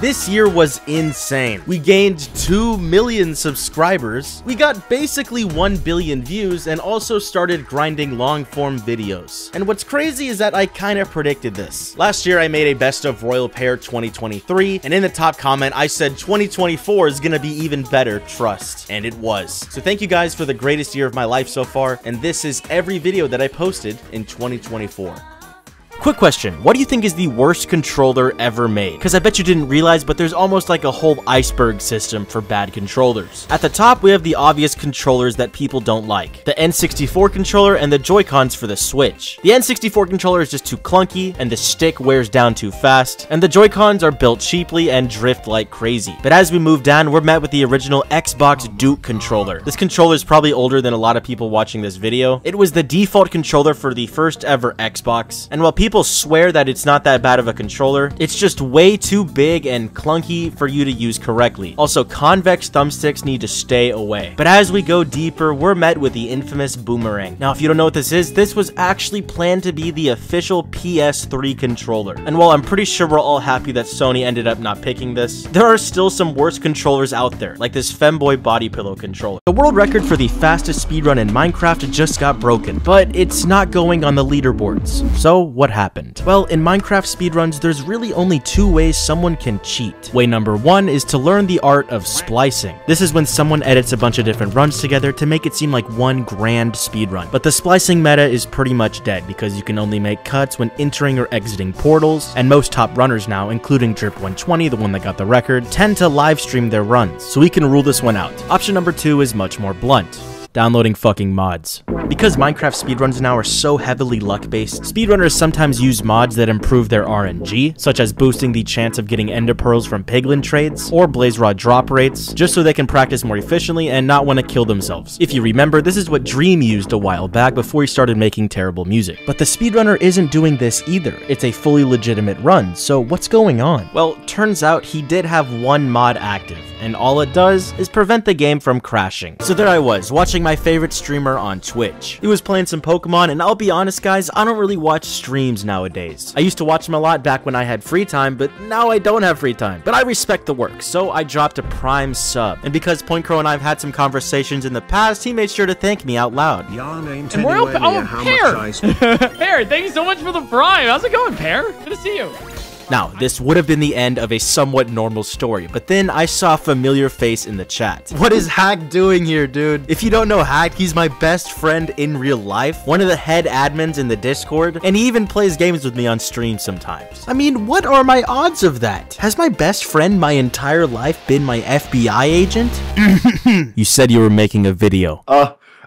This year was insane. We gained 2 million subscribers, we got basically 1 billion views, and also started grinding long-form videos. And what's crazy is that I kind of predicted this. Last year I made a best of RoyalPear 2023, and in the top comment I said 2024 is gonna be even better, trust. And it was. So thank you guys for the greatest year of my life so far, and this is every video that I posted in 2024. Quick question, what do you think is the worst controller ever made? Because I bet you didn't realize, but there's almost like a whole iceberg system for bad controllers. At the top, we have the obvious controllers that people don't like. The N64 controller and the Joy-Cons for the Switch. The N64 controller is just too clunky, and the stick wears down too fast, and the Joy-Cons are built cheaply and drift like crazy. But as we move down, we're met with the original Xbox Duke controller. This controller is probably older than a lot of people watching this video. It was the default controller for the first ever Xbox, and while people swear that it's not that bad of a controller, it's just way too big and clunky for you to use correctly. Also, convex thumbsticks need to stay away. But as we go deeper, we're met with the infamous boomerang. Now, if you don't know what this was actually planned to be the official PS3 controller. And while I'm pretty sure we're all happy that Sony ended up not picking this, there are still some worse controllers out there, like this femboy body pillow controller. The world record for the fastest speedrun in Minecraft just got broken, but it's not going on the leaderboards. So what happened? Well, in Minecraft speedruns, there's really only 2 ways someone can cheat. Way number 1 is to learn the art of splicing. This is when someone edits a bunch of different runs together to make it seem like one grand speedrun. But the splicing meta is pretty much dead because you can only make cuts when entering or exiting portals, and most top runners now, including Drip120, the one that got the record, tend to live stream their runs, so we can rule this one out. Option number 2 is much more blunt. Downloading fucking mods. Because Minecraft speedruns now are so heavily luck-based, speedrunners sometimes use mods that improve their RNG, such as boosting the chance of getting ender pearls from piglin trades, or blaze rod drop rates, just so they can practice more efficiently and not want to kill themselves. If you remember, this is what Dream used a while back before he started making terrible music. But the speedrunner isn't doing this either. It's a fully legitimate run, so what's going on? Well, turns out he did have one mod active, and all it does is prevent the game from crashing. So there I was, watching my favorite streamer on Twitch. He was playing some Pokemon, and I'll be honest guys, I don't really watch streams nowadays. I used to watch him a lot back when I had free time, but now I don't have free time. But I respect the work, so I dropped a Prime sub. And because Point Crow and I have had some conversations in the past, he made sure to thank me out loud. And Pear! Pear, thank you so much for the Prime! How's it going, Pear? Good to see you. Now, this would have been the end of a somewhat normal story, but then I saw a familiar face in the chat. What is Hack doing here, dude? If you don't know Hack, he's my best friend in real life, one of the head admins in the Discord, and he even plays games with me on stream sometimes. I mean, what are my odds of that? Has my best friend my entire life been my FBI agent? You said you were making a video.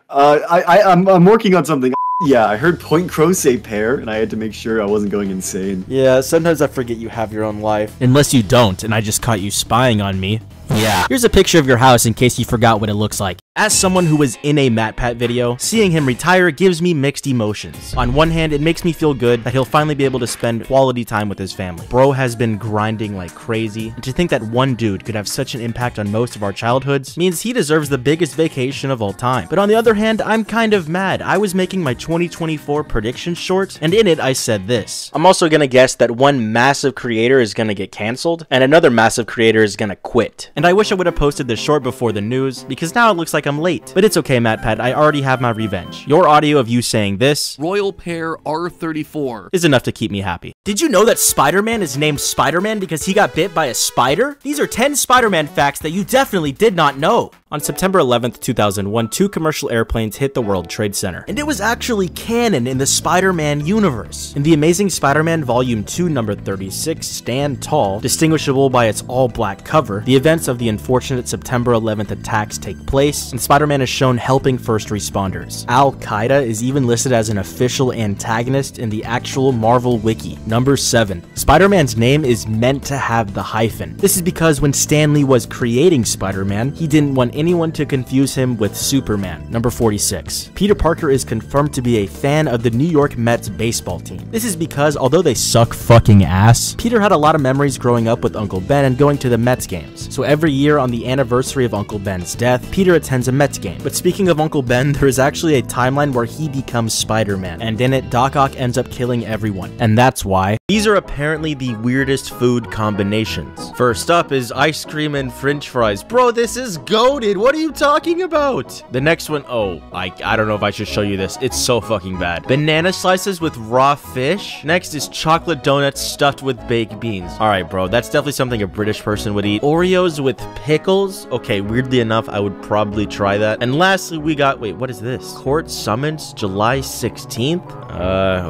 I'm working on something. Yeah, I heard Point Crow say Pear, and I had to make sure I wasn't going insane. Yeah, sometimes I forget you have your own life. Unless you don't, and I just caught you spying on me. Yeah. Here's a picture of your house in case you forgot what it looks like. As someone who was in a MatPat video, seeing him retire gives me mixed emotions. On one hand, it makes me feel good that he'll finally be able to spend quality time with his family. Bro has been grinding like crazy, and to think that one dude could have such an impact on most of our childhoods means he deserves the biggest vacation of all time. But on the other hand, I'm kind of mad. I was making my 2024 prediction short, and in it I said this. I'm also gonna guess that one massive creator is gonna get canceled, and another massive creator is gonna quit. And I wish I would have posted this short before the news, because now it looks like I'm late. But it's okay, MatPat, I already have my revenge. Your audio of you saying this, RoyalPear R34, is enough to keep me happy. Did you know that Spider-Man is named Spider-Man because he got bit by a spider? These are 10 Spider-Man facts that you definitely did not know. On September 11th, 2001, 2 commercial airplanes hit the World Trade Center. And it was actually canon in the Spider-Man universe. In The Amazing Spider-Man Volume 2, number 36, Stand Tall, distinguishable by its all-black cover, the events of the unfortunate September 11th attacks take place, and Spider-Man is shown helping first responders. Al-Qaeda is even listed as an official antagonist in the actual Marvel Wiki. Number 7. Spider-Man's name is meant to have the hyphen. This is because when Stan Lee was creating Spider-Man, he didn't want anyone to confuse him with Superman. Number 46. Peter Parker is confirmed to be a fan of the New York Mets baseball team. This is because, although they suck fucking ass, Peter had a lot of memories growing up with Uncle Ben and going to the Mets games. So every year on the anniversary of Uncle Ben's death, Peter attends a Mets game. But speaking of Uncle Ben, there is actually a timeline where he becomes Spider-Man, and in it, Doc Ock ends up killing everyone. And that's why These are apparently the weirdest food combinations. First up is ice cream and french fries. Bro, this is goated. What are you talking about? The next one, oh, I don't know if I should show you this. It's so fucking bad. Banana slices with raw fish. Next is chocolate donuts stuffed with baked beans. All right, bro, that's definitely something a British person would eat. Oreos with pickles. Okay, weirdly enough, I would probably try that. And lastly, we got, wait, what is this? Court summons July 16th?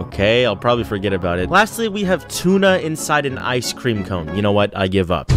Okay, I'll probably forget about it. Lastly, we have tuna inside an ice cream cone. You know what? I give up.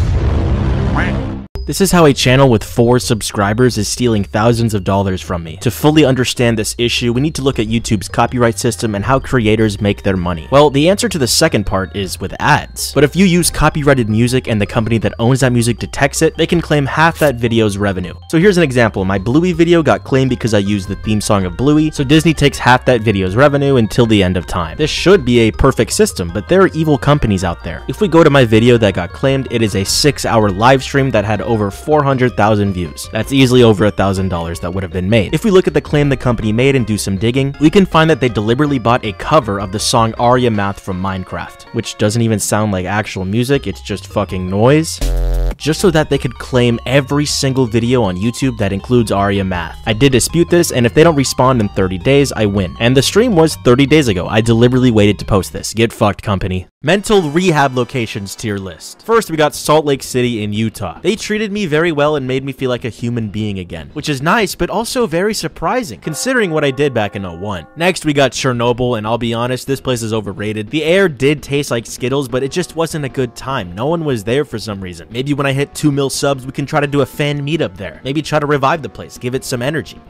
This is how a channel with 4 subscribers is stealing thousands of dollars from me. To fully understand this issue, we need to look at YouTube's copyright system and how creators make their money. Well, the answer to the second part is with ads. But if you use copyrighted music and the company that owns that music detects it, they can claim half that video's revenue. So here's an example. My Bluey video got claimed because I used the theme song of Bluey, so Disney takes half that video's revenue until the end of time. This should be a perfect system, but there are evil companies out there. If we go to my video that got claimed, it is a 6-hour live stream that had over 400,000 views. That's easily over $1,000 that would have been made. If we look at the claim the company made and do some digging, we can find that they deliberately bought a cover of the song Aria Math from Minecraft, which doesn't even sound like actual music, it's just fucking noise, just so that they could claim every single video on YouTube that includes Aria Math. I did dispute this, and if they don't respond in 30 days, I win. And the stream was 30 days ago. I deliberately waited to post this. Get fucked, company. Mental rehab locations tier list. First, we got Salt Lake City in Utah. They treated me very well and made me feel like a human being again, which is nice, but also very surprising, considering what I did back in 01. Next, we got Chernobyl, and I'll be honest, this place is overrated. The air did taste like Skittles, but it just wasn't a good time. No one was there for some reason. Maybe when I hit 2 mil subs, we can try to do a fan meetup there. Maybe try to revive the place, give it some energy.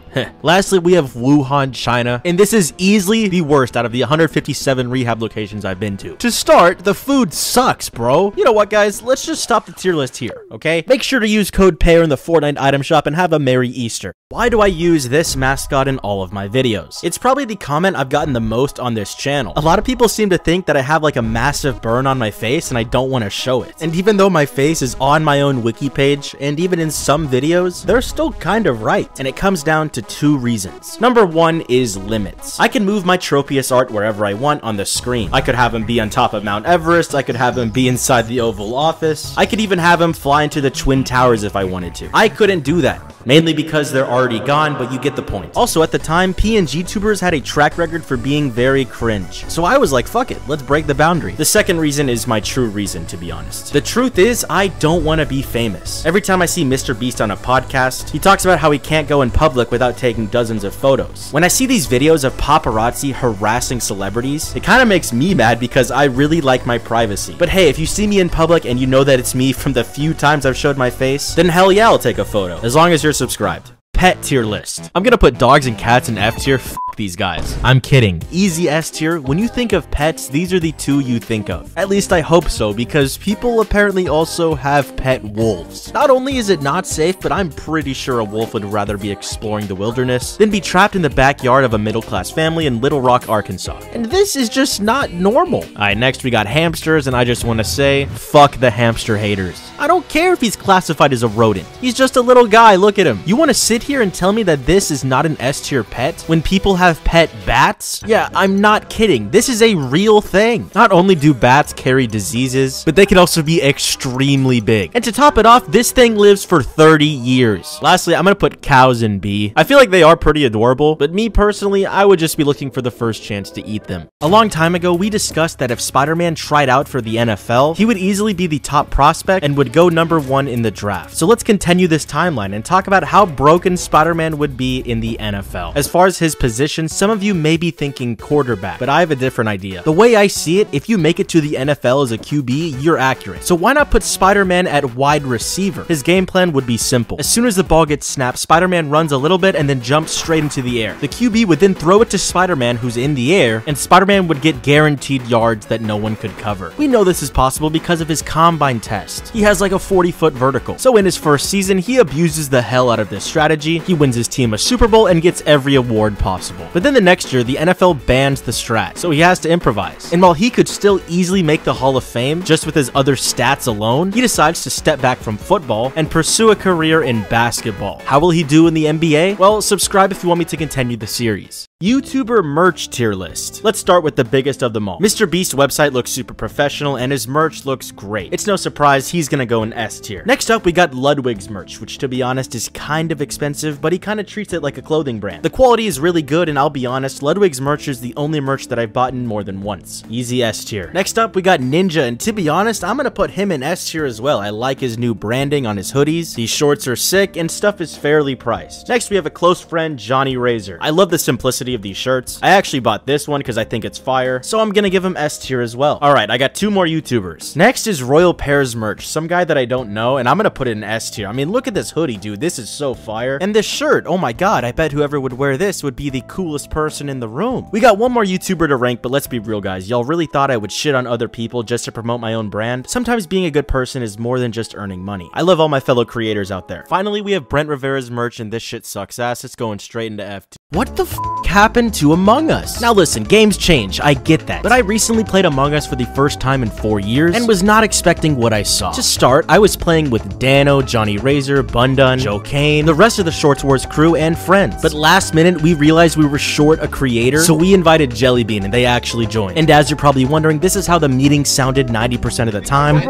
Lastly, we have Wuhan, China, and this is easily the worst out of the 157 rehab locations I've been to. To start, the food sucks, bro. You know what, guys? Let's just stop the tier list here, okay? Make sure to use code PEAR in the Fortnite item shop and have a Merry Easter. Why do I use this mascot in all of my videos? It's probably the comment I've gotten the most on this channel. A lot of people seem to think that I have like a massive burn on my face and I don't want to show it. And even though my face is on my own wiki page, and even in some videos, they're still kind of right. And it comes down to 2 reasons. Number 1 is limits. I can move my Tropius art wherever I want on the screen. I could have him be on top of Mount Everest, I could have him be inside the Oval Office, I could even have him fly into the Twin Towers if I wanted to. I couldn't do that, mainly because they're already gone, but you get the point. Also, at the time, PNG tubers had a track record for being very cringe. So I was like, fuck it, let's break the boundary. The second reason is my true reason, to be honest. The truth is, I don't want to be famous. Every time I see Mr. Beast on a podcast, he talks about how he can't go in public without taking dozens of photos. When I see these videos of paparazzi harassing celebrities, it kind of makes me mad because I really like my privacy. But hey, if you see me in public and you know that it's me from the few times I've showed my face, then hell yeah, I'll take a photo, as long as you're subscribed. Pet tier list. I'm gonna put dogs and cats in F tier. F these guys. I'm kidding. Easy S tier. When you think of pets, these are the 2 you think of. At least I hope so, because people apparently also have pet wolves. Not only is it not safe, but I'm pretty sure a wolf would rather be exploring the wilderness than be trapped in the backyard of a middle-class family in Little Rock, Arkansas. And this is just not normal. Alright, next we got hamsters, and I just want to say, fuck the hamster haters. I don't care if he's classified as a rodent. He's just a little guy, look at him. You want to sit here and tell me that this is not an S tier pet when people have pet bats? Yeah, I'm not kidding. This is a real thing. Not only do bats carry diseases, but they can also be extremely big. And to top it off, this thing lives for 30 years. Lastly, I'm gonna put cows in B. I feel like they are pretty adorable, but me personally, I would just be looking for the first chance to eat them. A long time ago, we discussed that if Spider-Man tried out for the NFL, he would easily be the top prospect and would go number 1 in the draft. So let's continue this timeline and talk about how broken Spider-Man would be in the NFL. As far as his position, some of you may be thinking quarterback, but I have a different idea. The way I see it, if you make it to the NFL as a QB, you're accurate. So why not put Spider-Man at wide receiver? His game plan would be simple. As soon as the ball gets snapped, Spider-Man runs a little bit and then jumps straight into the air. The QB would then throw it to Spider-Man, who's in the air, and Spider-Man would get guaranteed yards that no one could cover. We know this is possible because of his combine test. He has like a 40-foot vertical. So in his first season, he abuses the hell out of this strategy. He wins his team a Super Bowl and gets every award possible. But then the next year, the NFL bans the strat, so he has to improvise. And while he could still easily make the Hall of Fame just with his other stats alone, he decides to step back from football and pursue a career in basketball. How will he do in the NBA? Well, subscribe if you want me to continue the series. YouTuber merch tier list. Let's start with the biggest of them all. Mr. Beast's website looks super professional and his merch looks great. It's no surprise he's gonna go in S tier. Next up, we got Ludwig's merch, which to be honest is kind of expensive, but he kind of treats it like a clothing brand. The quality is really good, and I'll be honest, Ludwig's merch is the only merch that I've bought in more than once. Easy S tier. Next up, we got Ninja, and to be honest, I'm gonna put him in S tier as well. I like his new branding on his hoodies. These shorts are sick, and stuff is fairly priced. Next, we have a close friend, Johnny Razor. I love the simplicity of these shirts. I actually bought this one because I think it's fire, so I'm gonna give him S tier as well. Alright, I got two more YouTubers. Next is RoyalPear's merch, some guy that I don't know, and I'm gonna put it in S tier. I mean, look at this hoodie, dude. This is so fire. And this shirt, oh my god, I bet whoever would wear this would be the coolest person in the room. We got one more YouTuber to rank, but let's be real, guys. Y'all really thought I would shit on other people just to promote my own brand? Sometimes being a good person is more than just earning money. I love all my fellow creators out there. Finally, we have Brent Rivera's merch, and this shit sucks ass. It's going straight into F. What the f happened to Among Us? Now listen, games change, I get that, but I recently played Among Us for the first time in 4 years and was not expecting what I saw. To start, I was playing with Dano, Johnny Razor, Bundun, Joe Kane, the rest of the Shorts Wars crew, and friends. But last minute, we realized we were short a creator, so we invited Jellybean and they actually joined. And as you're probably wondering, this is how the meeting sounded 90% of the time.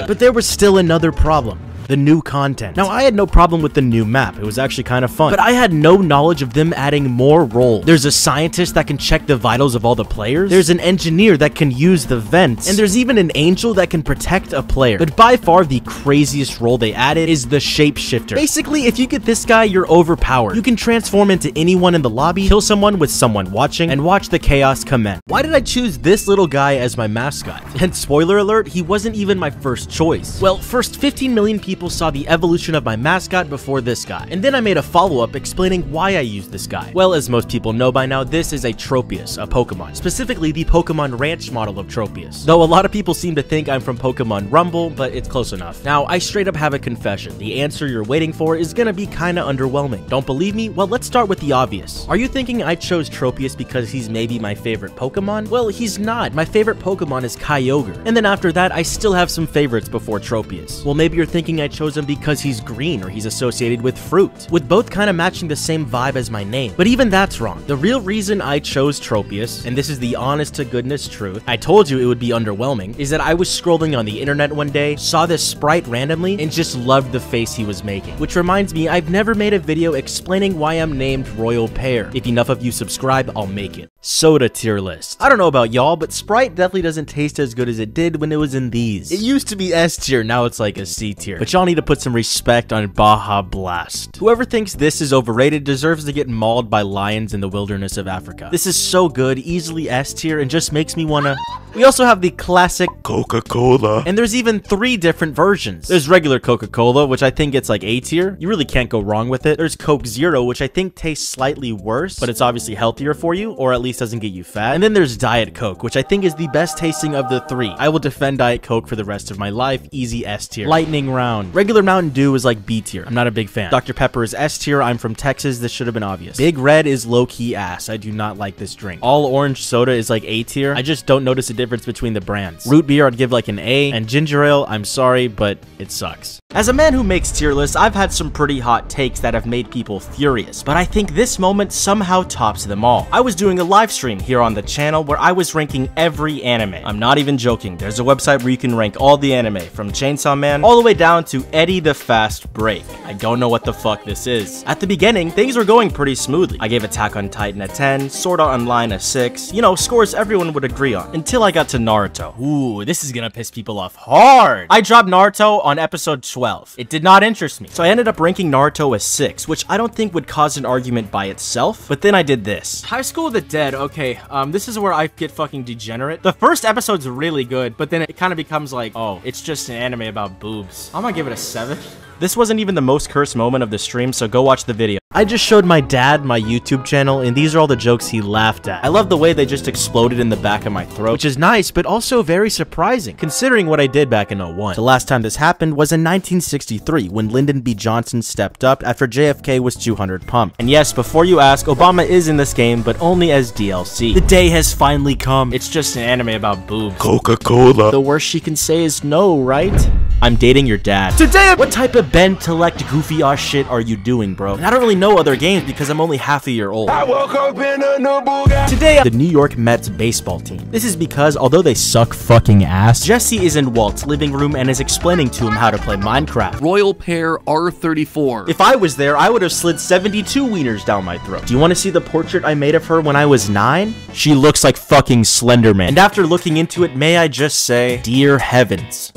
But there was still another problem. The new content. Now, I had no problem with the new map. It was actually kind of fun. But I had no knowledge of them adding more roles. There's a scientist that can check the vitals of all the players. There's an engineer that can use the vents. And there's even an angel that can protect a player. But by far, the craziest role they added is the shapeshifter. Basically, if you get this guy, you're overpowered. You can transform into anyone in the lobby, kill someone with someone watching, and watch the chaos commence. Why did I choose this little guy as my mascot? And spoiler alert, he wasn't even my first choice. Well, first 15 million people saw the evolution of my mascot before this guy, and then I made a follow-up explaining why I used this guy. Well, as most people know by now, this is a Tropius, a Pokemon, specifically the Pokemon Ranch model of Tropius, though a lot of people seem to think I'm from Pokemon Rumble, but it's close enough. Now, I straight up have a confession. The answer you're waiting for is gonna be kinda underwhelming. Don't believe me? Well, let's start with the obvious. Are you thinking I chose Tropius because he's maybe my favorite Pokemon? Well, he's not. My favorite Pokemon is Kyogre, and then after that, I still have some favorites before Tropius. Well, maybe you're thinking I chose him because he's green or he's associated with fruit, with both kind of matching the same vibe as my name. But even that's wrong. The real reason I chose Tropius, and this is the honest to goodness truth, I told you it would be underwhelming, is that I was scrolling on the internet one day, saw this sprite randomly, and just loved the face he was making. Which reminds me, I've never made a video explaining why I'm named RoyalPear. If enough of you subscribe, I'll make it. Soda tier list. I don't know about y'all, but Sprite definitely doesn't taste as good as it did when it was in these. It used to be S tier, now it's like a C tier. But y'all need to put some respect on Baja Blast. Whoever thinks this is overrated deserves to get mauled by lions in the wilderness of Africa. This is so good, easily S tier, and just makes me wanna... We also have the classic Coca-Cola. And there's even 3 different versions. There's regular Coca-Cola, which I think gets like A tier. You really can't go wrong with it. There's Coke Zero, which I think tastes slightly worse, but it's obviously healthier for you, or at least doesn't get you fat. And then there's Diet Coke, which I think is the best tasting of the 3. I will defend Diet Coke for the rest of my life. Easy S tier. Lightning round. Regular Mountain Dew is like B tier. I'm not a big fan. Dr. Pepper is S tier. I'm from Texas. This should have been obvious. Big Red is low-key ass. I do not like this drink. All Orange Soda is like A tier. I just don't notice a difference between the brands. Root Beer I'd give like an A, and Ginger Ale, I'm sorry, but it sucks. As a man who makes tier lists, I've had some pretty hot takes that have made people furious, but I think this moment somehow tops them all. I was doing a live stream here on the channel where I was ranking every anime. I'm not even joking. There's a website where you can rank all the anime, from Chainsaw Man all the way down to Eddie the Fast Break. I don't know what the fuck this is. At the beginning, things were going pretty smoothly. I gave Attack on Titan a 10, Sword Art Online a 6, you know, scores everyone would agree on, until I got to Naruto. Ooh, this is gonna piss people off hard. I dropped Naruto on episode 12. It did not interest me, so I ended up ranking Naruto as 6, which I don't think would cause an argument by itself, but then I did this. High School of the Dead, okay, this is where I get fucking degenerate. The first episode's really good, but then it kind of becomes like, oh, it's just an anime about boobs. I'm gonna give it a 7. This wasn't even the most cursed moment of the stream, so go watch the video. I just showed my dad my YouTube channel, and these are all the jokes he laughed at. I love the way they just exploded in the back of my throat, which is nice, but also very surprising, considering what I did back in 01. The last time this happened was in 1963, when Lyndon B. Johnson stepped up after JFK was 200 pumped. And yes, before you ask, Obama is in this game, but only as DLC. The day has finally come. It's just an anime about boobs. Coca-Cola. The worst she can say is no, right? I'm dating your dad. Today, what type of Ben-Telect goofy ass shit are you doing, bro? And I don't really know other games because I'm only half a year old. I woke up in a new Bugatti. Today, the New York Mets baseball team. This is because, although they suck fucking ass, Jesse is in Walt's living room and is explaining to him how to play Minecraft. RoyalPear R34. If I was there, I would have slid 72 wieners down my throat. Do you want to see the portrait I made of her when I was 9? She looks like fucking Slenderman. And after looking into it, may I just say, dear heavens.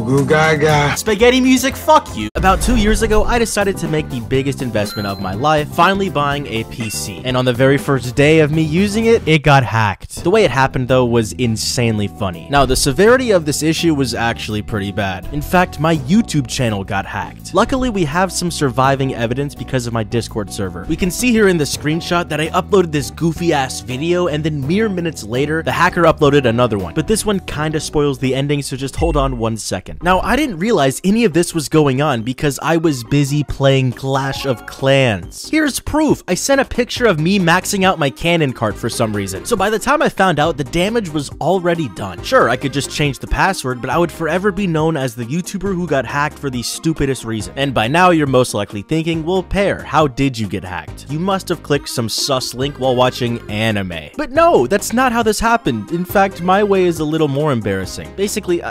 Spaghetti music, fuck you. About 2 years ago, I decided to make the biggest investment of my life, finally buying a PC. And on the very first day of me using it, it got hacked. The way it happened, though, was insanely funny. Now, the severity of this issue was actually pretty bad. In fact, my YouTube channel got hacked. Luckily, we have some surviving evidence because of my Discord server. We can see here in the screenshot that I uploaded this goofy-ass video, and then mere minutes later, the hacker uploaded another one. But this one kinda spoils the ending, so just hold on 1 second. Now, I didn't realize any of this was going on because I was busy playing Clash of Clans. Here's proof. I sent a picture of me maxing out my cannon cart for some reason. So by the time I found out, the damage was already done. Sure, I could just change the password, but I would forever be known as the YouTuber who got hacked for the stupidest reason. And by now, you're most likely thinking, well, Pear, how did you get hacked? You must have clicked some sus link while watching anime. But no, that's not how this happened. In fact, my way is a little more embarrassing. Basically,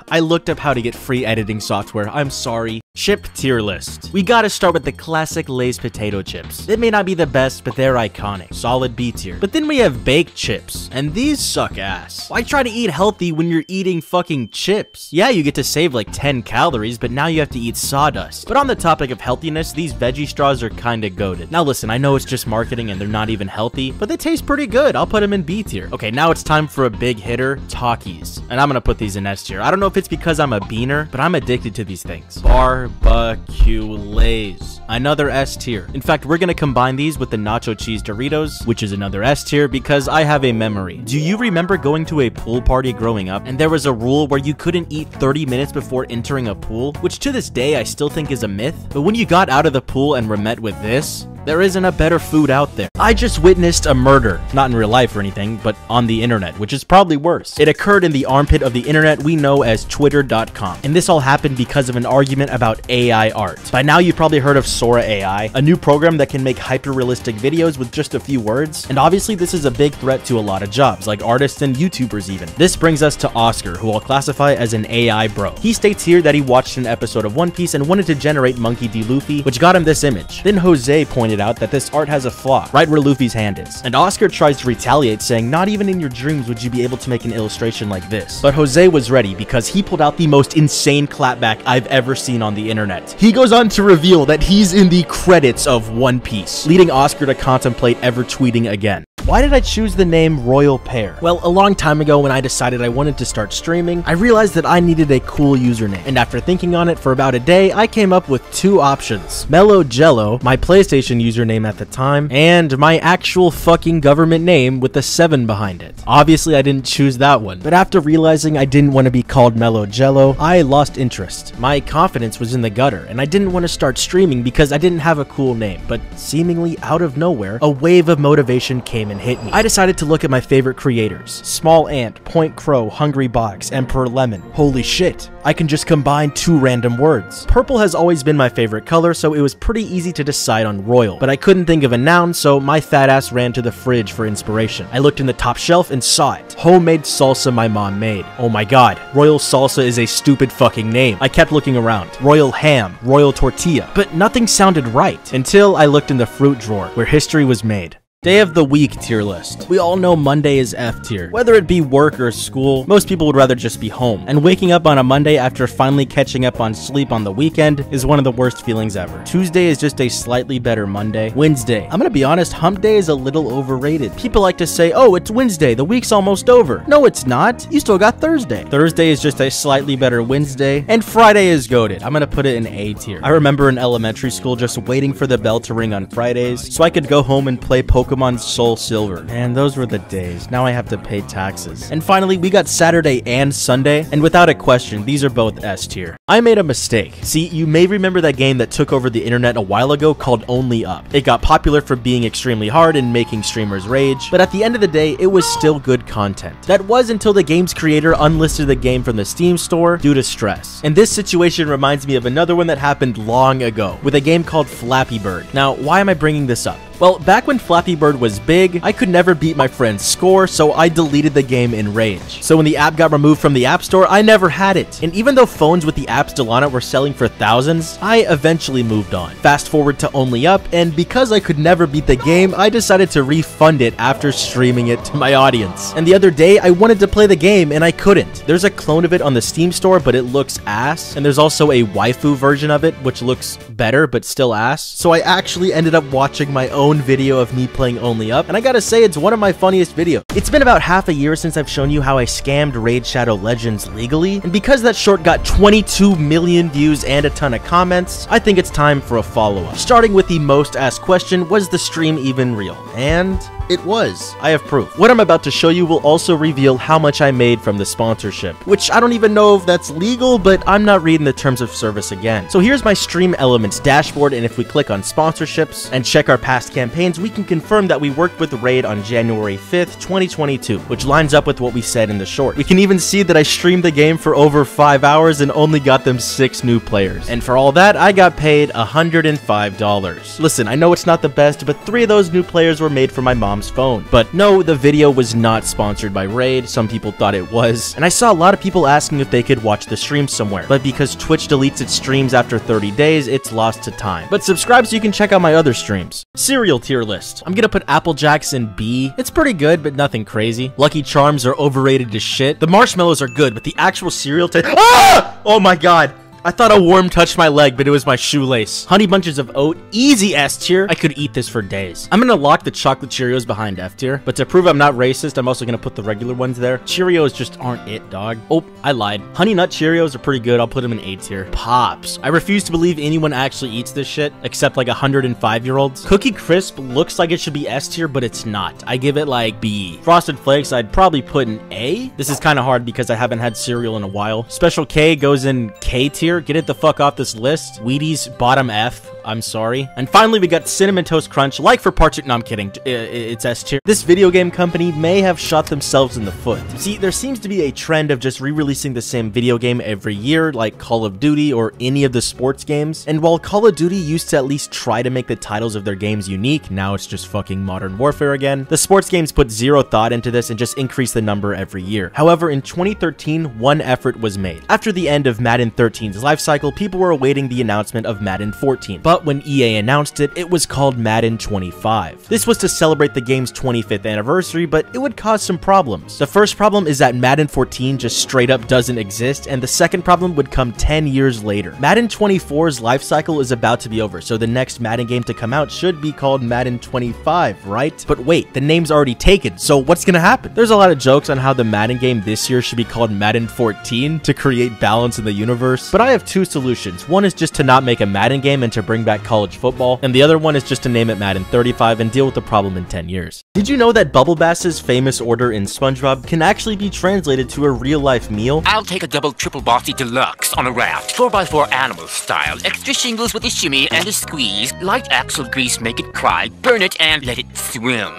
I looked up how to get free editing software. I'm sorry. Chip tier list. We gotta start with the classic Lay's potato chips. They may not be the best, but they're iconic. Solid B tier. But then we have baked chips, and these suck ass. Why try to eat healthy when you're eating fucking chips? Yeah, you get to save like 10 calories, but now you have to eat sawdust. But on the topic of healthiness, these veggie straws are kinda goated. Now listen, I know it's just marketing and they're not even healthy, but they taste pretty good. I'll put them in B tier. Okay, now it's time for a big hitter, Takis. And I'm gonna put these in S tier. I don't know if it's because I'm a beaner, but I'm addicted to these things. Barbecue Lays. Another S tier. In fact, we're gonna combine these with the nacho cheese Doritos, which is another S tier because I have a memory. Do you remember going to a pool party growing up and there was a rule where you couldn't eat 30 minutes before entering a pool? Which to this day I still think is a myth, but when you got out of the pool and were met with this, there isn't a better food out there. I just witnessed a murder, not in real life or anything, but on the internet, which is probably worse. It occurred in the armpit of the internet we know as Twitter.com. And this all happened because of an argument about AI art. By now you've probably heard of Sora AI, a new program that can make hyper-realistic videos with just a few words. And obviously this is a big threat to a lot of jobs, like artists and YouTubers even. This brings us to Oscar, who I'll classify as an AI bro. He states here that he watched an episode of One Piece and wanted to generate Monkey D. Luffy, which got him this image. Then Jose pointed out that this art has a flaw, right where Luffy's hand is. And Oscar tries to retaliate, saying not even in your dreams would you be able to make an illustration like this. But Jose was ready because he pulled out the most insane clapback I've ever seen on the internet. He goes on to reveal that he's in the credits of One Piece, leading Oscar to contemplate ever tweeting again. Why did I choose the name RoyalPear? Well, a long time ago when I decided I wanted to start streaming, I realized that I needed a cool username. And after thinking on it for about a day, I came up with 2 options. Mellow Jello, my PlayStation username at the time, and my actual fucking government name with a 7 behind it. Obviously, I didn't choose that one, but after realizing I didn't want to be called Mellow Jello, I lost interest. My confidence was in the gutter, and I didn't want to start streaming because I didn't have a cool name. But seemingly out of nowhere, a wave of motivation came and hit me. I decided to look at my favorite creators. Small Ant, Point Crow, Hungry Box, Emperor Lemon. Holy shit, I can just combine 2 random words. Purple has always been my favorite color, so it was pretty easy to decide on Royal. But I couldn't think of a noun, so my fat ass ran to the fridge for inspiration. I looked in the top shelf and saw it. Homemade salsa my mom made. Oh my god, Royal Salsa is a stupid fucking name. I kept looking around. Royal Ham, Royal Tortilla, but nothing sounded right until I looked in the fruit drawer where history was made. Day of the week tier list. We all know Monday is F tier. Whether it be work or school, most people would rather just be home. And waking up on a Monday after finally catching up on sleep on the weekend is one of the worst feelings ever. Tuesday is just a slightly better Monday. Wednesday. I'm gonna be honest, hump day is a little overrated. People like to say, oh, it's Wednesday, the week's almost over. No, it's not. You still got Thursday. Thursday is just a slightly better Wednesday. And Friday is goated. I'm gonna put it in A tier. I remember in elementary school just waiting for the bell to ring on Fridays so I could go home and play Pokemon Pokemon Soul Silver. Man, those were the days. Now I have to pay taxes. And finally, we got Saturday and Sunday, and without a question, these are both S tier. I made a mistake. See, you may remember that game that took over the internet a while ago called Only Up. It got popular for being extremely hard and making streamers rage, but at the end of the day, it was still good content. That was until the game's creator unlisted the game from the Steam store due to stress. And this situation reminds me of another one that happened long ago, with a game called Flappy Bird. Now, why am I bringing this up? Well, back when Flappy Bird was big, I could never beat my friend's score, so I deleted the game in rage. So when the app got removed from the App Store, I never had it. And even though phones with the app still on it were selling for thousands, I eventually moved on. Fast forward to Only Up, and because I could never beat the game, I decided to refund it after streaming it to my audience. And the other day, I wanted to play the game, and I couldn't. There's a clone of it on the Steam store, but it looks ass. And there's also a waifu version of it, which looks better, but still ass. So I actually ended up watching my own video of me playing Only Up, and I gotta say, it's one of my funniest videos. It's been about half a year since I've shown you how I scammed Raid Shadow Legends legally, and because that short got 22 million views and a ton of comments, I think it's time for a follow-up. Starting with the most asked question, was the stream even real? And it was. I have proof. What I'm about to show you will also reveal how much I made from the sponsorship, which I don't even know if that's legal, but I'm not reading the terms of service again. So here's my Stream Elements dashboard, and if we click on sponsorships and check our past campaigns, we can confirm that we worked with Raid on January 5th, 2022, which lines up with what we said in the short. We can even see that I streamed the game for over 5 hours and only got them 6 new players. And for all that, I got paid $105. Listen, I know it's not the best, but 3 of those new players were made for my mom's phone. But no, the video was not sponsored by Raid. Some people thought it was, and I saw a lot of people asking if they could watch the stream somewhere, but because Twitch deletes its streams after 30 days, it's lost to time. But subscribe so you can check out my other streams. Cereal tier list. I'm gonna put Apple Jacks in B. It's pretty good, but nothing crazy. Lucky Charms are overrated as shit. The marshmallows are good, but the actual cereal taste— ah! Oh my god! I thought a worm touched my leg, but it was my shoelace. Honey Bunches of Oat, easy S tier. I could eat this for days. I'm gonna lock the chocolate Cheerios behind F tier, but to prove I'm not racist, I'm also gonna put the regular ones there. Cheerios just aren't it, dog. Oh, I lied. Honey Nut Cheerios are pretty good. I'll put them in A tier. Pops. I refuse to believe anyone actually eats this shit, except like 105-year-olds. Cookie Crisp looks like it should be S tier, but it's not. I give it like B. Frosted Flakes, I'd probably put in A. This is kind of hard because I haven't had cereal in a while. Special K goes in K tier. Get it the fuck off this list. Wheaties, bottom F. I'm sorry. And finally, we got Cinnamon Toast Crunch, like for part 2. No, I'm kidding. It's S tier. This video game company may have shot themselves in the foot. See, there seems to be a trend of just re-releasing the same video game every year, like Call of Duty or any of the sports games. And while Call of Duty used to at least try to make the titles of their games unique, now it's just fucking Modern Warfare again. The sports games put zero thought into this and just increase the number every year. However, in 2013, one effort was made. After the end of Madden 13's life cycle, people were awaiting the announcement of Madden 14. But when EA announced it, it was called Madden 25. This was to celebrate the game's 25th anniversary, but it would cause some problems. The first problem is that Madden 14 just straight up doesn't exist, and the second problem would come 10 years later. Madden 24's life cycle is about to be over, so the next Madden game to come out should be called Madden 25, right? But wait, the name's already taken, so what's gonna happen? There's a lot of jokes on how the Madden game this year should be called Madden 14 to create balance in the universe, but I have 2 solutions. One is just to not make a Madden game and to bring back college football, and the other one is just to name it Madden 35 and deal with the problem in 10 years. Did you know that Bubble Bass's famous order in SpongeBob can actually be translated to a real-life meal? I'll take a double triple bossy deluxe on a raft, 4x4 animal style, extra shingles with a shimmy and a squeeze, light axle grease make it cry, burn it and let it swim.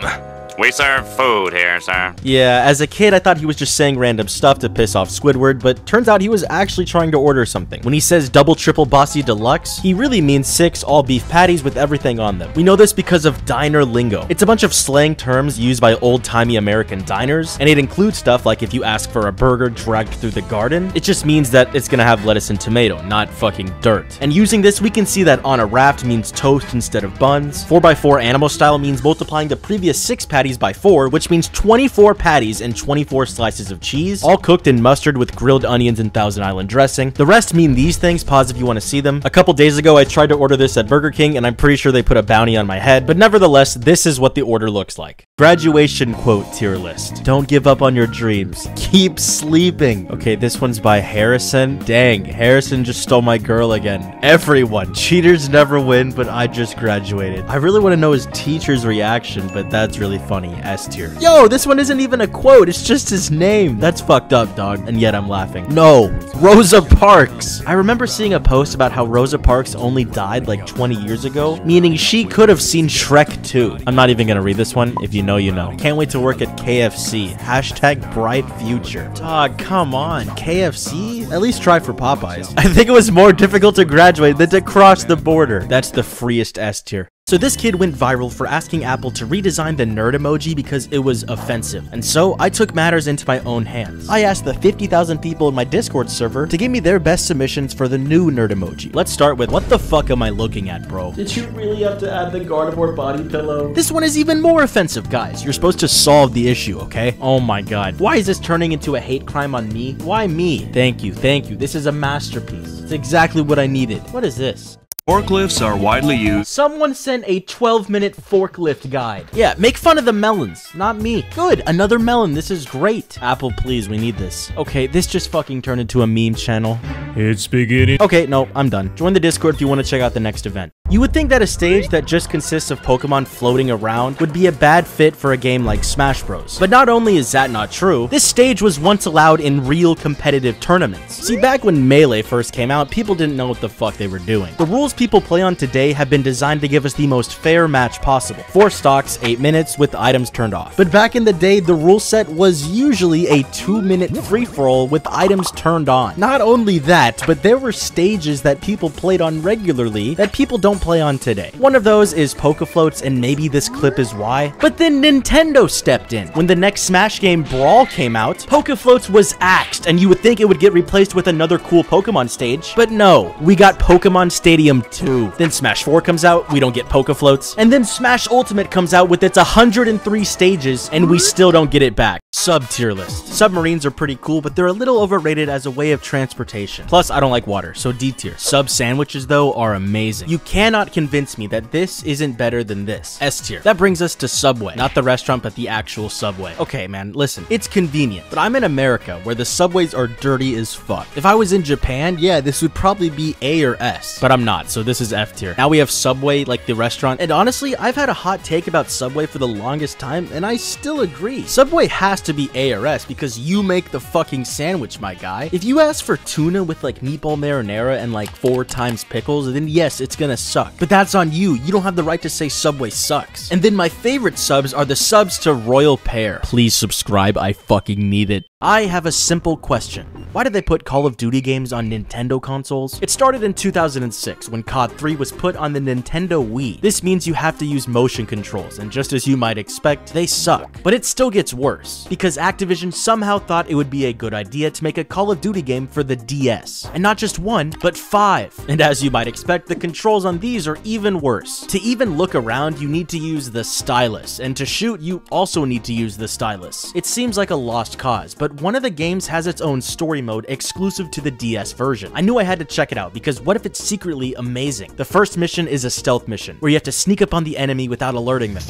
We serve food here, sir. Yeah, as a kid, I thought he was just saying random stuff to piss off Squidward, but turns out he was actually trying to order something. When he says double triple bossy deluxe, he really means 6 all-beef patties with everything on them. We know this because of diner lingo. It's a bunch of slang terms used by old-timey American diners, and it includes stuff like if you ask for a burger dragged through the garden, it just means that it's gonna have lettuce and tomato, not fucking dirt. And using this, we can see that on a raft means toast instead of buns. 4x4 animal style means multiplying the previous 6 patties patties by 4, which means 24 patties and 24 slices of cheese, all cooked in mustard with grilled onions and Thousand Island dressing. The rest mean these things. Pause if you want to see them. A couple days ago, I tried to order this at Burger King, and I'm pretty sure they put a bounty on my head, but nevertheless, this is what the order looks like. Graduation quote tier list. Don't give up on your dreams. Keep sleeping. Okay, this one's by Harrison. Dang, Harrison just stole my girl again. Everyone, cheaters never win, but I just graduated. I really want to know his teacher's reaction, but that's really funny. S tier. Yo, this one isn't even a quote. It's just his name. That's fucked up, dog. And yet I'm laughing. No, Rosa Parks. I remember seeing a post about how Rosa Parks only died like 20 years ago, meaning she could have seen Shrek 2. I'm not even gonna read this one. If you know, you know. Can't wait to work at KFC. Hashtag bright future. Dog, come on. KFC? At least try for Popeyes. I think it was more difficult to graduate than to cross the border. That's the freest S tier. So this kid went viral for asking Apple to redesign the nerd emoji because it was offensive. And so I took matters into my own hands. I asked the 50,000 people in my Discord server to give me their best submissions for the new nerd emoji. Let's start with, what the fuck am I looking at, bro? Did you really have to add the Gardevoir body pillow? This one is even more offensive, guys. You're supposed to solve the issue, okay? Oh my god. Why is this turning into a hate crime on me? Why me? Thank you, thank you. This is a masterpiece. It's exactly what I needed. What is this? Forklifts are widely used. Someone sent a 12-minute forklift guide. Yeah, make fun of the melons, not me. Good, another melon. This is great. Apple, please, we need this. Okay, this just fucking turned into a meme channel. It's beginning. Okay, no, I'm done. Join the Discord if you want to check out the next event. You would think that a stage that just consists of Pokemon floating around would be a bad fit for a game like Smash Bros. But not only is that not true, this stage was once allowed in real competitive tournaments. See, back when Melee first came out, people didn't know what the fuck they were doing. The rules people play on today have been designed to give us the most fair match possible. 4 stocks, 8 minutes, with items turned off. But back in the day, the rule set was usually a 2-minute free-for-all with items turned on. Not only that, but there were stages that people played on regularly that people don't play on today. One of those is Pokefloats, and maybe this clip is why. But then Nintendo stepped in. When the next Smash game, Brawl, came out, Pokefloats was axed, and you would think it would get replaced with another cool Pokemon stage. But no, we got Pokemon Stadium 2. Then Smash 4 comes out, we don't get Pokefloats. And then Smash Ultimate comes out with its 103 stages, and we still don't get it back. Sub-tier list. Submarines are pretty cool, but they're a little overrated as a way of transportation. Plus, I don't like water, so D tier. Sub sandwiches, though, are amazing. You cannot convince me that this isn't better than this. S tier. That brings us to Subway. Not the restaurant, but the actual Subway. Okay, man, listen. It's convenient, but I'm in America, where the subways are dirty as fuck. If I was in Japan, yeah, this would probably be A or S. But I'm not, so this is F tier. Now we have Subway, like the restaurant, and honestly, I've had a hot take about Subway for the longest time, and I still agree. Subway has to be A or S because you make the fucking sandwich, my guy. If you ask for tuna with like meatball marinara and like 4 times pickles, then yes, it's gonna suck. But that's on you. You don't have the right to say Subway sucks. And then my favorite subs are the subs to RoyalPear. Please subscribe, I fucking need it. I have a simple question. Why did they put Call of Duty games on Nintendo consoles? It started in 2006 when COD 3 was put on the Nintendo Wii. This means you have to use motion controls, and just as you might expect, they suck. But it still gets worse, because Activision somehow thought it would be a good idea to make a Call of Duty game for the DS. And not just 1, but 5. And as you might expect, the controls on these are even worse. To even look around, you need to use the stylus, and to shoot, you also need to use the stylus. It seems like a lost cause, but one of the games has its own story mode exclusive to the DS version. I knew I had to check it out, because what if it's secretly amazing? The first mission is a stealth mission, where you have to sneak up on the enemy without alerting them.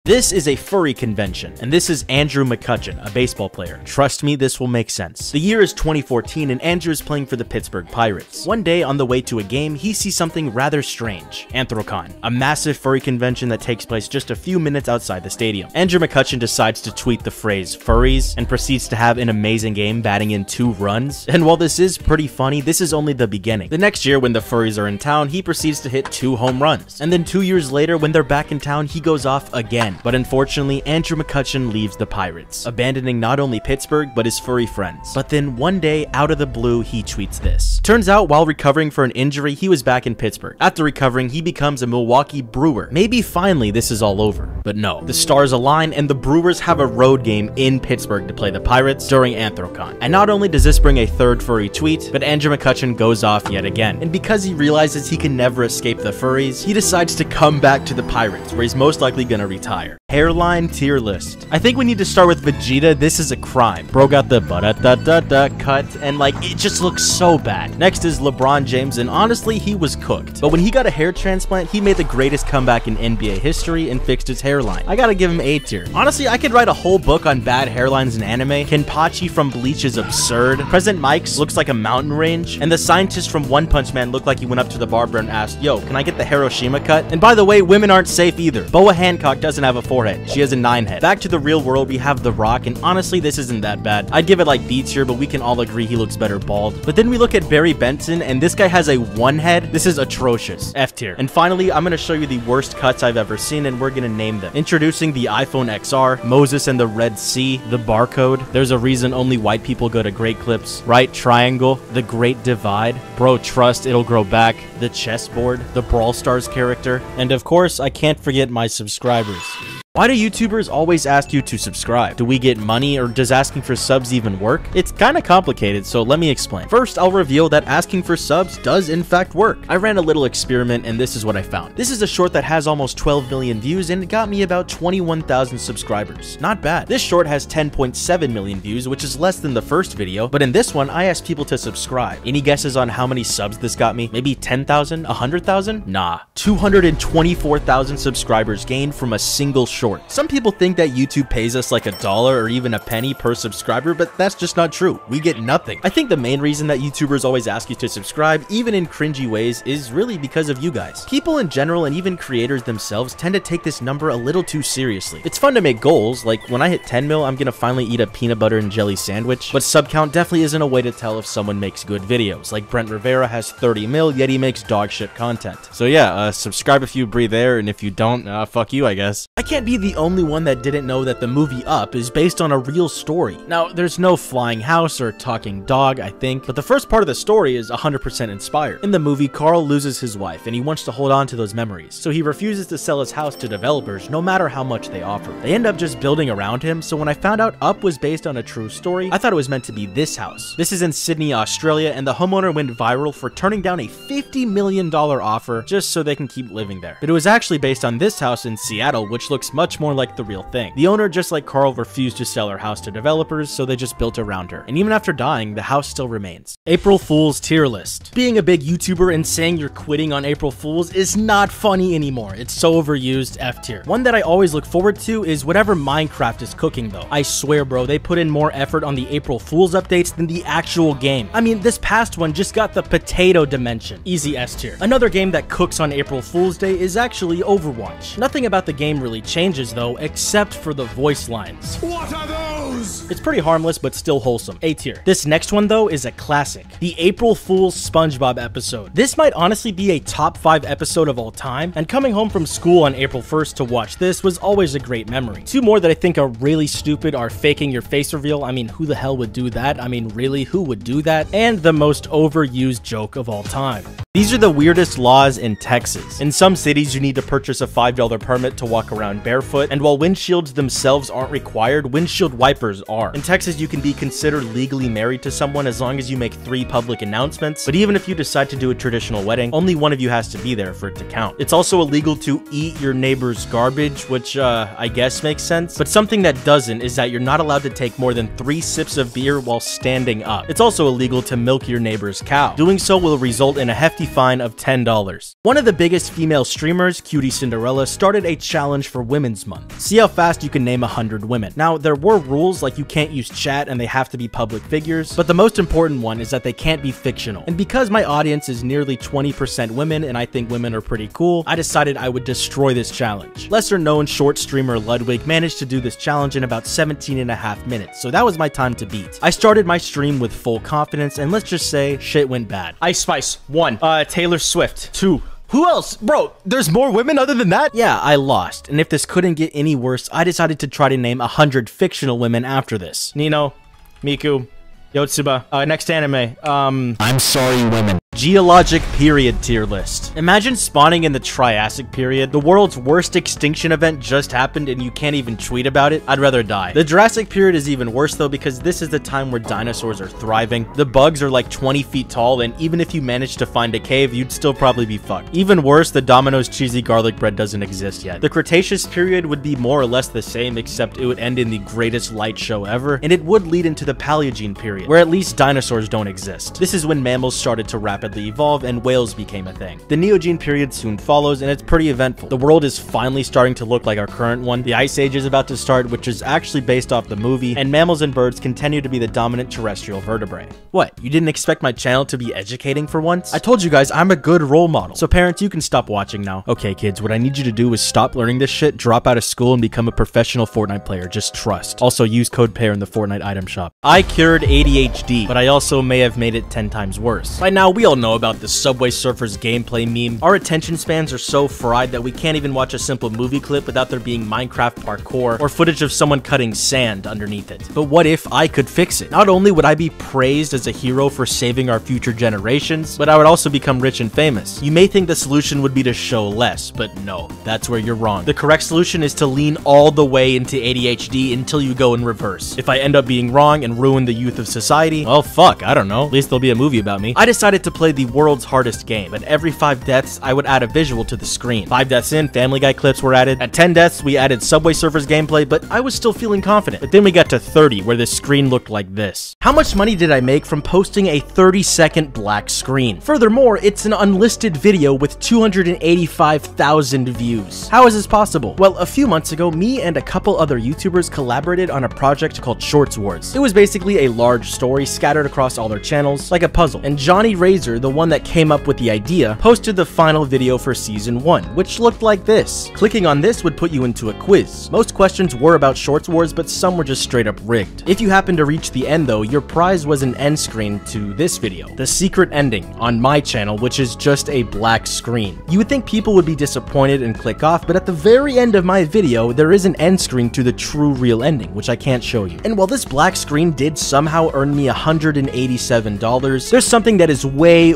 This is a furry convention, and this is Andrew McCutcheon, a baseball player. Trust me, this will make sense. The year is 2014, and Andrew is playing for the Pittsburgh Pirates. One day, on the way to a game, he sees something rather strange. Anthrocon, a massive furry convention that takes place just a few minutes outside the stadium. Andrew McCutcheon decides to tweet the phrase, "furries," and proceeds to have an amazing game, batting in 2 runs. And while this is pretty funny, this is only the beginning. The next year, when the furries are in town, he proceeds to hit 2 home runs. And then 2 years later, when they're back in town, he goes off again. But unfortunately, Andrew McCutcheon leaves the Pirates, abandoning not only Pittsburgh, but his furry friends. But then one day, out of the blue, he tweets this. Turns out, while recovering for an injury, he was back in Pittsburgh. After recovering, he becomes a Milwaukee Brewer. Maybe finally this is all over. But no, the stars align and the Brewers have a road game in Pittsburgh to play the Pirates during Anthrocon. And not only does this bring a third furry tweet, but Andrew McCutcheon goes off yet again. And because he realizes he can never escape the furries, he decides to come back to the Pirates, where he's most likely gonna retire. Hairline tier list. I think we need to start with Vegeta. This is a crime. Bro got the ba-da-da-da-da cut, and like, it just looks so bad. Next is LeBron James, and honestly, he was cooked. But when he got a hair transplant, he made the greatest comeback in NBA history and fixed his hairline. I gotta give him A tier. Honestly, I could write a whole book on bad hairlines in anime. Kenpachi from Bleach is absurd. President Mike's looks like a mountain range, and the scientist from One Punch Man looked like he went up to the barber and asked, "Yo, can I get the Hiroshima cut?" And by the way, women aren't safe either. Boa Hancock doesn't have a forehead. She has a 9 head. Back to the real world, we have The Rock, and honestly, this isn't that bad. I'd give it like B tier, but we can all agree he looks better bald. But then we look at Barry Benson, and this guy has a 1 head. This is atrocious. F tier. And finally, I'm gonna show you the worst cuts I've ever seen, and we're gonna name them. Introducing the iPhone XR, Moses and the Red Sea, the barcode, there's a reason only white people go to Great Clips, right triangle, the Great Divide, bro trust it'll grow back, the chessboard, the Brawl Stars character, and of course, I can't forget my subscribers. Why do YouTubers always ask you to subscribe? Do we get money, or does asking for subs even work? It's kinda complicated, so let me explain. First, I'll reveal that asking for subs does in fact work. I ran a little experiment and this is what I found. This is a short that has almost 12 million views and it got me about 21,000 subscribers. Not bad. This short has 10.7 million views, which is less than the first video, but in this one, I asked people to subscribe. Any guesses on how many subs this got me? Maybe 10,000? 100,000? Nah. 224,000 subscribers gained from a single short. Some people think that YouTube pays us like $1 or even a penny per subscriber, but that's just not true. We get nothing. I think the main reason that YouTubers always ask you to subscribe, even in cringy ways, is really because of you guys. People in general and even creators themselves tend to take this number a little too seriously. It's fun to make goals, like when I hit 10 mil, I'm gonna finally eat a peanut butter and jelly sandwich, but sub count definitely isn't a way to tell if someone makes good videos. Like Brent Rivera has 30 mil, yet he makes dog shit content. So yeah, subscribe if you breathe air, and if you don't, fuck you, I guess. I can't be the only one that didn't know that the movie Up is based on a real story. Now, there's no flying house or talking dog, I think, but the first part of the story is 100% inspired. In the movie, Carl loses his wife, and he wants to hold on to those memories, so he refuses to sell his house to developers no matter how much they offer. They end up just building around him, so when I found out Up was based on a true story, I thought it was meant to be this house. This is in Sydney, Australia, and the homeowner went viral for turning down a $50 million offer just so they can keep living there. But it was actually based on this house in Seattle, which looks much more like the real thing. The owner, just like Carl, refused to sell her house to developers, so they just built around her. And even after dying, the house still remains. April Fool's tier list. Being a big YouTuber and saying you're quitting on April Fools is not funny anymore. It's so overused, F tier. One that I always look forward to is whatever Minecraft is cooking though. I swear bro, they put in more effort on the April Fools updates than the actual game. I mean, this past one just got the potato dimension. Easy S tier. Another game that cooks on April Fool's Day is actually Overwatch. Nothing about the game really changes though, except for the voice lines. What are those? It's pretty harmless, but still wholesome. A tier. This next one though is a classic. The April Fool's SpongeBob episode. This might honestly be a top 5 episode of all time, and coming home from school on April 1st to watch this was always a great memory. Two more that I think are really stupid are faking your face reveal. I mean, who the hell would do that? I mean, really, who would do that? And the most overused joke of all time. These are the weirdest laws in Texas. In some cities, you need to purchase a $5 permit to walk around barefoot, and while windshields themselves aren't required, windshield wipers are. In Texas, you can be considered legally married to someone as long as you make 3 public announcements, but even if you decide to do a traditional wedding, only one of you has to be there for it to count. It's also illegal to eat your neighbor's garbage, which I guess makes sense, but something that doesn't is that you're not allowed to take more than 3 sips of beer while standing up. It's also illegal to milk your neighbor's cow. Doing so will result in a hefty fine of $10. One of the biggest female streamers, Cutie Cinderella, started a challenge for Women's Month. See how fast you can name 100 women. Now, there were rules like you can't use chat and they have to be public figures, but the most important one is that they can't be fictional. And because my audience is nearly 20% women and I think women are pretty cool, I decided I would destroy this challenge. Lesser known short streamer Ludwig managed to do this challenge in about 17.5 minutes, so that was my time to beat. I started my stream with full confidence and let's just say shit went bad. Ice Spice, 1. Taylor Swift, 2. Who else? Bro, there's more women other than that? Yeah, I lost. And if this couldn't get any worse, I decided to try to name 100 fictional women after this. Nino, Miku, Yotsuba. Next anime. I'm sorry, women. Geologic period tier list. Imagine spawning in the Triassic period. The world's worst extinction event just happened and you can't even tweet about it. I'd rather die. The Jurassic period is even worse though, because this is the time where dinosaurs are thriving. The bugs are like 20 feet tall, and even if you managed to find a cave, you'd still probably be fucked. Even worse, the Domino's cheesy garlic bread doesn't exist yet. The Cretaceous period would be more or less the same, except it would end in the greatest light show ever, and it would lead into the Paleogene period, where at least dinosaurs don't exist. This is when mammals started to rapidly evolve and whales became a thing. The Neogene period soon follows, and it's pretty eventful. The world is finally starting to look like our current one. The Ice Age is about to start, which is actually based off the movie, and mammals and birds continue to be the dominant terrestrial vertebrae. What, you didn't expect my channel to be educating for once? I told you guys I'm a good role model. So parents, you can stop watching now. Okay kids, what I need you to do is stop learning this shit, drop out of school, and become a professional Fortnite player. Just trust. Also use code PEAR in the Fortnite item shop. I cured ADHD, but I also may have made it 10 times worse. By now, we all know about the Subway Surfers gameplay meme. Our attention spans are so fried that we can't even watch a simple movie clip without there being Minecraft parkour or footage of someone cutting sand underneath it. But what if I could fix it? Not only would I be praised as a hero for saving our future generations, but I would also become rich and famous. You may think the solution would be to show less, but no, that's where you're wrong. The correct solution is to lean all the way into ADHD until you go in reverse. If I end up being wrong and ruin the youth of society, well fuck, I don't know. At least there'll be a movie about me. I decided to play the world's hardest game, but every 5 deaths, I would add a visual to the screen. 5 deaths in, Family Guy clips were added. At 10 deaths, we added Subway Surfers gameplay, but I was still feeling confident. But then we got to 30, where the screen looked like this. How much money did I make from posting a 30-second black screen? Furthermore, it's an unlisted video with 285,000 views. How is this possible? Well, a few months ago, me and a couple other YouTubers collaborated on a project called Shorts Wars. It was basically a large story scattered across all their channels, like a puzzle. And Johnny Razor, the one that came up with the idea, posted the final video for season 1, which looked like this. Clicking on this would put you into a quiz. Most questions were about Shorts Wars, but some were just straight up rigged. If you happened to reach the end though, your prize was an end screen to this video, the secret ending, on my channel, which is just a black screen. You would think people would be disappointed and click off, but at the very end of my video, there is an end screen to the true real ending, which I can't show you. And while this black screen did somehow earn me $187, there's something that is way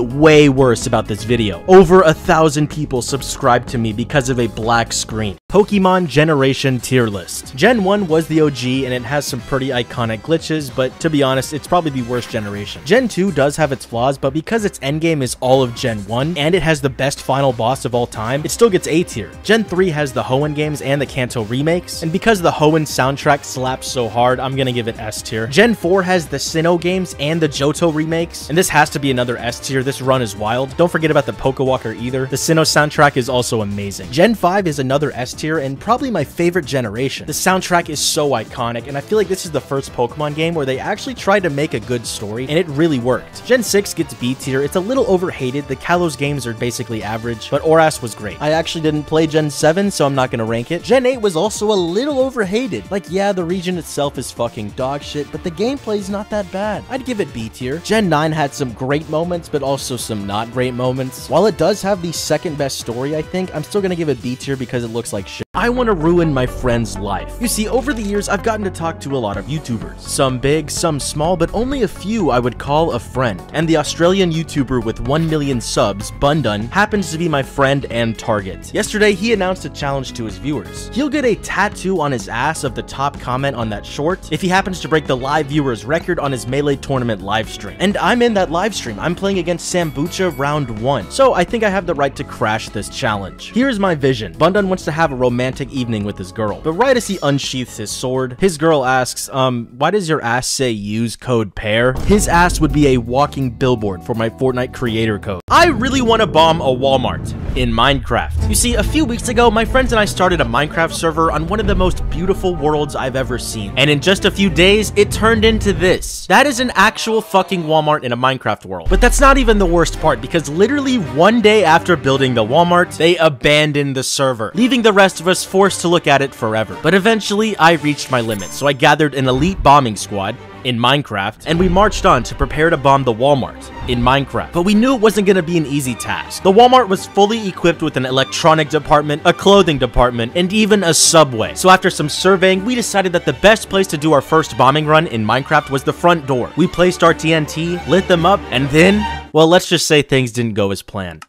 worse about this video. Over 1,000 people subscribed to me because of a black screen. Pokemon Generation Tier List. Gen 1 was the OG, and it has some pretty iconic glitches, but to be honest, it's probably the worst generation. Gen 2 does have its flaws, but because its endgame is all of Gen 1, and it has the best final boss of all time, it still gets A tier. Gen 3 has the Hoenn games and the Kanto remakes, and because the Hoenn soundtrack slaps so hard, I'm gonna give it S tier. Gen 4 has the Sinnoh games and the Johto remakes, and this has to be another S tier. This run is wild. Don't forget about the Pokewalker either. The Sinnoh soundtrack is also amazing. Gen 5 is another S tier and probably my favorite generation. The soundtrack is so iconic, and I feel like this is the first Pokemon game where they actually tried to make a good story, and it really worked. Gen 6 gets B tier. It's a little overhated. The Kalos games are basically average, but Oras was great. I actually didn't play Gen 7, so I'm not gonna rank it. Gen 8 was also a little overhated. Like, yeah, the region itself is fucking dog shit, but the gameplay's not that bad. I'd give it B tier. Gen 9 had some great moments, but also some not great moments. While it does have the second best story, I think, I'm still gonna give it B tier because it looks like shit. I want to ruin my friend's life. You see, over the years, I've gotten to talk to a lot of YouTubers. Some big, some small, but only a few I would call a friend. And the Australian YouTuber with 1 million subs, Bundun, happens to be my friend and target. Yesterday, he announced a challenge to his viewers. He'll get a tattoo on his ass of the top comment on that short if he happens to break the live viewers record on his Melee tournament livestream. And I'm in that livestream. I'm playing against Sambucha round 1. So I think I have the right to crash this challenge. Here's my vision. Bundun wants to have a romantic evening with his girl, but right as he unsheaths his sword, his girl asks, why does your ass say use code PEAR? His ass would be a walking billboard for my Fortnite creator code. I really want to bomb a Walmart in Minecraft. You see, a few weeks ago, my friends and I started a Minecraft server on one of the most beautiful worlds I've ever seen, and in just a few days, it turned into this. That is an actual fucking Walmart in a Minecraft world. But that's not even the worst part, because literally one day after building the Walmart, they abandoned the server, leaving the rest of us forced to look at it forever. But eventually, I reached my limit, so I gathered an elite bombing squad, in Minecraft, and we marched on to prepare to bomb the Walmart in Minecraft. But we knew it wasn't gonna be an easy task. The Walmart was fully equipped with an electronic department, a clothing department, and even a subway. So after some surveying, we decided that the best place to do our first bombing run in Minecraft was the front door. We placed our TNT, lit them up, and then, well, let's just say things didn't go as planned.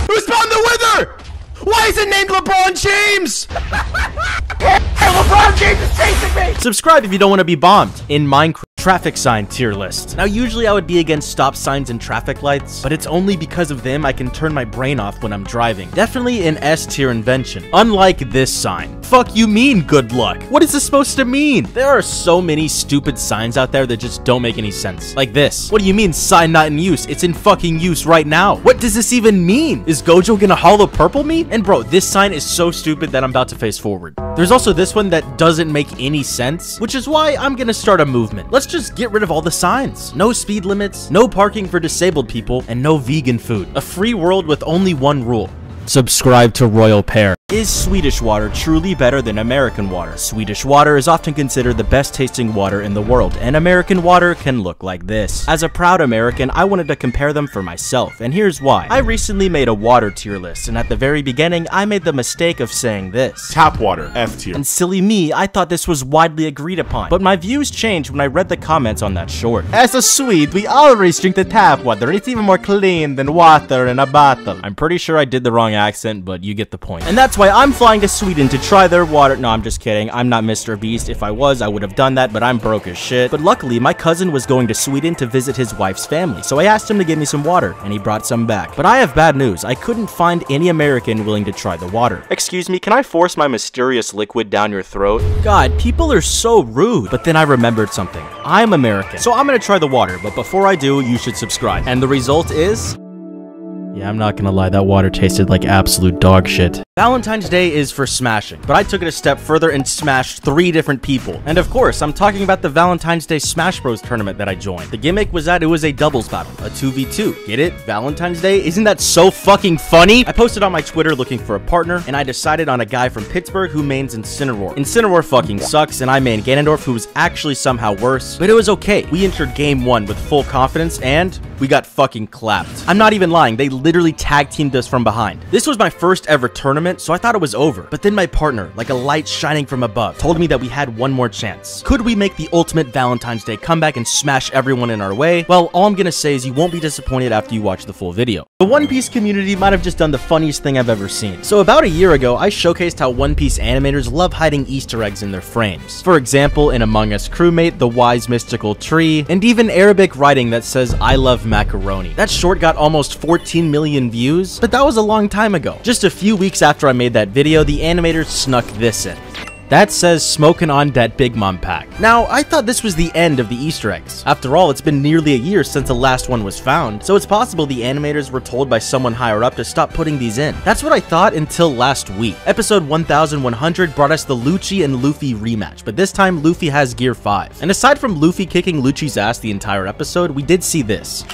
Who spawned the Wither? Why is it named LeBron James? LeBron James is chasing me! Subscribe if you don't want to be bombed in Minecraft. Traffic sign tier list. Now, usually I would be against stop signs and traffic lights, but it's only because of them I can turn my brain off when I'm driving. Definitely an S tier invention. Unlike this sign. Fuck you mean good luck? What is this supposed to mean? There are so many stupid signs out there that just don't make any sense. Like this. What do you mean sign not in use? It's in fucking use right now. What does this even mean? Is Gojo gonna hollow purple me? And bro, this sign is so stupid that I'm about to face forward. There's also this one that doesn't make any sense, which is why I'm gonna start a movement. Let's just get rid of all the signs. No speed limits, no parking for disabled people, and no vegan food. A free world with only one rule. Subscribe to RoyalPear. Is Swedish water truly better than American water? Swedish water is often considered the best tasting water in the world, and American water can look like this. As a proud American, I wanted to compare them for myself, and here's why. I recently made a water tier list, and at the very beginning, I made the mistake of saying this. Tap water, F tier. And silly me, I thought this was widely agreed upon, but my views changed when I read the comments on that short. As a Swede, we always drink the tap water. It's even more clean than water in a bottle. I'm pretty sure I did the wrong accent, but you get the point. And that's why I'm flying to Sweden to try their water. No, I'm just kidding. I'm not Mr. Beast. If I was, I would have done that, but I'm broke as shit. But luckily, my cousin was going to Sweden to visit his wife's family, so I asked him to give me some water, and he brought some back. But I have bad news. I couldn't find any American willing to try the water. Excuse me, can I force my mysterious liquid down your throat? God, people are so rude. But then I remembered something. I'm American, so I'm gonna try the water, but before I do, you should subscribe. And the result is... yeah, I'm not gonna lie, that water tasted like absolute dog shit. Valentine's Day is for smashing, but I took it a step further and smashed 3 different people. And of course, I'm talking about the Valentine's Day Smash Bros tournament that I joined. The gimmick was that it was a doubles battle, a 2v2. Get it? Valentine's Day? Isn't that so fucking funny? I posted on my Twitter looking for a partner, and I decided on a guy from Pittsburgh who mains Incineroar. Incineroar fucking sucks, and I main Ganondorf, who was actually somehow worse, but it was okay. We entered game 1 with full confidence, and we got fucking clapped. I'm not even lying, they literally tag teamed us from behind. This was my first ever tournament, so I thought it was over. But then my partner, like a light shining from above, told me that we had one more chance. Could we make the ultimate Valentine's Day comeback and smash everyone in our way? Well, all I'm gonna say is you won't be disappointed after you watch the full video. The One Piece community might have just done the funniest thing I've ever seen. So about a year ago, I showcased how One Piece animators love hiding Easter eggs in their frames. For example, in Among Us crewmate, the wise mystical tree, and even Arabic writing that says, "I love macaroni." That short got almost 14 million views, but that was a long time ago. Just a few weeks after I made that video, the animators snuck this in. That says "Smokin' on Dat Big Mom Pack." Now, I thought this was the end of the Easter eggs. After all, it's been nearly a year since the last one was found, so it's possible the animators were told by someone higher up to stop putting these in. That's what I thought until last week. Episode 1100 brought us the Lucci and Luffy rematch, but this time Luffy has Gear 5. And aside from Luffy kicking Lucci's ass the entire episode, we did see this.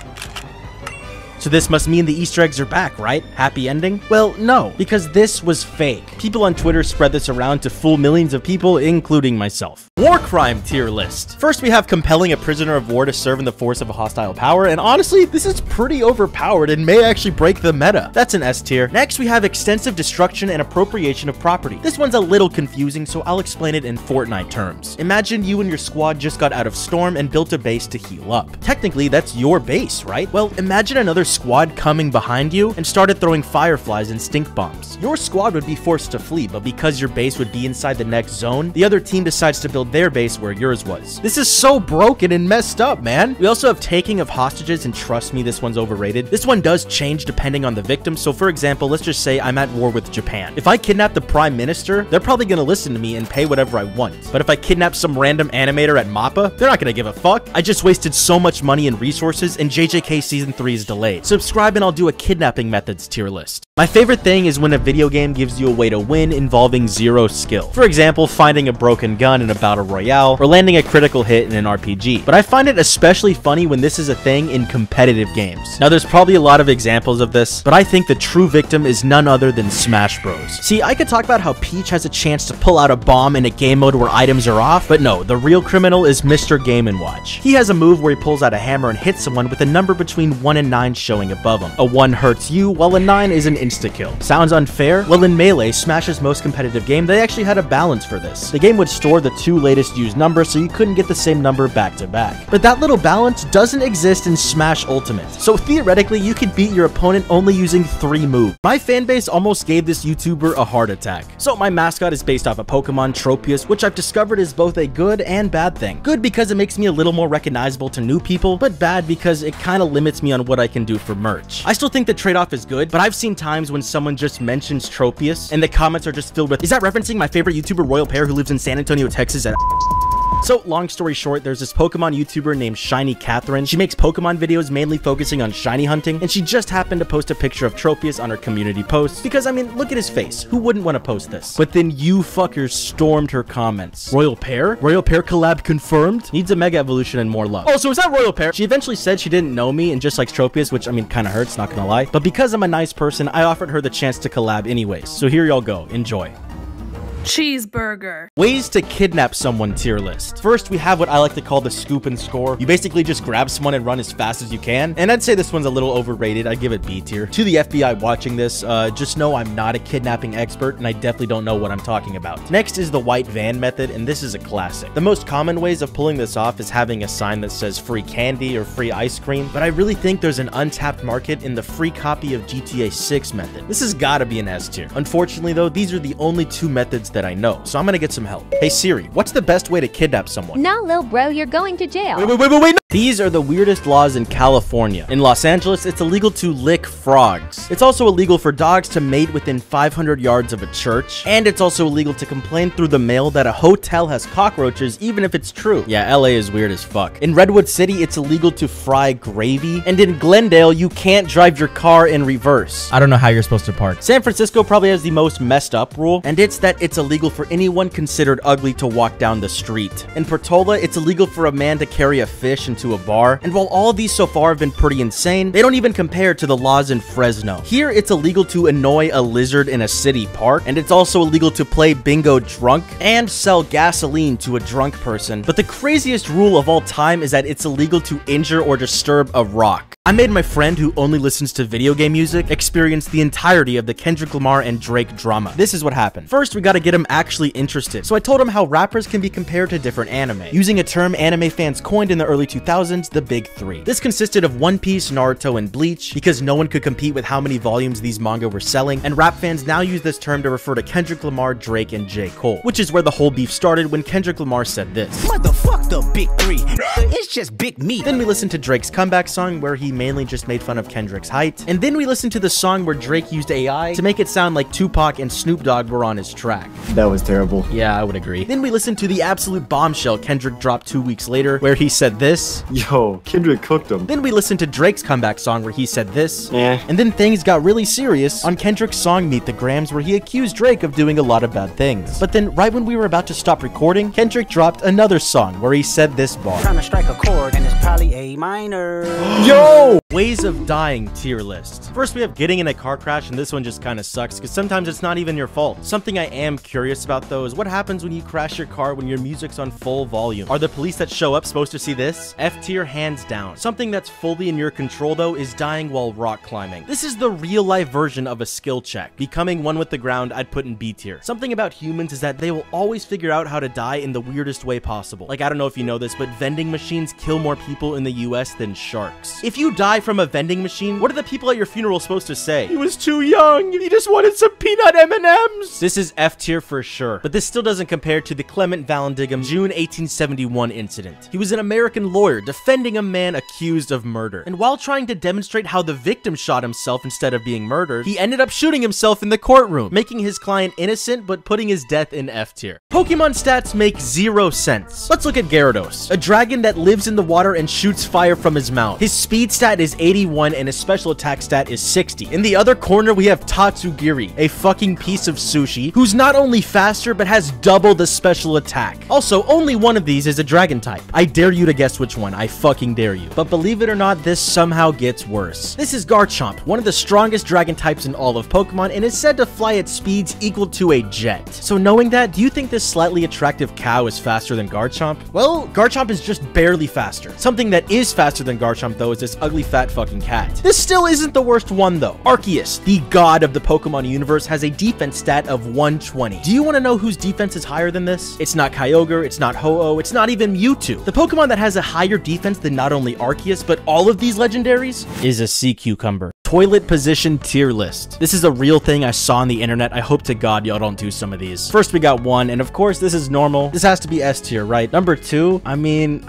So this must mean the Easter eggs are back, right? Happy ending? Well, no, because this was fake. People on Twitter spread this around to fool millions of people, including myself. War crime tier list. First, we have compelling a prisoner of war to serve in the force of a hostile power, and honestly, this is pretty overpowered and may actually break the meta. That's an S tier. Next, we have extensive destruction and appropriation of property. This one's a little confusing, so I'll explain it in Fortnite terms. Imagine you and your squad just got out of Storm and built a base to heal up. Technically, that's your base, right? Well, imagine another squad coming behind you and started throwing fireflies and stink bombs. Your squad would be forced to flee, but because your base would be inside the next zone, the other team decides to build their base where yours was. This is so broken and messed up, man. We also have taking of hostages, and trust me, this one's overrated. This one does change depending on the victim. So for example, let's just say I'm at war with Japan. If I kidnap the prime minister, they're probably gonna listen to me and pay whatever I want. But if I kidnap some random animator at MAPPA, they're not gonna give a fuck. I just wasted so much money and resources, and JJK Season 3 is delayed. played. Subscribe and I'll do a kidnapping methods tier list. My favorite thing is when a video game gives you a way to win involving zero skill. For example, finding a broken gun in a battle royale, or landing a critical hit in an RPG. But I find it especially funny when this is a thing in competitive games. Now there's probably a lot of examples of this, but I think the true victim is none other than Smash Bros. See, I could talk about how Peach has a chance to pull out a bomb in a game mode where items are off, but no, the real criminal is Mr. Game & Watch. He has a move where he pulls out a hammer and hits someone with a number between 1 and 9 showing above him. A 1 hurts you, while a 9 is an insta-kill. Sounds unfair? Well, in Melee, Smash's most competitive game, they actually had a balance for this. The game would store the 2 latest used numbers so you couldn't get the same number back to back. But that little balance doesn't exist in Smash Ultimate. So theoretically, you could beat your opponent only using 3 moves. My fanbase almost gave this YouTuber a heart attack. So my mascot is based off of Pokemon Tropius, which I've discovered is both a good and bad thing. Good because it makes me a little more recognizable to new people, but bad because it kind of limits me on what I can do for merch. I still think the trade-off is good, but I've seen times when someone just mentions Tropius and the comments are just filled with, "Is that referencing my favorite YouTuber RoyalPear who lives in San Antonio, Texas at..." So, long story short, there's this Pokemon YouTuber named Shiny Catherine. She makes Pokemon videos mainly focusing on shiny hunting, and she just happened to post a picture of Tropius on her community post, because, I mean, look at his face. Who wouldn't want to post this? But then you fuckers stormed her comments. RoyalPear? RoyalPear collab confirmed? Needs a Mega Evolution and more love. Oh, so is that RoyalPear? She eventually said she didn't know me and just likes Tropius, which, I mean, kind of hurts, not gonna lie. But because I'm a nice person, I offered her the chance to collab anyways. So here y'all go. Enjoy. Cheeseburger. Ways to kidnap someone tier list. First, we have what I like to call the scoop and score. You basically just grab someone and run as fast as you can. And I'd say this one's a little overrated. I'd give it B tier. To the FBI watching this, just know I'm not a kidnapping expert and I definitely don't know what I'm talking about. Next is the white van method, and this is a classic. The most common ways of pulling this off is having a sign that says free candy or free ice cream, but I really think there's an untapped market in the free copy of GTA 6 method. This has gotta be an S tier. Unfortunately though, these are the only 2 methods that I know, so I'm gonna get some help. Hey Siri, what's the best way to kidnap someone? No, lil bro, you're going to jail. Wait, no. These are the weirdest laws in California. In Los Angeles, it's illegal to lick frogs. It's also illegal for dogs to mate within 500 yards of a church, and it's also illegal to complain through the mail that a hotel has cockroaches, even if it's true. Yeah, LA is weird as fuck. In Redwood City, it's illegal to fry gravy, and in Glendale, you can't drive your car in reverse. I don't know how you're supposed to park. San Francisco probably has the most messed up rule, and it's that it's illegal for anyone considered ugly to walk down the street. In Portola, it's illegal for a man to carry a fish into a bar, and while all of these so far have been pretty insane, they don't even compare to the laws in Fresno. Here, it's illegal to annoy a lizard in a city park, and it's also illegal to play bingo drunk and sell gasoline to a drunk person. But the craziest rule of all time is that it's illegal to injure or disturb a rock. I made my friend, who only listens to video game music, experience the entirety of the Kendrick Lamar and Drake drama. This is what happened. First, we gotta get him actually interested. So I told him how rappers can be compared to different anime, using a term anime fans coined in the early 2000s, the Big Three. This consisted of One Piece, Naruto, and Bleach, because no one could compete with how many volumes these manga were selling, and rap fans now use this term to refer to Kendrick Lamar, Drake, and J. Cole, which is where the whole beef started when Kendrick Lamar said this. What the fuck, the Big Three? It's just big meat. Then we listened to Drake's comeback song, where he mainly just made fun of Kendrick's height. And then we listened to the song where Drake used AI to make it sound like Tupac and Snoop Dogg were on his track. That was terrible. Yeah, I would agree. Then we listened to the absolute bombshell Kendrick dropped 2 weeks later, where he said this. Yo, Kendrick cooked him. Then we listened to Drake's comeback song where he said this. Eh. And then things got really serious on Kendrick's song Meet the Grams, where he accused Drake of doing a lot of bad things. But then right when we were about to stop recording, Kendrick dropped another song where he said this bar. Trying to strike a chord and it's probably A minor. Yo! Ways of dying tier list. First, we have getting in a car crash, and this one just kind of sucks because sometimes it's not even your fault. Something I am curious about though is what happens when you crash your car when your music's on full volume. Are the police that show up supposed to see this? F tier hands down. Something that's fully in your control though is dying while rock climbing. This is the real life version of a skill check. Becoming one with the ground, I'd put in B tier. Something about humans is that they will always figure out how to die in the weirdest way possible. Like, I don't know if you know this, but vending machines kill more people in the US than sharks. If you die from a vending machine, what are the people at your funeral supposed to say? He was too young. He just wanted some peanut M&Ms. This is F tier for sure, but this still doesn't compare to the Clement Vallandigham June 1871 incident. He was an American lawyer defending a man accused of murder, and while trying to demonstrate how the victim shot himself instead of being murdered, he ended up shooting himself in the courtroom, making his client innocent but putting his death in F tier. Pokemon stats make 0 sense. Let's look at Gyarados, a dragon that lives in the water and and shoots fire from his mouth. His speed stat is 81 and his special attack stat is 60. In the other corner, we have Tatsugiri, a fucking piece of sushi, who's not only faster, but has double the special attack. Also, only one of these is a dragon type. I dare you to guess which one. I fucking dare you. But believe it or not, this somehow gets worse. This is Garchomp, one of the strongest dragon types in all of Pokemon, and is said to fly at speeds equal to a jet. So knowing that, do you think this slightly attractive cow is faster than Garchomp? Well, Garchomp is just barely faster. Something that is faster than Garchomp, though, is this ugly fat fucking cat. This still isn't the worst one, though. Arceus, the god of the Pokemon universe, has a defense stat of 120. Do you want to know whose defense is higher than this? It's not Kyogre, it's not Ho-Oh, it's not even Mewtwo. The Pokemon that has a higher defense than not only Arceus, but all of these legendaries is a sea cucumber. Toilet position tier list. This is a real thing I saw on the internet. I hope to God y'all don't do some of these. First, we got 1, and of course, this is normal. This has to be S tier, right? Number 2, I mean...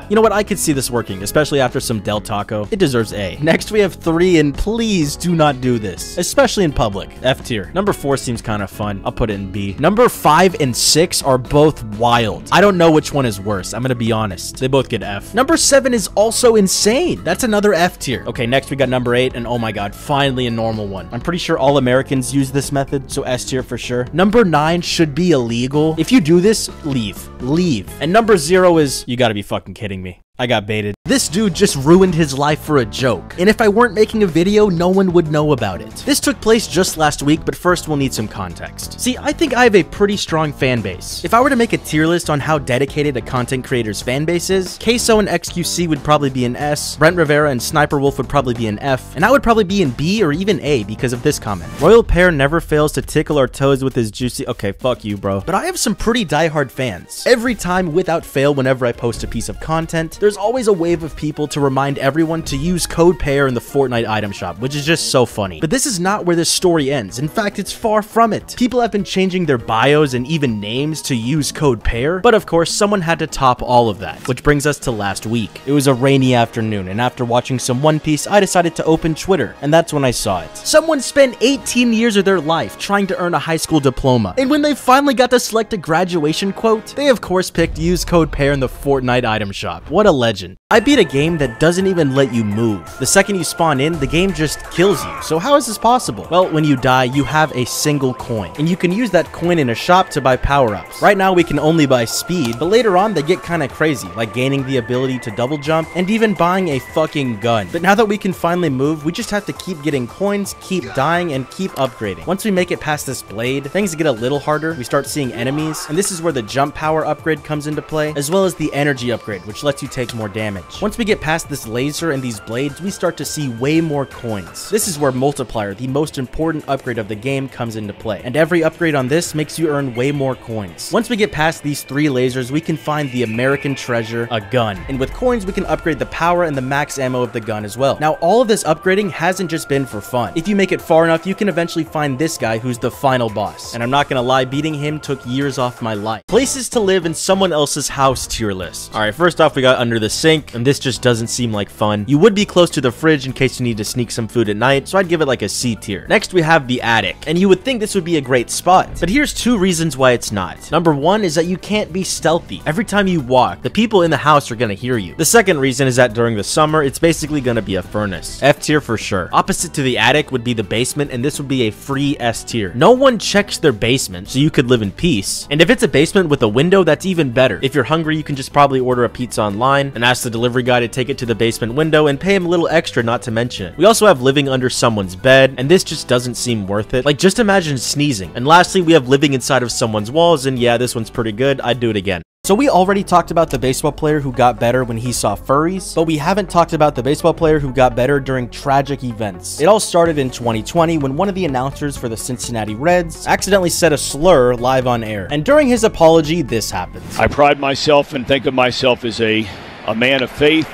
You know what? I could see this working, especially after some Del Taco. It deserves A. Next, we have 3, and please do not do this, especially in public. F tier. Number 4 seems kind of fun. I'll put it in B. Number 5 and 6 are both wild. I don't know which one is worse. I'm gonna be honest. They both get F. Number 7 is also insane. That's another F tier. Okay, next we got number 8, and oh my god, finally a normal one. I'm pretty sure all Americans use this method, so S tier for sure. Number 9 should be illegal. If you do this, leave. Leave. And number 0 is, you gotta be fucking kidding me. I got baited. This dude just ruined his life for a joke. And if I weren't making a video, no one would know about it. This took place just last week, but first we'll need some context. See, I think I have a pretty strong fan base. If I were to make a tier list on how dedicated a content creator's fan base is, Queso and XQC would probably be an S, Brent Rivera and Sniper Wolf would probably be an F, and I would probably be in B or even A because of this comment. RoyalPear never fails to tickle our toes with his juicy... Okay, fuck you, bro. But I have some pretty diehard fans. Every time, without fail, whenever I post a piece of content, there's always a wave of people to remind everyone to use code PEAR in the Fortnite item shop, which is just so funny. But this is not where this story ends. In fact, it's far from it. People have been changing their bios and even names to use code PEAR, but of course, someone had to top all of that, which brings us to last week. It was a rainy afternoon, and after watching some One Piece, I decided to open Twitter, and that's when I saw it. Someone spent 18 years of their life trying to earn a high school diploma, and when they finally got to select a graduation quote, they of course picked use code PEAR in the Fortnite item shop. What a legend. I beat a game that doesn't even let you move. The second you spawn in, the game just kills you. So how is this possible? Well, when you die, you have a single coin, and you can use that coin in a shop to buy power-ups. Right now, we can only buy speed, but later on, they get kind of crazy, like gaining the ability to double jump, and even buying a fucking gun. But now that we can finally move, we just have to keep getting coins, keep dying, and keep upgrading. Once we make it past this blade, things get a little harder. We start seeing enemies, and this is where the jump power upgrade comes into play, as well as the energy upgrade, which lets you take more damage. Once we get past this laser and these blades, we start to see way more coins. This is where Multiplier, the most important upgrade of the game, comes into play, and every upgrade on this makes you earn way more coins. Once we get past these 3 lasers, we can find the American treasure, a gun, and with coins we can upgrade the power and the max ammo of the gun as well. Now, all of this upgrading hasn't just been for fun. If you make it far enough, you can eventually find this guy who's the final boss, and I'm not gonna lie, beating him took years off my life. Places to live in someone else's house tier list. Alright, first off, we got under the sink, and this just doesn't seem like fun. You would be close to the fridge in case you need to sneak some food at night, so I'd give it like a C tier. Next, we have the attic, and you would think this would be a great spot, but here's 2 reasons why it's not. Number 1 is that you can't be stealthy. Every time you walk, the people in the house are gonna hear you. The second reason is that during the summer, it's basically gonna be a furnace. F tier for sure. Opposite to the attic would be the basement, and this would be a free S tier. No one checks their basement, so you could live in peace. And if it's a basement with a window, that's even better. If you're hungry, you can just probably order a pizza online and ask the delivery guy to take it to the basement window and pay him a little extra not to mention it. We also have living under someone's bed, and this just doesn't seem worth it. Like, just imagine sneezing. And lastly, we have living inside of someone's walls, and yeah, this one's pretty good. I'd do it again. So we already talked about the baseball player who got better when he saw furries, but we haven't talked about the baseball player who got better during tragic events. It all started in 2020 when one of the announcers for the Cincinnati Reds accidentally said a slur live on air. And during his apology, this happened. I pride myself and think of myself as a man of faith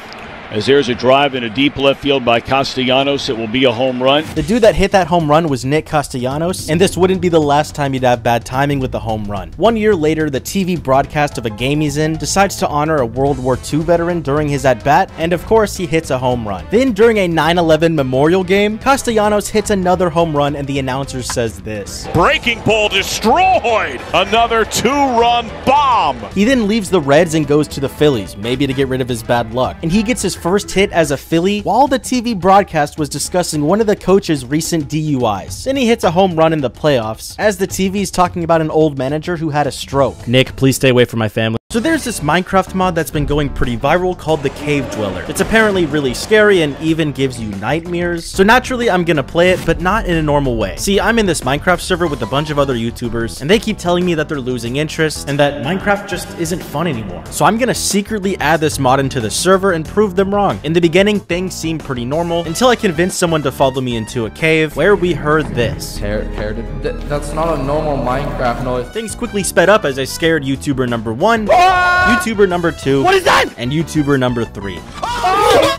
As there's a drive in a deep left field by Castellanos, it will be a home run. The dude that hit that home run was Nick Castellanos, and this wouldn't be the last time he'd have bad timing with the home run. 1 year later, the TV broadcast of a game he's in decides to honor a World War II veteran during his at-bat, and of course, he hits a home run. Then, during a 9/11 memorial game, Castellanos hits another home run, and the announcer says this: "Breaking ball destroyed! Another 2-run bomb!" He then leaves the Reds and goes to the Phillies, maybe to get rid of his bad luck. And he gets his first hit as a Philly while the TV broadcast was discussing one of the coach's recent DUIs. Then he hits a home run in the playoffs as the TV's talking about an old manager who had a stroke. Nick, please stay away from my family. So there's this Minecraft mod that's been going pretty viral called the Cave Dweller. It's apparently really scary and even gives you nightmares. So naturally, I'm gonna play it, but not in a normal way. See, I'm in this Minecraft server with a bunch of other YouTubers, and they keep telling me that they're losing interest and that Minecraft just isn't fun anymore. So I'm gonna secretly add this mod into the server and prove them wrong. In the beginning, things seemed pretty normal until I convinced someone to follow me into a cave where we heard this. That's not a normal Minecraft noise. Things quickly sped up as I scared YouTuber number 1. YouTuber number 2, what is that? And YouTuber number 3.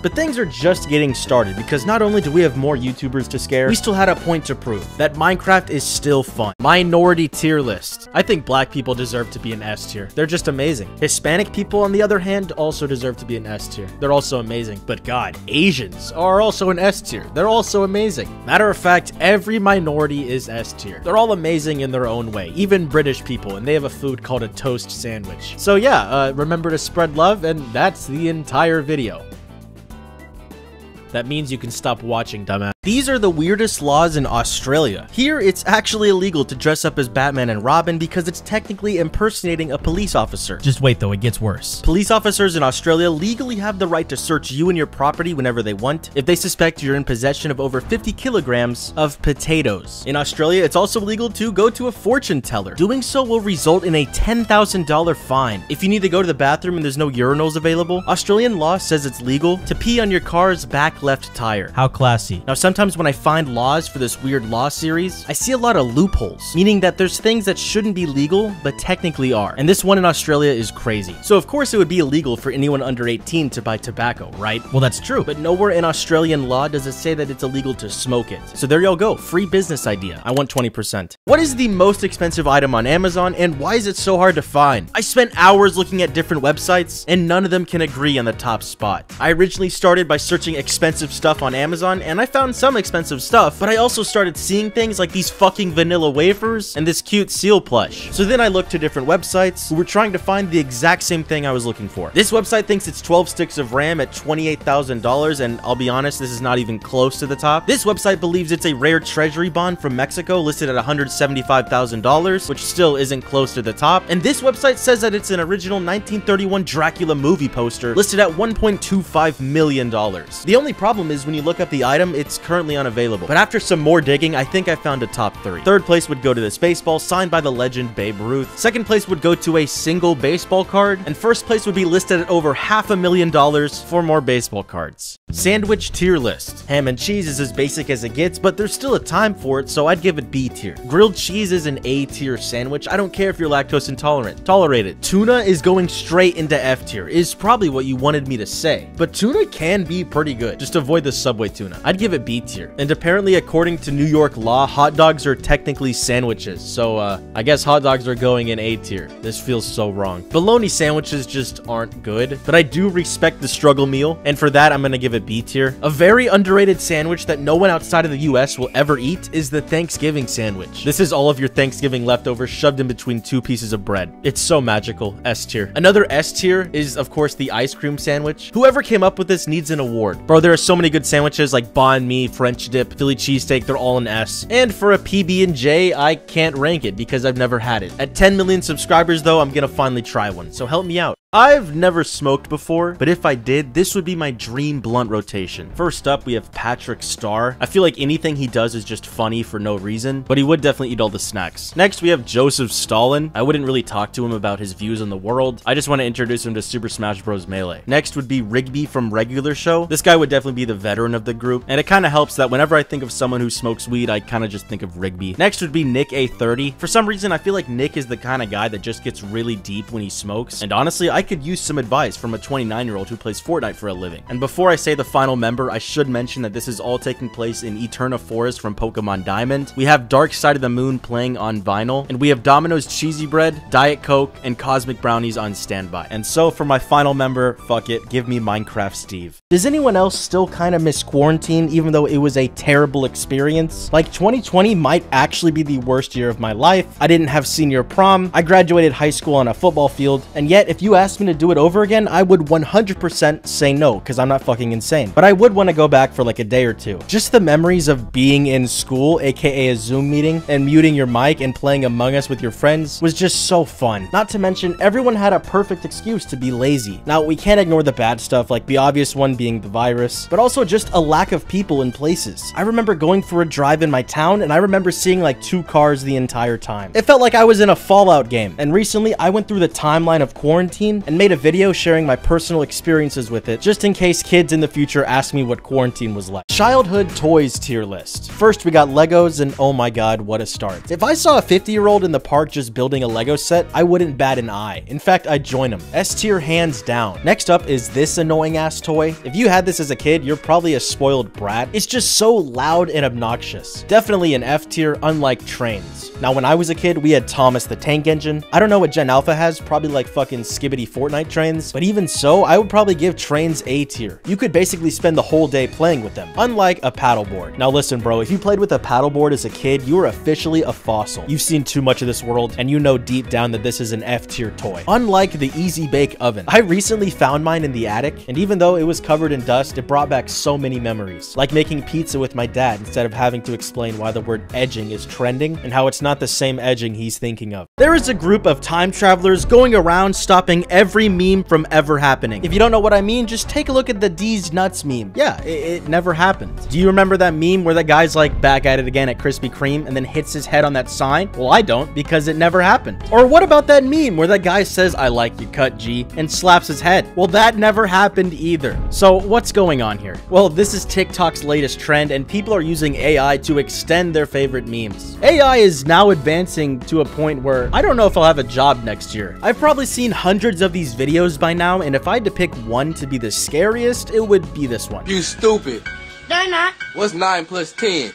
But things are just getting started because not only do we have more YouTubers to scare, we still had a point to prove that Minecraft is still fun. Minority tier list. I think black people deserve to be an S tier. They're just amazing. Hispanic people, on the other hand, also deserve to be an S tier. They're also amazing. But God, Asians are also an S tier. They're also amazing. Matter of fact, every minority is S tier. They're all amazing in their own way. Even British people, and they have a food called a toast sandwich. So yeah, remember to spread love, and that's the entire video. That means you can stop watching, dumbass. These are the weirdest laws in Australia. Here, it's actually illegal to dress up as Batman and Robin because it's technically impersonating a police officer. Just wait though, it gets worse. Police officers in Australia legally have the right to search you and your property whenever they want if they suspect you're in possession of over 50 kilograms of potatoes. In Australia, it's also illegal to go to a fortune teller. Doing so will result in a $10,000 fine. If you need to go to the bathroom and there's no urinals available, Australian law says it's legal to pee on your car's back left tire. How classy. Now, sometimes when I find laws for this weird law series, I see a lot of loopholes, meaning that there's things that shouldn't be legal, but technically are. And this one in Australia is crazy. So of course it would be illegal for anyone under 18 to buy tobacco, right? Well, that's true, but nowhere in Australian law does it say that it's illegal to smoke it. So there y'all go, free business idea. I want 20%. What is the most expensive item on Amazon, and why is it so hard to find? I spent hours looking at different websites, and none of them can agree on the top spot. I originally started by searching expensive stuff on Amazon, and I found some expensive stuff, but I also started seeing things like these fucking vanilla wafers and this cute seal plush. So then I looked to different websites who were trying to find the exact same thing I was looking for. This website thinks it's 12 sticks of RAM at $28,000, and I'll be honest, this is not even close to the top. This website believes it's a rare treasury bond from Mexico listed at $175,000, which still isn't close to the top. And this website says that it's an original 1931 Dracula movie poster listed at $1.25 million. The only problem is when you look up the item, it's currently unavailable. But after some more digging, I think I found a top 3. Third place would go to this baseball signed by the legend Babe Ruth. Second place would go to a single baseball card. And first place would be listed at over $500,000 for more baseball cards. Sandwich tier list. Ham and cheese is as basic as it gets, but there's still a time for it, so I'd give it B tier. Grilled cheese is an A tier sandwich. I don't care if you're lactose intolerant. Tolerate it. Tuna is going straight into F tier, is probably what you wanted me to say. But tuna can be pretty good. Just avoid the Subway tuna. I'd give it B tier. And apparently, according to New York law, hot dogs are technically sandwiches. So, I guess hot dogs are going in A tier. This feels so wrong. Bologna sandwiches just aren't good, but I do respect the struggle meal, and for that, I'm gonna give it B tier. A very underrated sandwich that no one outside of the US will ever eat is the Thanksgiving sandwich. This is all of your Thanksgiving leftovers shoved in between 2 pieces of bread. It's so magical. S tier. Another S tier is, of course, the ice cream sandwich. Whoever came up with this needs an award. Bro, there are so many good sandwiches like banh mi, French dip, Philly cheesesteak, they're all an S. And for a PB&J, I can't rank it because I've never had it. At 10 million subscribers though, I'm gonna finally try one, so help me out. I've never smoked before, but if I did, this would be my dream blunt rotation. First up, we have Patrick Starr. I feel like anything he does is just funny for no reason, but he would definitely eat all the snacks. Next, we have Joseph Stalin. I wouldn't really talk to him about his views on the world. I just want to introduce him to Super Smash Bros. Melee. Next would be Rigby from Regular Show. This guy would definitely be the veteran of the group, and it kind of helps that whenever I think of someone who smokes weed, I kind of just think of Rigby. Next would be Nick A30. For some reason, I feel like Nick is the kind of guy that just gets really deep when he smokes, and honestly, I could use some advice from a 29-year-old who plays Fortnite for a living. And before I say the final member, I should mention that this is all taking place in Eterna Forest from Pokemon Diamond. We have Dark Side of the Moon playing on vinyl, and we have Domino's Cheesy Bread, Diet Coke, and Cosmic Brownies on standby. And so for my final member, fuck it, give me Minecraft Steve. Does anyone else still kind of miss quarantine, even though it was a terrible experience? Like, 2020 might actually be the worst year of my life. I didn't have senior prom, I graduated high school on a football field, and yet if you asked me to do it over again, I would 100% say no, because I'm not fucking insane. But I would want to go back for like a day or two. Just the memories of being in school, aka a Zoom meeting, and muting your mic and playing Among Us with your friends was just so fun. Not to mention, everyone had a perfect excuse to be lazy. Now, we can't ignore the bad stuff, like the obvious one being the virus, but also just a lack of people in places. I remember going for a drive in my town, and I remember seeing like 2 cars the entire time. It felt like I was in a Fallout game. And recently, I went through the timeline of quarantine and made a video sharing my personal experiences with it, just in case kids in the future ask me what quarantine was like. Childhood toys tier list. First, we got Legos, and oh my god, what a start. If I saw a 50-year-old in the park just building a Lego set, I wouldn't bat an eye. In fact, I'd join him. S tier hands down. Next up is this annoying ass toy. If you had this as a kid, you're probably a spoiled brat. It's just so loud and obnoxious. Definitely an F tier, unlike trains. Now, when I was a kid, we had Thomas the Tank Engine. I don't know what Gen Alpha has, probably like fucking skibbity Fortnite trains, but even so, I would probably give trains A tier. You could basically spend the whole day playing with them, unlike a paddleboard. Now listen, bro, if you played with a paddleboard as a kid, you are officially a fossil. You've seen too much of this world, and you know deep down that this is an F tier toy. Unlike the Easy Bake Oven. I recently found mine in the attic, and even though it was covered in dust, it brought back so many memories. Like making pizza with my dad instead of having to explain why the word edging is trending, and how it's not the same edging he's thinking of. There is a group of time travelers going around stopping every meme from ever happening. If you don't know what I mean, just take a look at the D's Nuts meme. Yeah, it never happened. Do you remember that meme where that guy's like back at it again at Krispy Kreme and then hits his head on that sign? Well, I don't, because it never happened. Or what about that meme where that guy says, "I like you cut, G," and slaps his head? Well, that never happened either. So what's going on here? Well, this is TikTok's latest trend, and people are using AI to extend their favorite memes. AI is now advancing to a point where I don't know if I'll have a job next year. I've probably seen hundreds of these videos by now, and if I had to pick one to be the scariest, it would be this one. You stupid. They're not. What's 9 plus 10?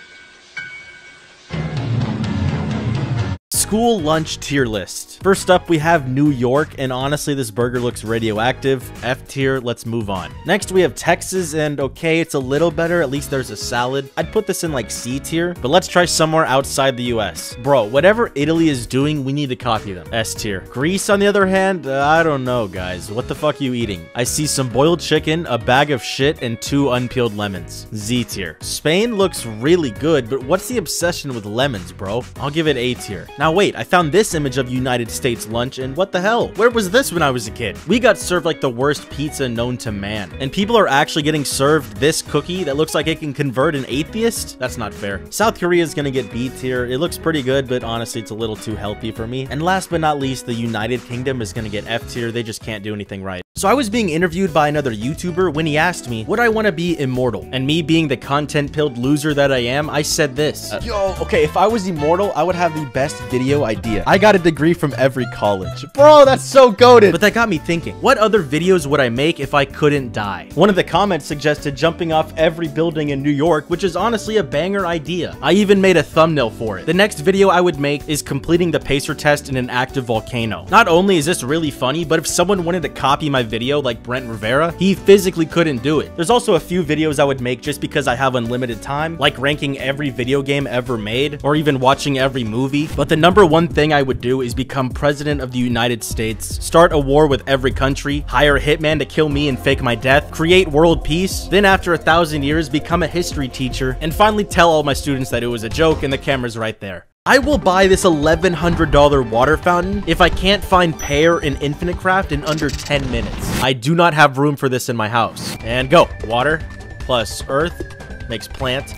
School lunch tier list. First up, we have New York, and honestly, this burger looks radioactive. F tier, let's move on. Next, we have Texas, and okay, it's a little better. At least there's a salad. I'd put this in like C tier, but let's try somewhere outside the US. Bro, whatever Italy is doing, we need to copy them. S tier. Greece, on the other hand, I don't know, guys. What the fuck are you eating? I see some boiled chicken, a bag of shit, and 2 unpeeled lemons. Z tier. Spain looks really good, but what's the obsession with lemons, bro? I'll give it A tier. Now wait, I found this image of United States lunch, and what the hell? Where was this when I was a kid? We got served like the worst pizza known to man, and people are actually getting served this cookie that looks like it can convert an atheist? That's not fair. South Korea is gonna get B tier. It looks pretty good, but honestly, it's a little too healthy for me. And last but not least, the United Kingdom is gonna get F tier. They just can't do anything right. So I was being interviewed by another YouTuber when he asked me, would I want to be immortal? And me being the content-pilled loser that I am, I said this. Yo, okay, if I was immortal, I would have the best video idea. I got a degree from every college. Bro, that's so goated. But that got me thinking, what other videos would I make if I couldn't die? One of the comments suggested jumping off every building in New York, which is honestly a banger idea. I even made a thumbnail for it. The next video I would make is completing the pacer test in an active volcano. Not only is this really funny, but if someone wanted to copy my video like Brent Rivera, he physically couldn't do it. There's also a few videos I would make just because I have unlimited time, like ranking every video game ever made, or even watching every movie. But the number one thing I would do is become president of the United States, start a war with every country, hire a hitman to kill me and fake my death, create world peace, then after 1,000 years become a history teacher, and finally tell all my students that it was a joke and the camera's right there. I will buy this $1,100 water fountain if I can't find pear in Infinite Craft in under 10 minutes. I do not have room for this in my house. And go. Water plus earth makes plant.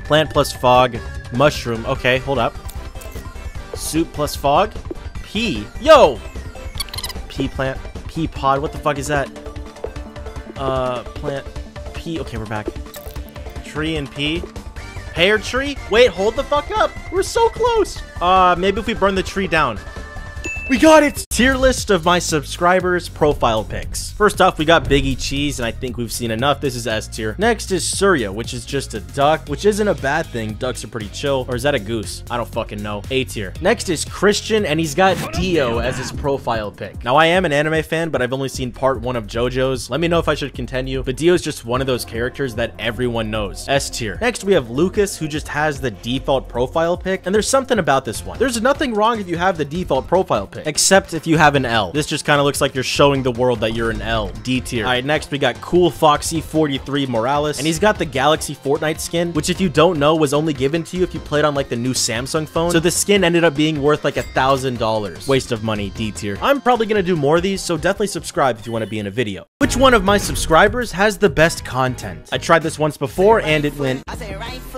Plant plus fog. Mushroom. Okay, hold up. Soup plus fog. Pea. Yo! Pea plant. Pea pod. What the fuck is that? Plant. Pea. Okay, we're back. Tree and pea. Pear tree? Wait, hold the fuck up. We're so close. Maybe if we burn the tree down. We got it! Tier list of my subscribers' profile pics. First off, we got Biggie Cheese, and I think we've seen enough. This is S tier. Next is Surya, which is just a duck, which isn't a bad thing. Ducks are pretty chill. Or is that a goose? I don't fucking know. A tier. Next is Christian, and he's got Dio as his profile pic. Now, I am an anime fan, but I've only seen part 1 of JoJo's. Let me know if I should continue, but Dio's just one of those characters that everyone knows. S tier. Next, we have Lucas, who just has the default profile pic, and there's something about this one. There's nothing wrong if you have the default profile pic, except if you have an L. This just kind of looks like you're showing the world that you're an L. D tier. All right, next we got Cool Foxy 43 Morales, and he's got the Galaxy Fortnite skin, which if you don't know was only given to you if you played on like the new Samsung phone. So the skin ended up being worth like $1,000. Waste of money. D tier. I'm probably gonna do more of these, so definitely subscribe if you want to be in a video. Which one of my subscribers has the best content? I tried this once before and it went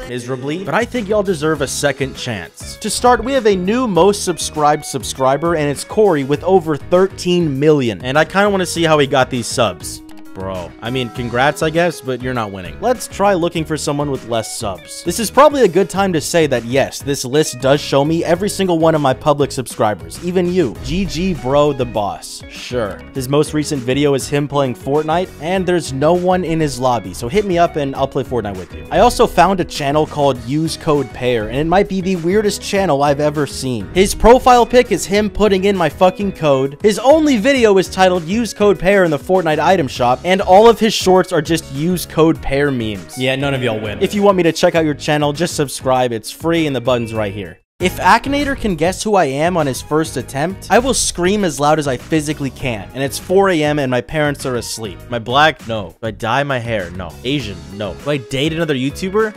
miserably, but I think y'all deserve a second chance. To start, we have a new most subscribed subscriber, and it's Corey with over 13 million. And I kind of want to see how he got these subs. Bro, I mean, congrats, I guess, but you're not winning. Let's try looking for someone with less subs. This is probably a good time to say that yes, this list does show me every single one of my public subscribers, even you. GG bro, the boss. Sure. His most recent video is him playing Fortnite, and there's no one in his lobby, so hit me up and I'll play Fortnite with you. I also found a channel called Use Code Pear, and it might be the weirdest channel I've ever seen. His profile pic is him putting in my fucking code. His only video is titled Use Code Pear in the Fortnite item shop, and all of his shorts are just Use Code Pear memes. Yeah, none of y'all win. If you want me to check out your channel, just subscribe. It's free and the button's right here. If Akinator can guess who I am on his first attempt, I will scream as loud as I physically can. And it's 4 a.m. and my parents are asleep. Am I black? No. Do I dye my hair? No. Asian? No. Do I date another YouTuber?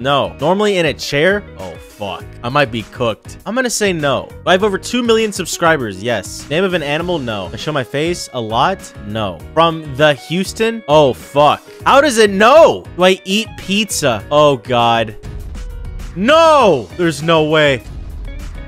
No. Normally in a chair? Oh, fuck. I might be cooked. I'm gonna say no. I have over 2 million subscribers. Yes. Name of an animal? No. I show my face a lot? No. From the Houston? Oh, fuck. How does it know? Do I eat pizza? Oh, God. No! There's no way.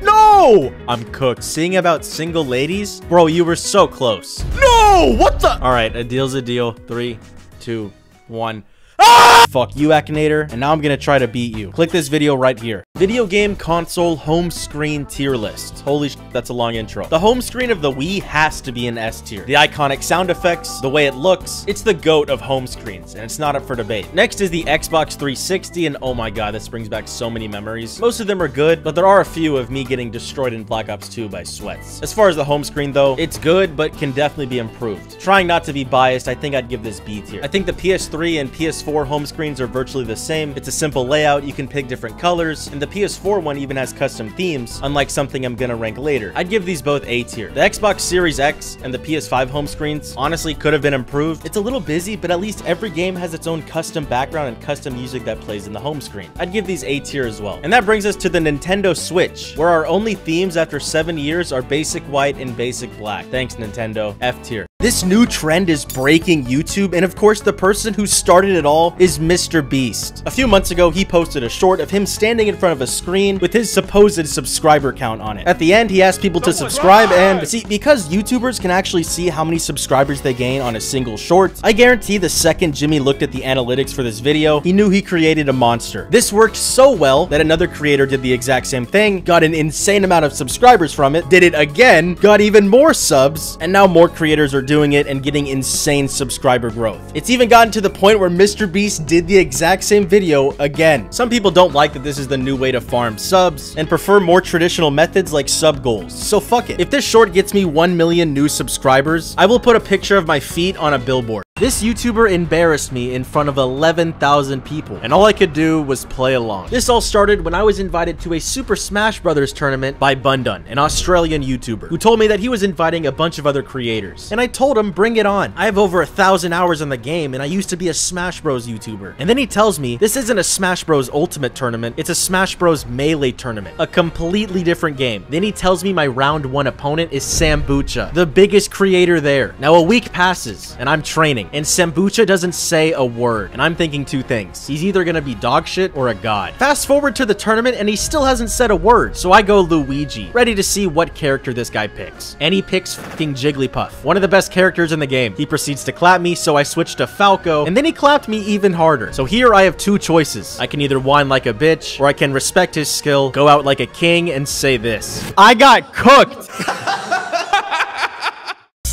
No! I'm cooked. Seeing about single ladies? Bro, you were so close. No! What the? All right, a deal's a deal. 3, 2, 1. Ah! Fuck you, Akinator. And now I'm gonna try to beat you. Click this video right here. Video game console home screen tier list. Holy shit, that's a long intro. The home screen of the Wii has to be an S tier. The iconic sound effects, the way it looks, it's the GOAT of home screens, and it's not up for debate. Next is the Xbox 360, and oh my god, this brings back so many memories. Most of them are good, but there are a few of me getting destroyed in Black Ops 2 by sweats. As far as the home screen though, it's good, but can definitely be improved. Trying not to be biased, I think I'd give this B tier. I think the PS3 and PS4 home screens are virtually the same. It's a simple layout, you can pick different colors, and the PS4 one even has custom themes, unlike something I'm gonna rank later. I'd give these both A tier. The Xbox Series X and the PS5 home screens honestly could have been improved. It's a little busy, but at least every game has its own custom background and custom music that plays in the home screen. I'd give these A tier as well. And that brings us to the Nintendo Switch, where our only themes after 7 years are basic white and basic black. Thanks, Nintendo. F tier. This new trend is breaking YouTube, and of course the person who started it all is Mr. Beast. A few months ago, he posted a short of him standing in front of a screen with his supposed subscriber count on it. At the end, he asked people to subscribe, and see, because YouTubers can actually see how many subscribers they gain on a single short, I guarantee the second Jimmy looked at the analytics for this video, he knew he created a monster. This worked so well that another creator did the exact same thing, got an insane amount of subscribers from it, did it again, got even more subs, and now more creators are doing it and getting insane subscriber growth. It's even gotten to the point where Mr. Beast did the exact same video again. Some people don't like that this is the new way to farm subs and prefer more traditional methods like sub goals. So fuck it. If this short gets me 1 million new subscribers, I will put a picture of my feet on a billboard. This YouTuber embarrassed me in front of 11,000 people, and all I could do was play along. This all started when I was invited to a Super Smash Bros. Tournament by Bundun, an Australian YouTuber, who told me that he was inviting a bunch of other creators. And I told him, bring it on. I have over 1,000 hours in the game, and I used to be a Smash Bros. YouTuber. And then he tells me, this isn't a Smash Bros. Ultimate Tournament, it's a Smash Bros. Melee Tournament, a completely different game. Then he tells me my round 1 opponent is Sambucha, the biggest creator there. Now a week passes, and I'm training, and Sambucha doesn't say a word, and I'm thinking 2 things. He's either gonna be dog shit or a god. Fast forward to the tournament, and he still hasn't said a word, so I go Luigi, ready to see what character this guy picks. And he picks fucking Jigglypuff, one of the best characters in the game. He proceeds to clap me, so I switch to Falco, and then he clapped me even harder. So here I have 2 choices. I can either whine like a bitch, or I can respect his skill, go out like a king, and say this. I got cooked!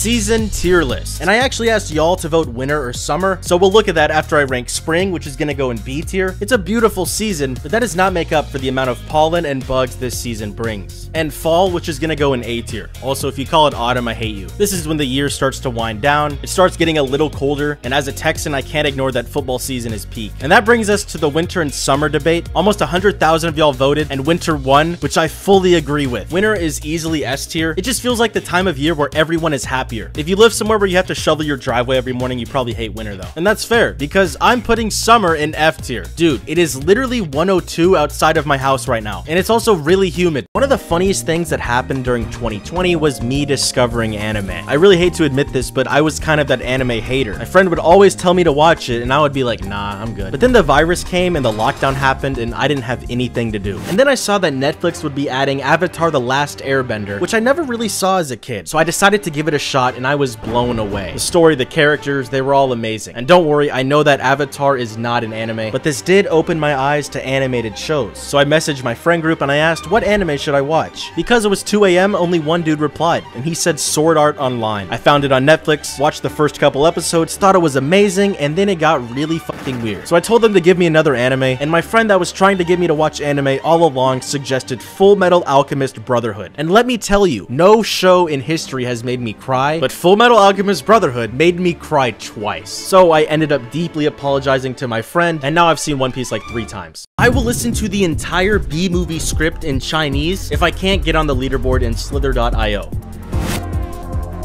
season tier list. And I actually asked y'all to vote winter or summer, so we'll look at that after I rank spring, which is gonna go in B tier. It's a beautiful season, but that does not make up for the amount of pollen and bugs this season brings. And fall, which is gonna go in A tier. Also, if you call it autumn, I hate you. This is when the year starts to wind down, it starts getting a little colder, and as a Texan, I can't ignore that football season is peak. And that brings us to the winter and summer debate. Almost 100,000 of y'all voted, and winter won, which I fully agree with. Winter is easily S tier. It just feels like the time of year where everyone is happier. If you live somewhere where you have to shovel your driveway every morning, you probably hate winter though. And that's fair, because I'm putting summer in F tier. Dude, it is literally 102 outside of my house right now, and it's also really humid. One of the funniest things that happened during 2020 was me discovering anime. I really hate to admit this, but I was kind of that anime hater. My friend would always tell me to watch it, and I would be like, nah, I'm good. But then the virus came and the lockdown happened, and I didn't have anything to do. And then I saw that Netflix would be adding Avatar: The Last Airbender, which I never really saw as a kid. So I decided to give it a shot, and I was blown away. The story, the characters, they were all amazing. And don't worry, I know that Avatar is not an anime, but this did open my eyes to animated shows. So I messaged my friend group and I asked, what anime should I watch? Because it was 2 a.m., only one dude replied, and he said Sword Art Online. I found it on Netflix, watched the first couple episodes, thought it was amazing, and then it got really fucking weird. So I told them to give me another anime, and my friend that was trying to get me to watch anime all along suggested Full Metal Alchemist Brotherhood. And let me tell you, no show in history has made me cry, but Full Metal Alchemist Brotherhood made me cry twice. So I ended up deeply apologizing to my friend, and now I've seen One Piece like 3 times. I will listen to the entire B-movie script in Chinese if I can't get on the leaderboard in slither.io.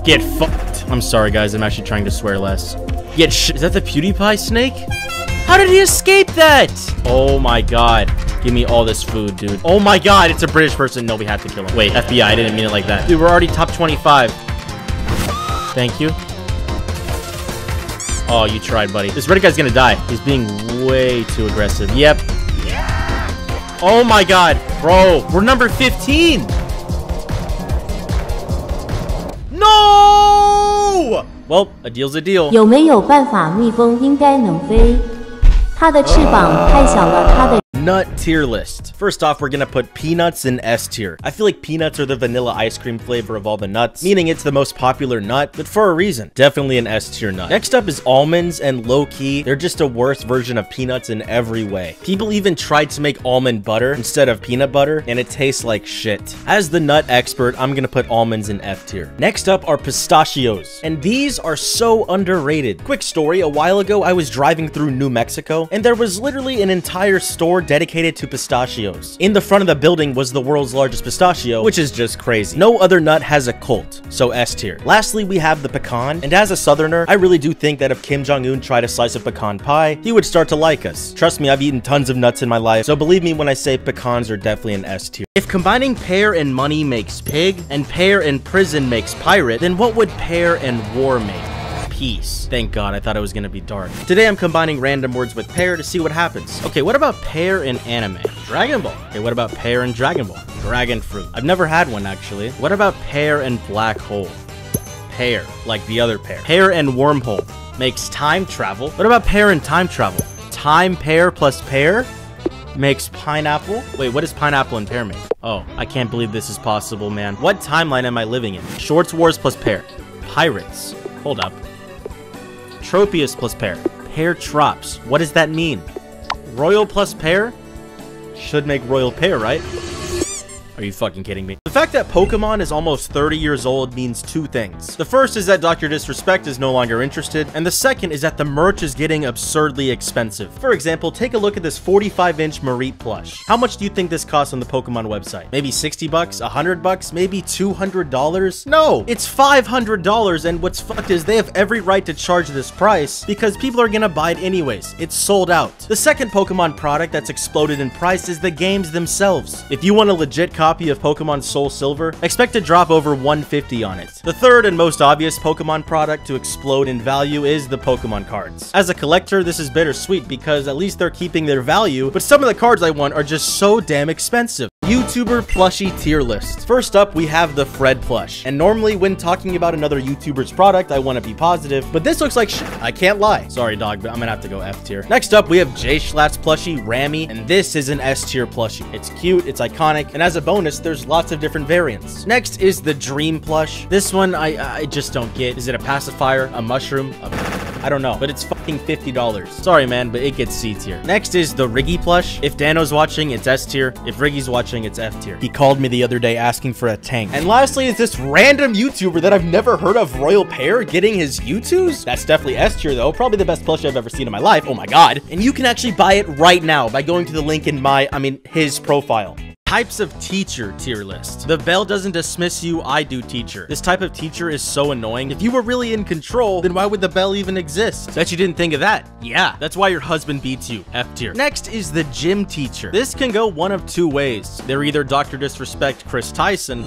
Get fucked. I'm sorry guys, I'm actually trying to swear less. Get sh- Is that the PewDiePie snake? How did he escape that? Oh my god. Give me all this food, dude. Oh my god, it's a British person. No, we have to kill him. Wait, FBI, I didn't mean it like that. Dude, we're already top 25. Thank you. Oh, you tried, buddy. This red guy's gonna die. He's being way too aggressive. Yep. Oh my god. Bro, we're number 15. No! Well, a deal's a deal. 有没有办法蜜蜂应该能飞？它的翅膀太小了，它的 Nut tier list. First off, we're gonna put peanuts in S tier. I feel like peanuts are the vanilla ice cream flavor of all the nuts, meaning it's the most popular nut, but for a reason. Definitely an S tier nut. Next up is almonds, and low-key, they're just a worse version of peanuts in every way. People even tried to make almond butter instead of peanut butter, and it tastes like shit. As the nut expert, I'm gonna put almonds in F tier. Next up are pistachios, and these are so underrated. Quick story, a while ago, I was driving through New Mexico, and there was literally an entire store dedicated to pistachios. In the front of the building was the world's largest pistachio, which is just crazy. No other nut has a cult, so S tier. Lastly, we have the pecan, and as a southerner, I really do think that if Kim Jong-un tried a slice of pecan pie, he would start to like us. Trust me, I've eaten tons of nuts in my life, so believe me when I say pecans are definitely an S tier. If combining pear and money makes pig, and pear and prison makes pirate, then what would pear and war make? Peace. Thank God, I thought it was gonna be dark. Today I'm combining random words with pear to see what happens. Okay, what about pear in anime? Dragon Ball. Okay, what about pear in Dragon Ball? Dragon fruit. I've never had one actually. What about pear and black hole? Pear, like the other pear. Pear and wormhole makes time travel. What about pear and time travel? Time pear plus pear makes pineapple. Wait, what does pineapple and pear make? Oh, I can't believe this is possible, man. What timeline am I living in? Shorts Wars plus pear. Pirates. Hold up. Tropius plus pear. Pear Trops. What does that mean? Royal plus pear? Should make RoyalPear, right? Are you fucking kidding me? The fact that Pokemon is almost 30 years old means 2 things. The first is that Dr. Disrespect is no longer interested, and the second is that the merch is getting absurdly expensive. For example, take a look at this 45-inch Mareep plush. How much do you think this costs on the Pokemon website? Maybe 60 bucks, 100 bucks, maybe $200? No, it's $500, and what's fucked is they have every right to charge this price because people are gonna buy it anyways. It's sold out. The second Pokemon product that's exploded in price is the games themselves. If you want a legit copy of Pokemon Soul Silver, expect to drop over $150 on it. The third and most obvious Pokemon product to explode in value is the Pokemon cards. As a collector, this is bittersweet because at least they're keeping their value, but some of the cards I want are just so damn expensive. YouTuber plushie tier list. First up, we have the Fred plush. And normally when talking about another YouTuber's product, I want to be positive, but this looks like shit. I can't lie. Sorry, dog, but I'm gonna have to go F tier. Next up, we have Jay Schlatt's plushie, Rammy, and this is an S tier plushie. It's cute, it's iconic, and as a bonus, there's lots of different different variants. Next is the Dream plush. This one I just don't get. Is it a pacifier, a mushroom, I don't know, but it's fucking $50. Sorry, man, but it gets C tier. Next is the Riggy plush. If Dano's watching, it's S tier. If Riggy's watching, it's F tier. He called me the other day asking for a tank. And lastly is this random YouTuber that I've never heard of, RoyalPear, getting his U2s. That's definitely S tier though. Probably the best plush I've ever seen in my life. Oh my god. And you can actually buy it right now by going to the link in his profile. Types of teacher tier list. The bell doesn't dismiss you, I do teacher. This type of teacher is so annoying. If you were really in control, then why would the bell even exist? Bet you didn't think of that. Yeah, that's why your husband beats you. F tier. Next is the gym teacher. This can go one of two ways. They're either Dr. Disrespect Chris Tyson,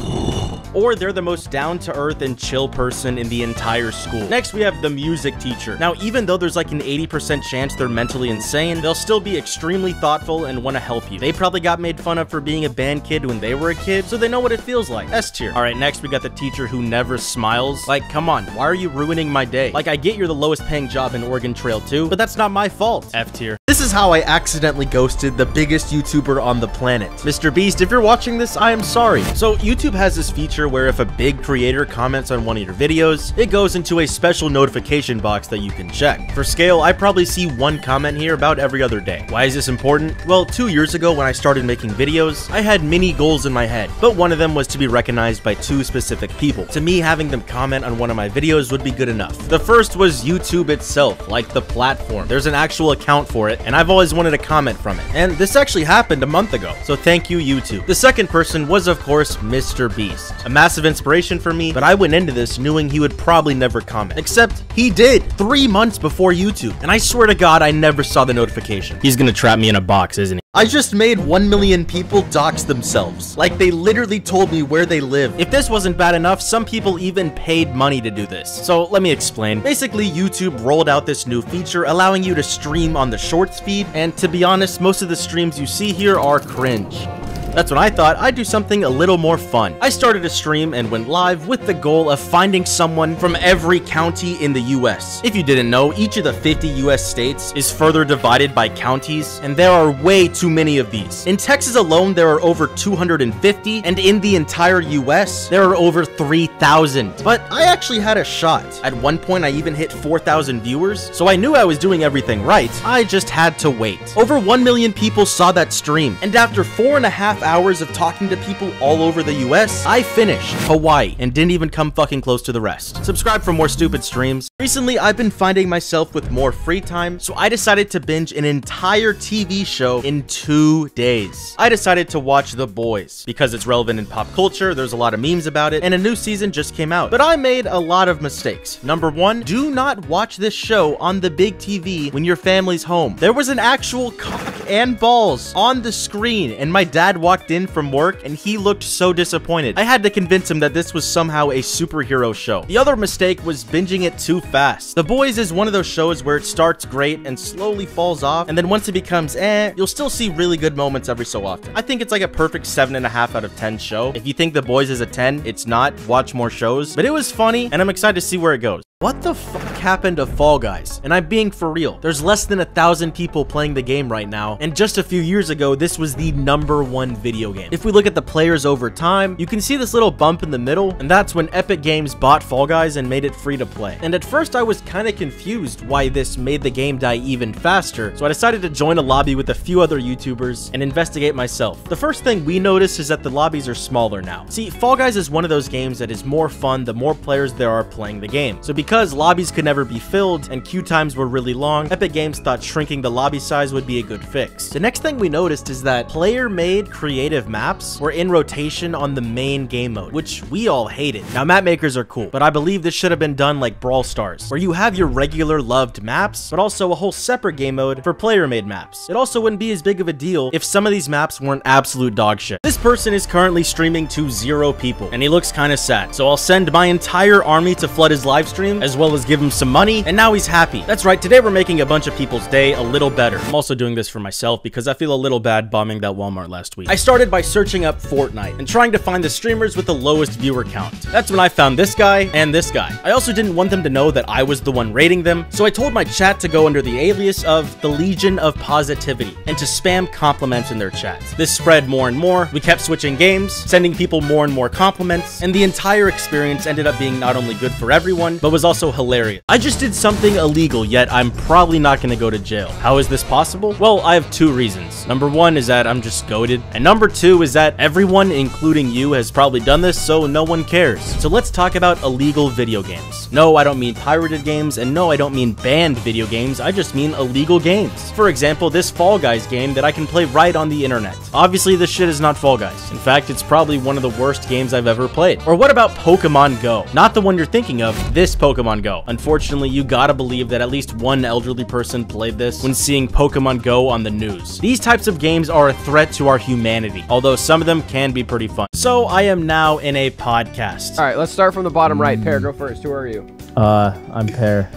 or they're the most down-to-earth and chill person in the entire school. Next, we have the music teacher. Now, even though there's like an 80% chance they're mentally insane, they'll still be extremely thoughtful and want to help you. They probably got made fun of for being a band kid when they were a kid, so they know what it feels like. S tier. All right, next we got the teacher who never smiles. Like, come on, why are you ruining my day? Like, I get you're the lowest paying job in Oregon Trail too, but that's not my fault. F tier. This is how I accidentally ghosted the biggest YouTuber on the planet. Mr. Beast, if you're watching this, I am sorry. So YouTube has this feature where if a big creator comments on one of your videos, it goes into a special notification box that you can check. For scale, I probably see one comment here about every other day. Why is this important? Well, 2 years ago when I started making videos, I had many goals in my head, but one of them was to be recognized by 2 specific people. To me, having them comment on one of my videos would be good enough. The first was YouTube itself, like the platform. There's an actual account for it, and I've always wanted a comment from it. And this actually happened a month ago, so thank you, YouTube. The second person was, of course, Mr. Beast. A massive inspiration for me, but I went into this knowing he would probably never comment. Except, he did 3 months before YouTube, and I swear to God, I never saw the notification. He's gonna trap me in a box, isn't he? I just made 1 million people dox themselves. Like, they literally told me where they live. If this wasn't bad enough, some people even paid money to do this. So let me explain. Basically, YouTube rolled out this new feature allowing you to stream on the Shorts feed, and to be honest, most of the streams you see here are cringe. That's when I thought I'd do something a little more fun. I started a stream and went live with the goal of finding someone from every county in the US. If you didn't know, each of the 50 US states is further divided by counties, and there are way too many of these. In Texas alone, there are over 250, and in the entire US, there are over 3,000. But I actually had a shot. At one point, I even hit 4,000 viewers, so I knew I was doing everything right. I just had to wait. Over 1 million people saw that stream, and after 4.5 hours of talking to people all over the US, I finished Hawaii and didn't even come fucking close to the rest. Subscribe for more stupid streams. Recently, I've been finding myself with more free time, so I decided to binge an entire TV show in 2 days. I decided to watch The Boys because it's relevant in pop culture, there's a lot of memes about it, and a new season just came out. But I made a lot of mistakes. Number 1, do not watch this show on the big TV when your family's home. There was an actual cock and balls on the screen, and my dad walked in from work and he looked so disappointed. I had to convince him that this was somehow a superhero show. The other mistake was binging it too fast. The Boys is one of those shows where it starts great and slowly falls off, and then once it becomes you'll still see really good moments every so often. I think it's like a perfect 7.5 out of 10 show. If you think The Boys is a 10, it's not. Watch more shows. But it was funny, and I'm excited to see where it goes. What the fuck happened to Fall Guys? And I'm being for real. There's less than 1,000 people playing the game right now, and just a few years ago, this was the #1 video game. If we look at the players over time, you can see this little bump in the middle, and that's when Epic Games bought Fall Guys and made it free to play. And at first, I was kind of confused why this made the game die even faster, so I decided to join a lobby with a few other YouTubers and investigate myself. The first thing we noticed is that the lobbies are smaller now. See, Fall Guys is one of those games that is more fun the more players there are playing the game. So because lobbies could never be filled and queue times were really long, Epic Games thought shrinking the lobby size would be a good fix. The next thing we noticed is that player-made creative maps were in rotation on the main game mode, which we all hated. Now, map makers are cool, but I believe this should have been done like Brawl Stars, where you have your regular loved maps, but also a whole separate game mode for player-made maps. It also wouldn't be as big of a deal if some of these maps weren't absolute dog shit. This person is currently streaming to 0 people, and he looks kind of sad, so I'll send my entire army to flood his live stream, as well as give him some some money, and now he's happy. That's right, today we're making a bunch of people's day a little better. I'm also doing this for myself because I feel a little bad bombing that Walmart last week. I started by searching up Fortnite and trying to find the streamers with the lowest viewer count. That's when I found this guy and this guy. I also didn't want them to know that I was the one rating them, so I told my chat to go under the alias of the Legion of Positivity and to spam compliments in their chats. This spread more and more. We kept switching games, sending people more and more compliments, and the entire experience ended up being not only good for everyone, but was also hilarious. I just did something illegal, yet I'm probably not gonna go to jail. How is this possible? Well, I have two reasons. Number one is that I'm just goated, and number two is that everyone, including you, has probably done this, so no one cares. So let's talk about illegal video games. No, I don't mean pirated games, and no, I don't mean banned video games, I just mean illegal games. For example, this Fall Guys game that I can play right on the internet. Obviously, this shit is not Fall Guys. In fact, it's probably one of the worst games I've ever played. Or what about Pokemon Go? Not the one you're thinking of, this Pokemon Go. Unfortunately, you gotta believe that at least one elderly person played this when seeing Pokemon Go on the news. These types of games are a threat to our humanity, although some of them can be pretty fun. So I am now in a podcast. All right, let's start from the bottom right. Pear, go first. Who are you? I'm Pear.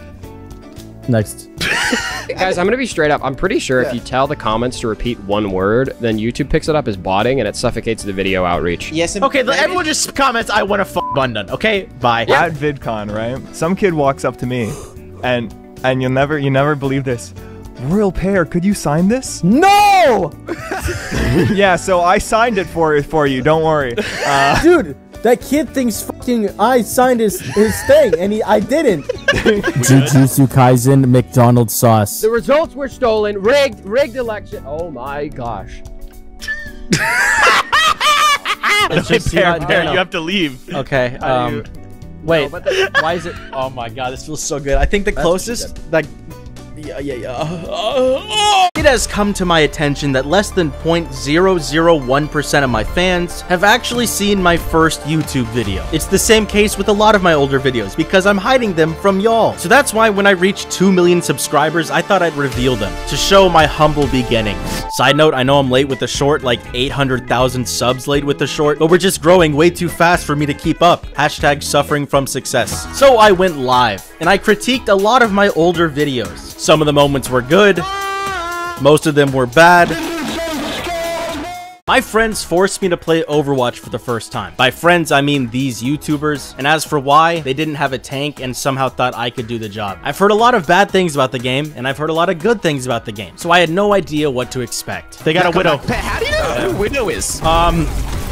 Next. Guys, I'm gonna be straight up. I'm pretty sure if you tell the comments to repeat one word, then YouTube picks it up as botting and it suffocates the video outreach. Yes. Okay, everyone just comments, I want a bundle. Okay, bye. At VidCon, right? Some kid walks up to me, and you never believe this. RoyalPear, could you sign this? No! Yeah, so I signed it for you. Don't worry. Dude. That kid thinks fucking I signed his thing, and I didn't. Jujutsu Kaisen McDonald's sauce. The results were stolen. Rigged election. Oh my gosh. Pear, you have to leave. Okay. Wait. No, why is it? Oh my god, this feels so good. I think the closest, like. It has come to my attention that less than 0.001% of my fans have actually seen my first YouTube video. It's the same case with a lot of my older videos because I'm hiding them from y'all. So that's why when I reached 2 million subscribers, I thought I'd reveal them to show my humble beginnings. Side note, I know I'm late with the short, like 800,000 subs late with the short, but we're just growing way too fast for me to keep up. Hashtag suffering from success. So I went live and I critiqued a lot of my older videos. Some of the moments were good, most of them were bad. My friends forced me to play Overwatch for the first time. By friends, I mean these YouTubers. And as for why, they didn't have a tank and somehow thought I could do the job. I've heard a lot of bad things about the game, and I've heard a lot of good things about the game. So I had no idea what to expect. They got a Widow. How do you know who Widow is?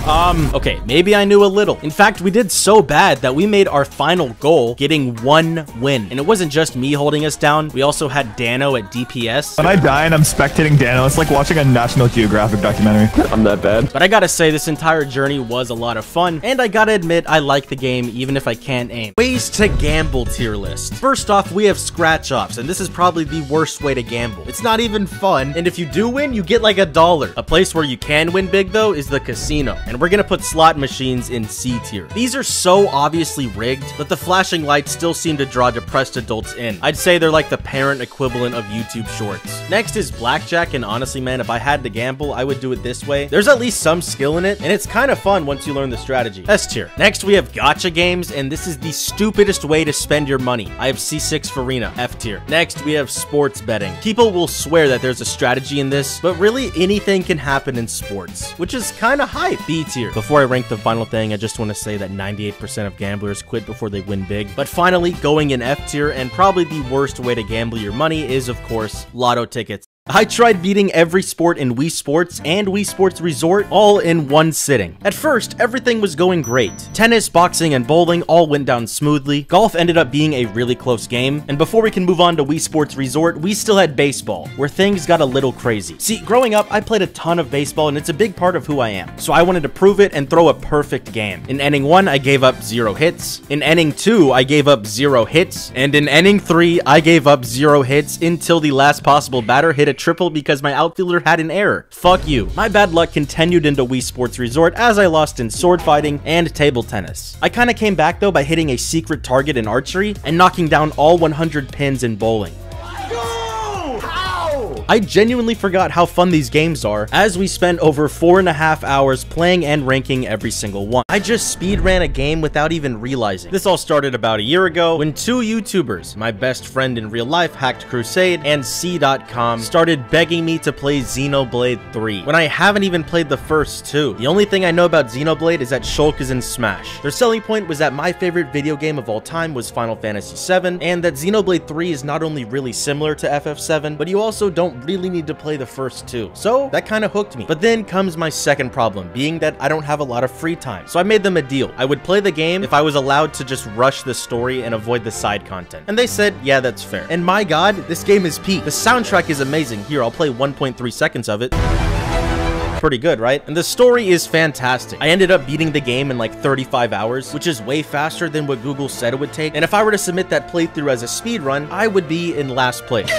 Okay, maybe I knew a little. In fact, we did so bad that we made our final goal getting 1 win. And it wasn't just me holding us down. We also had Dano at DPS. When I die and I'm spectating Dano, it's like watching a National Geographic documentary. I'm that bad. But I gotta say, this entire journey was a lot of fun. And I gotta admit, I like the game even if I can't aim. Ways to gamble tier list. First off, we have scratch offs, and this is probably the worst way to gamble. It's not even fun. And if you do win, you get like $1. A place where you can win big though is the casino. And we're gonna put slot machines in C tier. These are so obviously rigged, but the flashing lights still seem to draw depressed adults in. I'd say they're like the parent equivalent of YouTube Shorts. Next is blackjack, and honestly man, if I had to gamble, I would do it this way. There's at least some skill in it, and it's kind of fun once you learn the strategy. S tier. Next we have gacha games, and this is the stupidest way to spend your money. I have C6 Farina, F tier. Next we have sports betting. People will swear that there's a strategy in this, but really anything can happen in sports, which is kind of hype. B tier. Before I rank the final thing, I just want to say that 98% of gamblers quit before they win big. But finally, going in F tier, and probably the worst way to gamble your money is, of course, lotto tickets. I tried beating every sport in Wii Sports and Wii Sports Resort all in one sitting. At first, everything was going great. Tennis, boxing, and bowling all went down smoothly. Golf ended up being a really close game. And before we can move on to Wii Sports Resort, we still had baseball, where things got a little crazy. See, growing up, I played a ton of baseball, and it's a big part of who I am. So I wanted to prove it and throw a perfect game. In inning 1, I gave up 0 hits. In inning 2, I gave up 0 hits. And in inning 3, I gave up 0 hits until the last possible batter hit a triple because my outfielder had an error. Fuck you. My bad luck continued into Wii Sports Resort as I lost in sword fighting and table tennis. I kinda came back though by hitting a secret target in archery and knocking down all 100 pins in bowling. Go! Ow! too. I genuinely forgot how fun these games are as we spent over 4.5 hours playing and ranking every single one. I just speedran a game without even realizing. This all started about a year ago when two YouTubers, my best friend in real life, Hacked Crusade, and C.com, started begging me to play Xenoblade 3, when I haven't even played the first two. The only thing I know about Xenoblade is that Shulk is in Smash. Their selling point was that my favorite video game of all time was Final Fantasy VII, and that Xenoblade 3 is not only really similar to FF7, but you also don't really need to play the first two. So that kind of hooked me. But then comes my second problem, being that I don't have a lot of free time. So I made them a deal. I would play the game if I was allowed to just rush the story and avoid the side content. And they said, yeah, that's fair. And my god, this game is peak. The soundtrack is amazing. Here, I'll play 1.3 seconds of it. Pretty good, right? And the story is fantastic. I ended up beating the game in like 35 hours, which is way faster than what Google said it would take. And if I were to submit that playthrough as a speedrun, I would be in last place.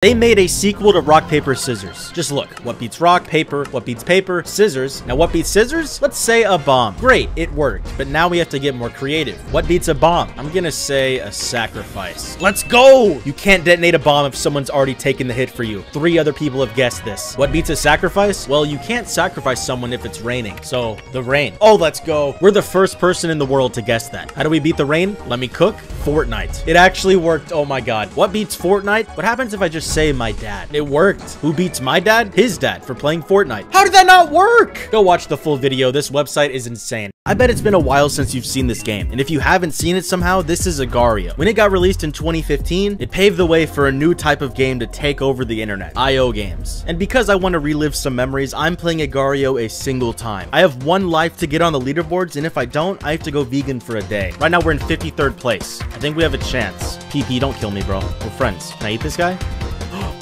They made a sequel to Rock, Paper, Scissors. Just look, what beats rock, paper, what beats paper, scissors. Now what beats scissors? Let's say a bomb. Great, it worked, but now we have to get more creative. What beats a bomb? I'm gonna say a sacrifice. Let's go! You can't detonate a bomb if someone's already taken the hit for you. 3 other people have guessed this. What beats a sacrifice? Well, you can't sacrifice someone if it's raining, so the rain. Oh, let's go. We're the first person in the world to guess that. How do we beat the rain? Let me cook. Fortnite. It actually worked. Oh my god. What beats Fortnite? What happens if I just say my dad? It worked. Who beats my dad? His dad, for playing Fortnite. How did that not work? Go watch the full video. This website is insane. I bet it's been a while since you've seen this game, and if you haven't seen it somehow, this is Agario. When it got released in 2015, it paved the way for a new type of game to take over the internet, IO games. And because I want to relive some memories, I'm playing Agario a single time. I have 1 life to get on the leaderboards, and if I don't, I have to go vegan for a day. Right now, we're in 53rd place. I think we have a chance. PP, don't kill me, bro. We're friends. Can I eat this guy?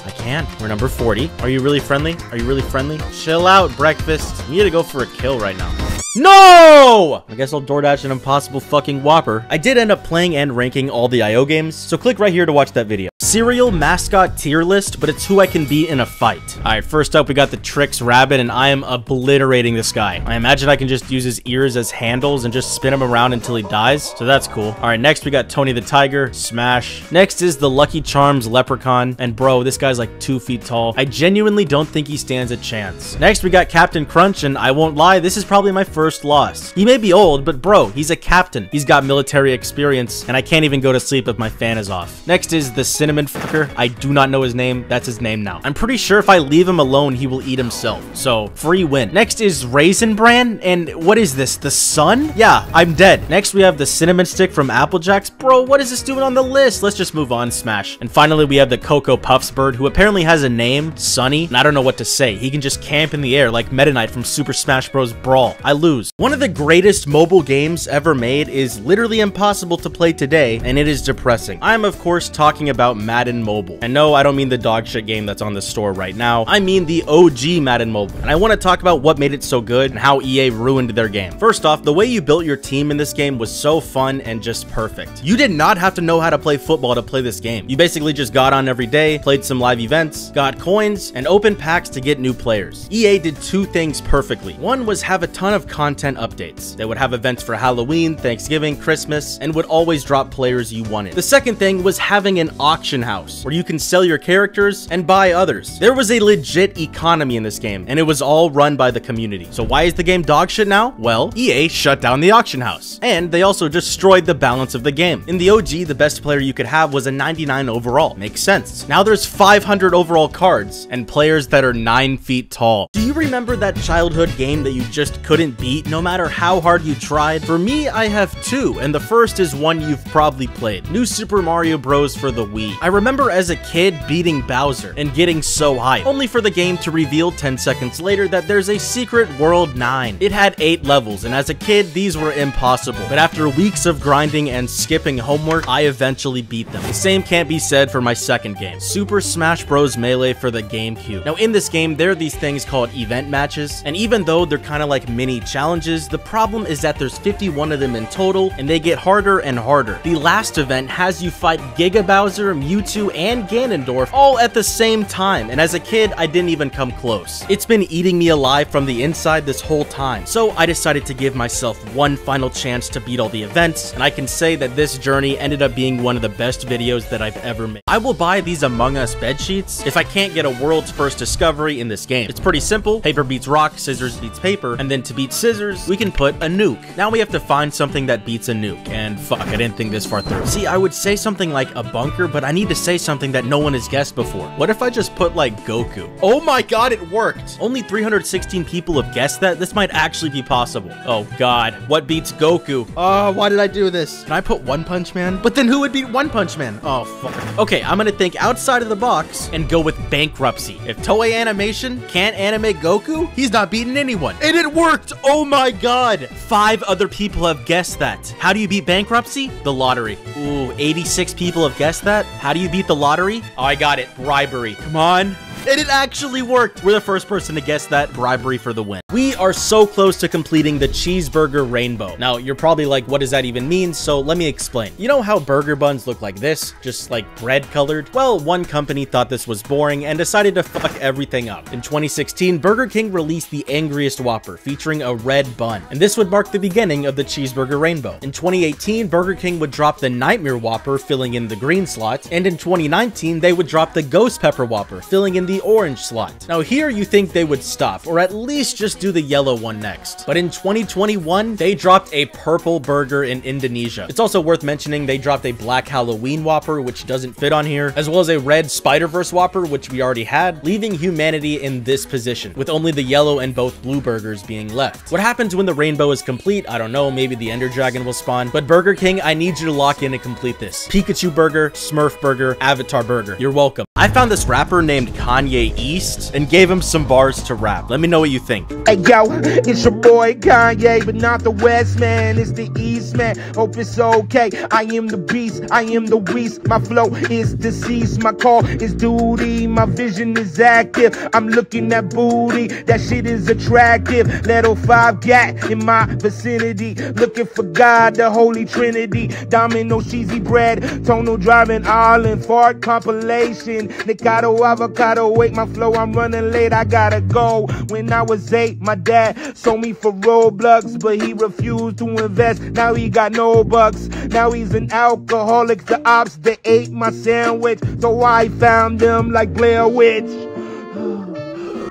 I can. We're number 40. Are you really friendly? Are you really friendly? Chill out, breakfast. We need to go for a kill right now. No! I guess I'll DoorDash an impossible fucking Whopper. I did end up playing and ranking all the IO games, so click right here to watch that video. Cereal mascot tier list, but it's who I can beat in a fight. Alright, first up we got the Trix Rabbit, and I am obliterating this guy. I imagine I can just use his ears as handles and just spin him around until he dies, so that's cool. Alright, next we got Tony the Tiger, smash. Next is the Lucky Charms Leprechaun, and bro, this guy's like 2 feet tall. I genuinely don't think he stands a chance. Next we got Captain Crunch, and I won't lie, this is probably my first loss. He may be old, but bro, he's a captain. He's got military experience, and I can't even go to sleep if my fan is off. Next is the Cinnamon Fucker. I do not know his name. That's his name now. I'm pretty sure if I leave him alone, he will eat himself. So, free win. Next is Raisin Bran, and what is this? The sun? Yeah, I'm dead. Next, we have the Cinnamon Stick from Applejacks. Bro, what is this doing on the list? Let's just move on, smash. And finally, we have the Cocoa Puffs bird, who apparently has a name, Sunny, and I don't know what to say. He can just camp in the air like Meta Knight from Super Smash Bros. Brawl. I lose. One of the greatest mobile games ever made is literally impossible to play today, and it is depressing. I am, of course, talking about Madden Mobile. And no, I don't mean the dog shit game that's on the store right now. I mean the OG Madden Mobile. And I want to talk about what made it so good and how EA ruined their game. First off, the way you built your team in this game was so fun and just perfect. You did not have to know how to play football to play this game. You basically just got on every day, played some live events, got coins, and opened packs to get new players. EA did 2 things perfectly. One was have a ton of content updates. They would have events for Halloween, Thanksgiving, Christmas, and would always drop players you wanted. The second thing was having an auction house where you can sell your characters and buy others. There was a legit economy in this game, and it was all run by the community. So why is the game dog shit now? Well, EA shut down the auction house, and they also destroyed the balance of the game. In the OG, the best player you could have was a 99 overall. Makes sense. Now there's 500 overall cards and players that are 9 feet tall. Do you remember that childhood game that you just couldn't beat no matter how hard you tried? For me, I have 2, and the first is one you've probably played. New Super Mario Bros. For the Wii. I remember as a kid beating Bowser and getting so hyped, only for the game to reveal 10 seconds later that there's a secret World 9. It had 8 levels, and as a kid, these were impossible. But after weeks of grinding and skipping homework, I eventually beat them. The same can't be said for my second game, Super Smash Bros. Melee for the GameCube. Now in this game, there are these things called event matches, and even though they're kind of like mini challenges, the problem is that there's 51 of them in total, and they get harder and harder. The last event has you fight Giga Bowser, Mewtwo, and Ganondorf all at the same time, and as a kid, I didn't even come close. It's been eating me alive from the inside this whole time, so I decided to give myself one final chance to beat all the events, and I can say that this journey ended up being one of the best videos that I've ever made. I will buy these Among Us bedsheets if I can't get a world's first discovery in this game. It's pretty simple. Paper beats rock, scissors beats paper, and then to beat scissors, we can put a nuke. Now we have to find something that beats a nuke, and fuck, I didn't think this far through. See, I would say something like a bunker, but I need to say something that no one has guessed before. What if I just put like Goku? Oh my god, it worked! Only 316 people have guessed that. This might actually be possible. Oh god, what beats Goku? Oh, why did I do this? Can I put One Punch Man? But then who would beat One Punch Man? Oh fuck. Okay, I'm gonna think outside of the box and go with bankruptcy. If Toei Animation can't animate Goku, he's not beating anyone. And it worked! Oh my god! 5 other people have guessed that. How do you beat bankruptcy? The lottery. Ooh, 86 people have guessed that. How do you beat the lottery? Oh, I got it. Bribery. Come on. And it actually worked. We're the first person to guess that. Bribery for the win. We are so close to completing the cheeseburger rainbow. Now, you're probably like, what does that even mean? So let me explain. You know how burger buns look like this? Just like bread colored? Well, one company thought this was boring and decided to fuck everything up. In 2016, Burger King released the Angriest Whopper featuring a red bun. And this would mark the beginning of the cheeseburger rainbow. In 2018, Burger King would drop the Nightmare Whopper filling in the green slot. And in 2019, they would drop the Ghost Pepper Whopper filling in the orange slot. Now here you think they would stop, or at least just do the yellow one next. But in 2021, they dropped a purple burger in Indonesia. It's also worth mentioning they dropped a black Halloween Whopper, which doesn't fit on here, as well as a red Spider-Verse Whopper, which we already had, leaving humanity in this position, with only the yellow and both blue burgers being left. What happens when the rainbow is complete? I don't know, maybe the Ender Dragon will spawn, but Burger King, I need you to lock in and complete this. Pikachu Burger, Smurf Burger, Avatar Burger. You're welcome. I found this rapper named Kanye East and gave him some bars to rap. Let me know what you think. Hey yo, it's your boy Kanye, but not the West man, it's the East man. Hope it's okay. I am the beast, I am the beast. My flow is deceased, my call is duty, my vision is active. I'm looking at booty, that shit is attractive. Level 5 gat in my vicinity, looking for God, the Holy Trinity. Domino cheesy bread, tonal driving all in fart compilation. Nikado avocado, wait my flow, I'm running late, I gotta go. When I was 8, my dad sold me for Roblox, but he refused to invest. Now he got no bucks. Now he's an alcoholic. The ops, they ate my sandwich, so I found them like Blair Witch.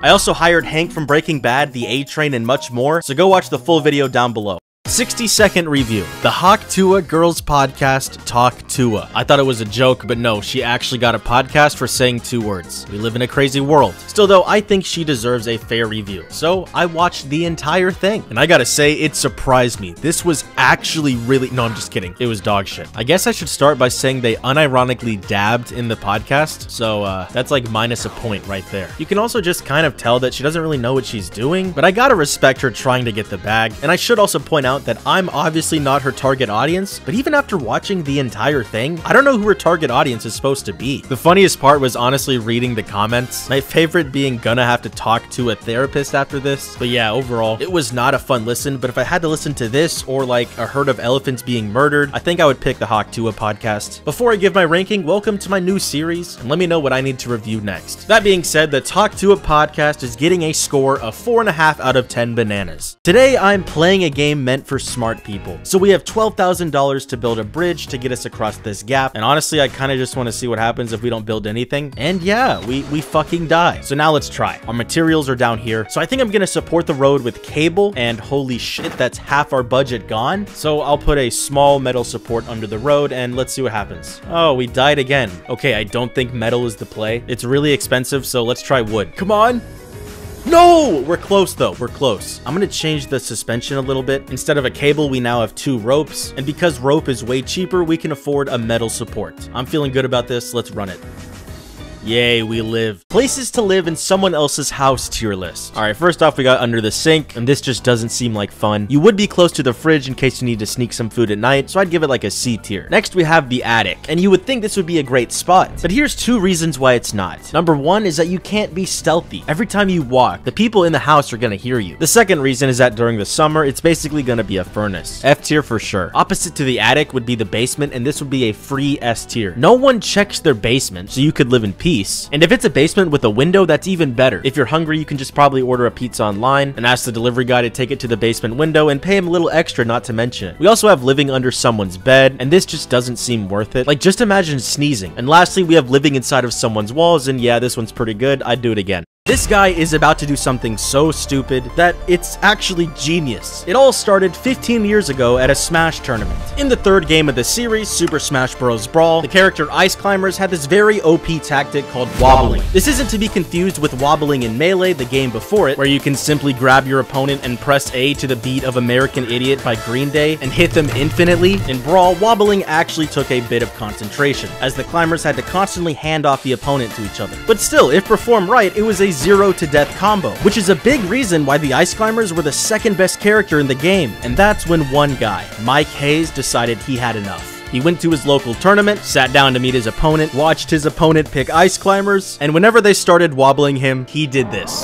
I also hired Hank from Breaking Bad, the A-Train, and much more, so go watch the full video down below. 60-second review. The Hawk Tua Girls Podcast, Talk Tua. I thought it was a joke, but no, she actually got a podcast for saying 2 words. We live in a crazy world. Still though, I think she deserves a fair review, so I watched the entire thing. And I gotta say, it surprised me. This was actually really... No, I'm just kidding. It was dog shit. I guess I should start by saying they unironically dabbed in the podcast, so that's like minus a point right there. You can also just kind of tell that she doesn't really know what she's doing, but I gotta respect her trying to get the bag. And I should also point out that I'm obviously not her target audience, but even after watching the entire thing, I don't know who her target audience is supposed to be. The funniest part was honestly reading the comments, my favorite being gonna have to talk to a therapist after this. But yeah, overall, it was not a fun listen, but if I had to listen to this or like a herd of elephants being murdered, I think I would pick the Hawk Tua podcast. Before I give my ranking, welcome to my new series, and let me know what I need to review next. That being said, the Talk Tua podcast is getting a score of 4.5 out of 10 bananas. Today, I'm playing a game meant for smart people. So we have $12,000 to build a bridge to get us across this gap, and honestly, I kind of just want to see what happens if we don't build anything, and yeah, we fucking die. So now let's try. Our materials are down here, so I think I'm gonna support the road with cable, and holy shit, that's half our budget gone. So I'll put a small metal support under the road, and let's see what happens. Oh, we died again. Okay, I don't think metal is the play. It's really expensive, so let's try wood. Come on. No! We're close though, we're close. I'm gonna change the suspension a little bit. Instead of a cable, we now have 2 ropes, and because rope is way cheaper, we can afford a metal support. I'm feeling good about this, let's run it. Yay, we live. Places to live in someone else's house tier list. All right, first off, we got under the sink, and this just doesn't seem like fun. You would be close to the fridge in case you need to sneak some food at night, so I'd give it like a C tier. Next, we have the attic, and you would think this would be a great spot, but here's 2 reasons why it's not. Number 1 is that you can't be stealthy. Every time you walk, the people in the house are gonna hear you. The second reason is that during the summer, it's basically gonna be a furnace. F tier for sure. Opposite to the attic would be the basement, and this would be a free S tier. No one checks their basement, so you could live in peace. And if it's a basement with a window, that's even better. If you're hungry, you can just probably order a pizza online and ask the delivery guy to take it to the basement window and pay him a little extra not to mention it. We also have living under someone's bed, and this just doesn't seem worth it. Like, just imagine sneezing. And lastly, we have living inside of someone's walls, and yeah, this one's pretty good. I'd do it again. This guy is about to do something so stupid that it's actually genius. It all started 15 years ago at a Smash tournament. In the 3rd game of the series, Super Smash Bros. Brawl, the character Ice Climbers had this very OP tactic called wobbling. This isn't to be confused with wobbling in Melee, the game before it, where you can simply grab your opponent and press A to the beat of American Idiot by Green Day and hit them infinitely. In Brawl, wobbling actually took a bit of concentration, as the climbers had to constantly hand off the opponent to each other. But still, if performed right, it was a 0 to death combo, which is a big reason why the Ice Climbers were the 2nd best character in the game. And that's when one guy, Mike Hayes, decided he had enough. He went to his local tournament, sat down to meet his opponent, watched his opponent pick Ice Climbers, and whenever they started wobbling him, he did this.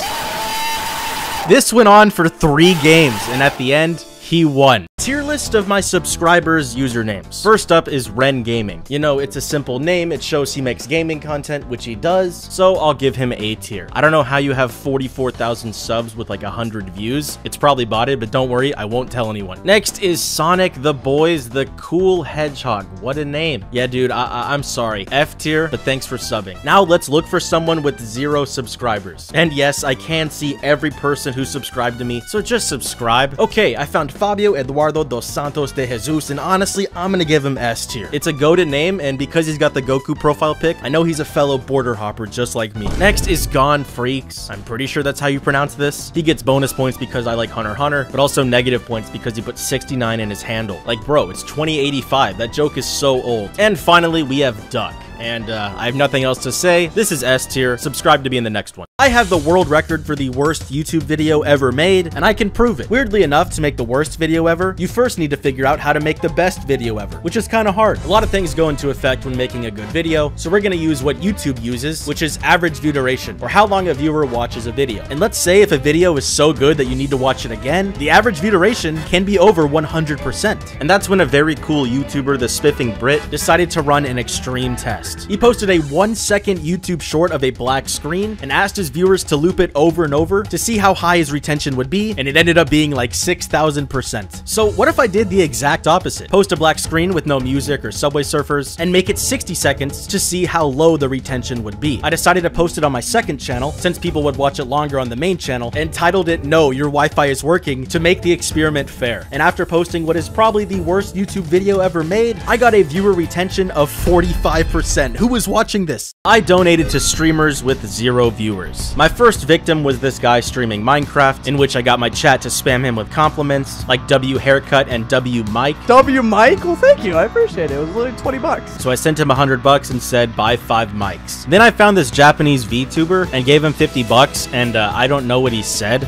This went on for 3 games, and at the end, he won. Tier list of my subscribers' usernames. First up is Ren Gaming. You know, it's a simple name. It shows he makes gaming content, which he does, so I'll give him A tier. I don't know how you have 44,000 subs with like 100 views. It's probably botted, but don't worry, I won't tell anyone. Next is Sonic the Boys the Cool Hedgehog. What a name. Yeah, dude, I'm sorry. F tier, but thanks for subbing. Now let's look for someone with 0 subscribers. And yes, I can see every person who subscribed to me, so just subscribe. Okay, I found Fabio Eduardo dos Santos de Jesus, and honestly, I'm gonna give him S tier. It's a goated name, and because he's got the Goku profile pic, I know he's a fellow border hopper just like me. Next is Gone Freaks. I'm pretty sure that's how you pronounce this. He gets bonus points because I like Hunter x Hunter, but also negative points because he put 69 in his handle. Like, bro, it's 2085. That joke is so old. And finally, we have Duck. And I have nothing else to say. This is S tier. Subscribe to be in the next one. I have the world record for the worst YouTube video ever made, and I can prove it. Weirdly enough, to make the worst video ever, you first need to figure out how to make the best video ever, which is kind of hard. A lot of things go into effect when making a good video, so we're gonna use what YouTube uses, which is average view duration, or how long a viewer watches a video. And let's say if a video is so good that you need to watch it again, the average view duration can be over 100%. And that's when a very cool YouTuber, the Spiffing Brit, decided to run an extreme test. He posted a 1-second YouTube short of a black screen and asked his viewers to loop it over and over to see how high his retention would be, and it ended up being like 6,000%. So what if I did the exact opposite? Post a black screen with no music or Subway Surfers and make it 60 seconds to see how low the retention would be. I decided to post it on my second channel since people would watch it longer on the main channel, and titled it "No, Your Wi-Fi is Working" to make the experiment fair. And after posting what is probably the worst YouTube video ever made, I got a viewer retention of 45%. Who was watching this? I donated to streamers with 0 viewers. My first victim was this guy streaming Minecraft, in which I got my chat to spam him with compliments like W Haircut and W Mike. W Mike? Well, thank you. I appreciate it. It was literally 20 bucks. So I sent him $100 and said, buy 5 mics. Then I found this Japanese VTuber and gave him $50, and I don't know what he said.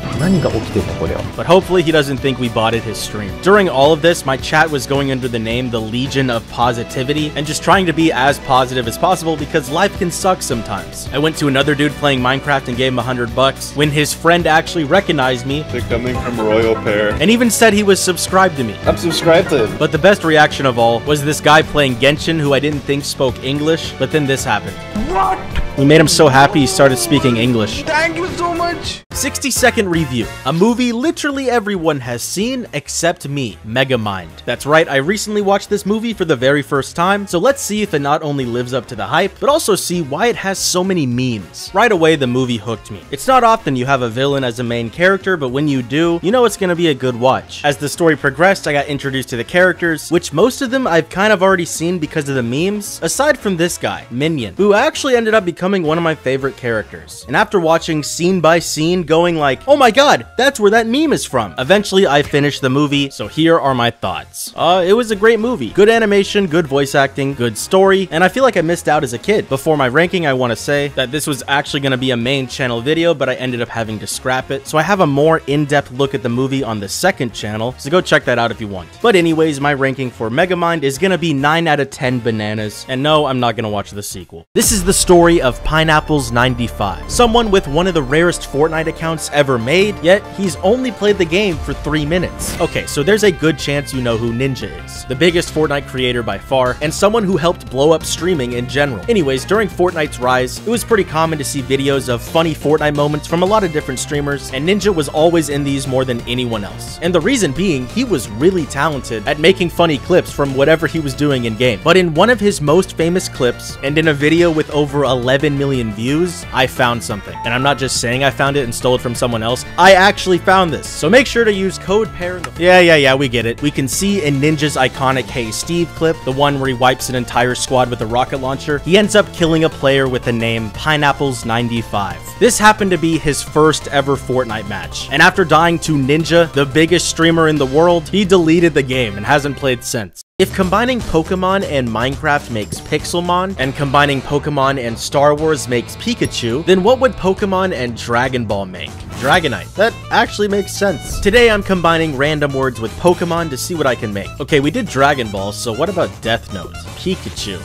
But hopefully he doesn't think we botted his stream. During all of this, my chat was going under the name The Legion of Positivity and just trying to be as positive as possible because life can suck sometimes. I went to another dude playing Minecraft and gave him $100 when his friend actually recognized me. They're coming from RoyalPear. And even said he was subscribed to me. I'm subscribed to him. But the best reaction of all was this guy playing Genshin who I didn't think spoke English, but then this happened. What? We made him so happy he started speaking English. Thank you so much. 60-second review. A movie literally everyone has seen except me, Megamind. That's right, I recently watched this movie for the very first time, so let's see if it not only lives up to the hype, but also see why it has so many memes. Right away, the movie hooked me. It's not often you have a villain as a main character, but when you do, you know it's gonna be a good watch. As the story progressed, I got introduced to the characters, which most of them I've kind of already seen because of the memes, aside from this guy, Minion, who actually ended up becoming becoming one of my favorite characters. And after watching scene by scene, going like, oh my god, that's where that meme is from. Eventually, I finished the movie, so here are my thoughts. It was a great movie. Good animation, good voice acting, good story, and I feel like I missed out as a kid. Before my ranking, I want to say that this was actually going to be a main channel video, but I ended up having to scrap it. So I have a more in-depth look at the movie on the second channel, so go check that out if you want. But anyways, my ranking for Megamind is going to be 9 out of 10 bananas, and no, I'm not going to watch the sequel. This is the story of Pineapples95, someone with one of the rarest Fortnite accounts ever made, yet he's only played the game for 3 minutes. Okay, so there's a good chance you know who Ninja is, the biggest Fortnite creator by far, and someone who helped blow up streaming in general. Anyways, during Fortnite's rise, it was pretty common to see videos of funny Fortnite moments from a lot of different streamers, and Ninja was always in these more than anyone else. And the reason being, he was really talented at making funny clips from whatever he was doing in game. But in one of his most famous clips, and in a video with over 11 million views, I found something. And I'm not just saying I found it and stole it from someone else, I actually found this. So make sure to use code PAIR in the— Yeah, we get it. We can see in Ninja's iconic Hey Steve clip, the one where he wipes an entire squad with a rocket launcher, he ends up killing a player with the name Pineapples95. This happened to be his first ever Fortnite match, and after dying to Ninja, the biggest streamer in the world, he deleted the game and hasn't played since. If combining Pokemon and Minecraft makes Pixelmon, and combining Pokemon and Star Wars makes Pikachu, then what would Pokemon and Dragon Ball make? Dragonite. That actually makes sense. Today I'm combining random words with Pokemon to see what I can make. Okay, we did Dragon Ball, so what about Death Note? Pikachu.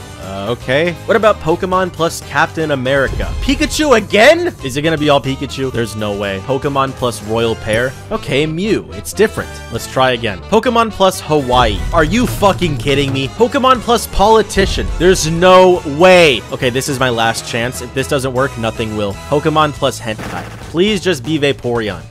Okay. What about Pokemon plus Captain America? Pikachu again? Is it gonna be all Pikachu? There's no way. Pokemon plus RoyalPear? Okay, Mew. It's different. Let's try again. Pokemon plus Hawaii. Are you fucking kidding me? Pokemon plus Politician. There's no way. Okay, this is my last chance. If this doesn't work, nothing will. Pokemon plus Hentai. Please just be Vaporeon.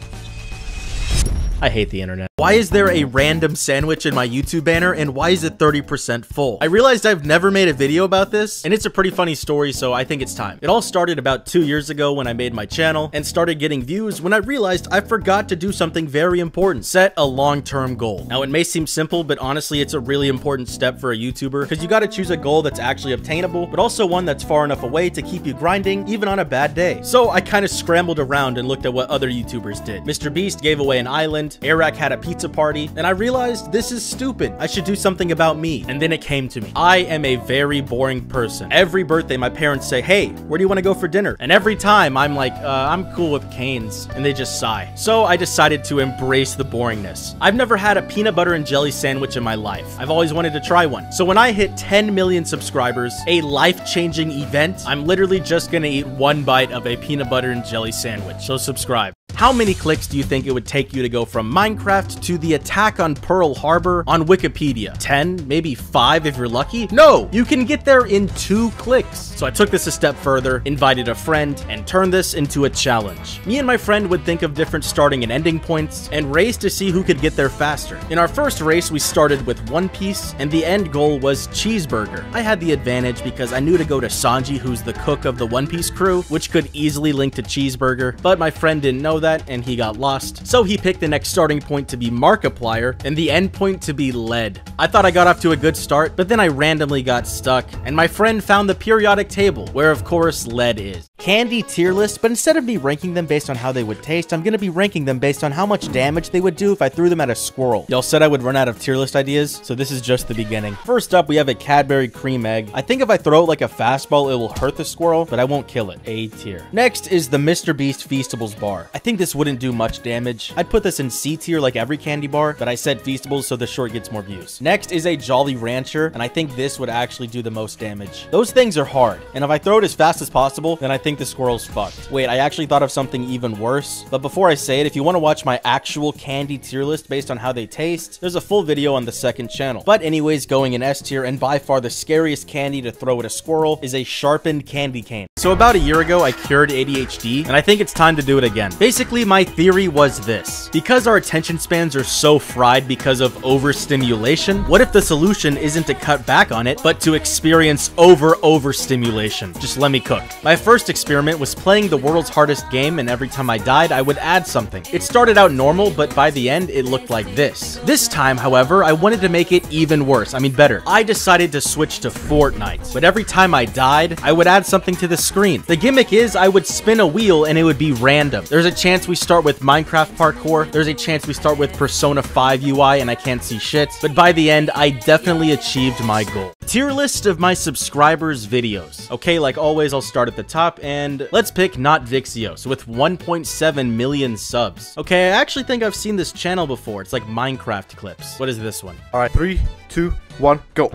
I hate the internet. Why is there a random sandwich in my YouTube banner, and why is it 30% full? I realized I've never made a video about this, and it's a pretty funny story, so I think it's time. It all started about 2 years ago when I made my channel and started getting views when I realized I forgot to do something very important: set a long-term goal. Now, it may seem simple, but honestly, it's a really important step for a YouTuber, because you gotta choose a goal that's actually obtainable, but also one that's far enough away to keep you grinding, even on a bad day. So I kind of scrambled around and looked at what other YouTubers did. Mr. Beast gave away an island, Eric had a pizza party, and I realized this is stupid. I should do something about me. And then it came to me. I am a very boring person. Every birthday, my parents say, hey, where do you want to go for dinner? And every time I'm like, I'm cool with Cane's, and they just sigh. So I decided to embrace the boringness. I've never had a peanut butter and jelly sandwich in my life. I've always wanted to try one. So when I hit 10 million subscribers, a life-changing event, I'm literally just gonna eat one bite of a peanut butter and jelly sandwich. So subscribe. How many clicks do you think it would take you to go from Minecraft to the attack on Pearl Harbor on Wikipedia? 10, maybe 5 if you're lucky? No, you can get there in 2 clicks. So I took this a step further, invited a friend, and turned this into a challenge. Me and my friend would think of different starting and ending points and race to see who could get there faster. In our first race, we started with One Piece, and the end goal was Cheeseburger. I had the advantage because I knew to go to Sanji, who's the cook of the One Piece crew, which could easily link to Cheeseburger, but my friend didn't know that, and he got lost. So he picked the next starting point to be Markiplier and the end point to be Lead. I thought I got off to a good start, but then I randomly got stuck, and my friend found the periodic table, where of course Lead is. Candy tier list, but instead of me ranking them based on how they would taste, I'm gonna be ranking them based on how much damage they would do if I threw them at a squirrel. Y'all said I would run out of tier list ideas, so this is just the beginning. First up, we have a Cadbury cream egg. I think if I throw it like a fastball, it will hurt the squirrel, but I won't kill it. A tier. Next is the Mr. Beast Feastables bar. I think this wouldn't do much damage. I'd put this in C tier like every candy bar, but I said Feastables so the short gets more views. Next is a Jolly Rancher, and I think this would actually do the most damage. Those things are hard, and if I throw it as fast as possible, then I think the squirrel's fucked. Wait, I actually thought of something even worse, but before I say it, if you want to watch my actual candy tier list based on how they taste, there's a full video on the second channel. But anyways, going in S tier, and by far the scariest candy to throw at a squirrel, is a sharpened candy cane. So about a year ago, I cured ADHD, and I think it's time to do it again. Basically, Basically, my theory was this. Because our attention spans are so fried because of overstimulation, what if the solution isn't to cut back on it, but to experience overstimulation? Just let me cook. My first experiment was playing the world's hardest game, and every time I died, I would add something. It started out normal, but by the end, it looked like this. This time, however, I wanted to make it even worse. I mean, better. I decided to switch to Fortnite, but every time I died, I would add something to the screen. The gimmick is I would spin a wheel and it would be random. There's a chance we start with Minecraft parkour. There's a chance we start with Persona 5 UI and I can't see shit, but by the end, I definitely achieved my goal. Tier list of my subscribers' videos. Okay, like always, I'll start at the top, and let's pick Not Vixios with 1.7 million subs. Okay, I actually think I've seen this channel before. It's like Minecraft clips. What is this one? All right, 3, 2, 1, go.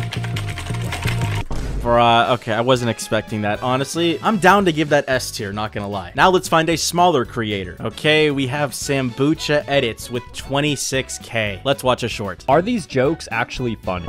Okay, I wasn't expecting that, honestly. I'm down to give that S tier, not gonna lie. Now let's find a smaller creator. Okay, we have Sambucha Edits with 26K. Let's watch a short. Are these jokes actually funny?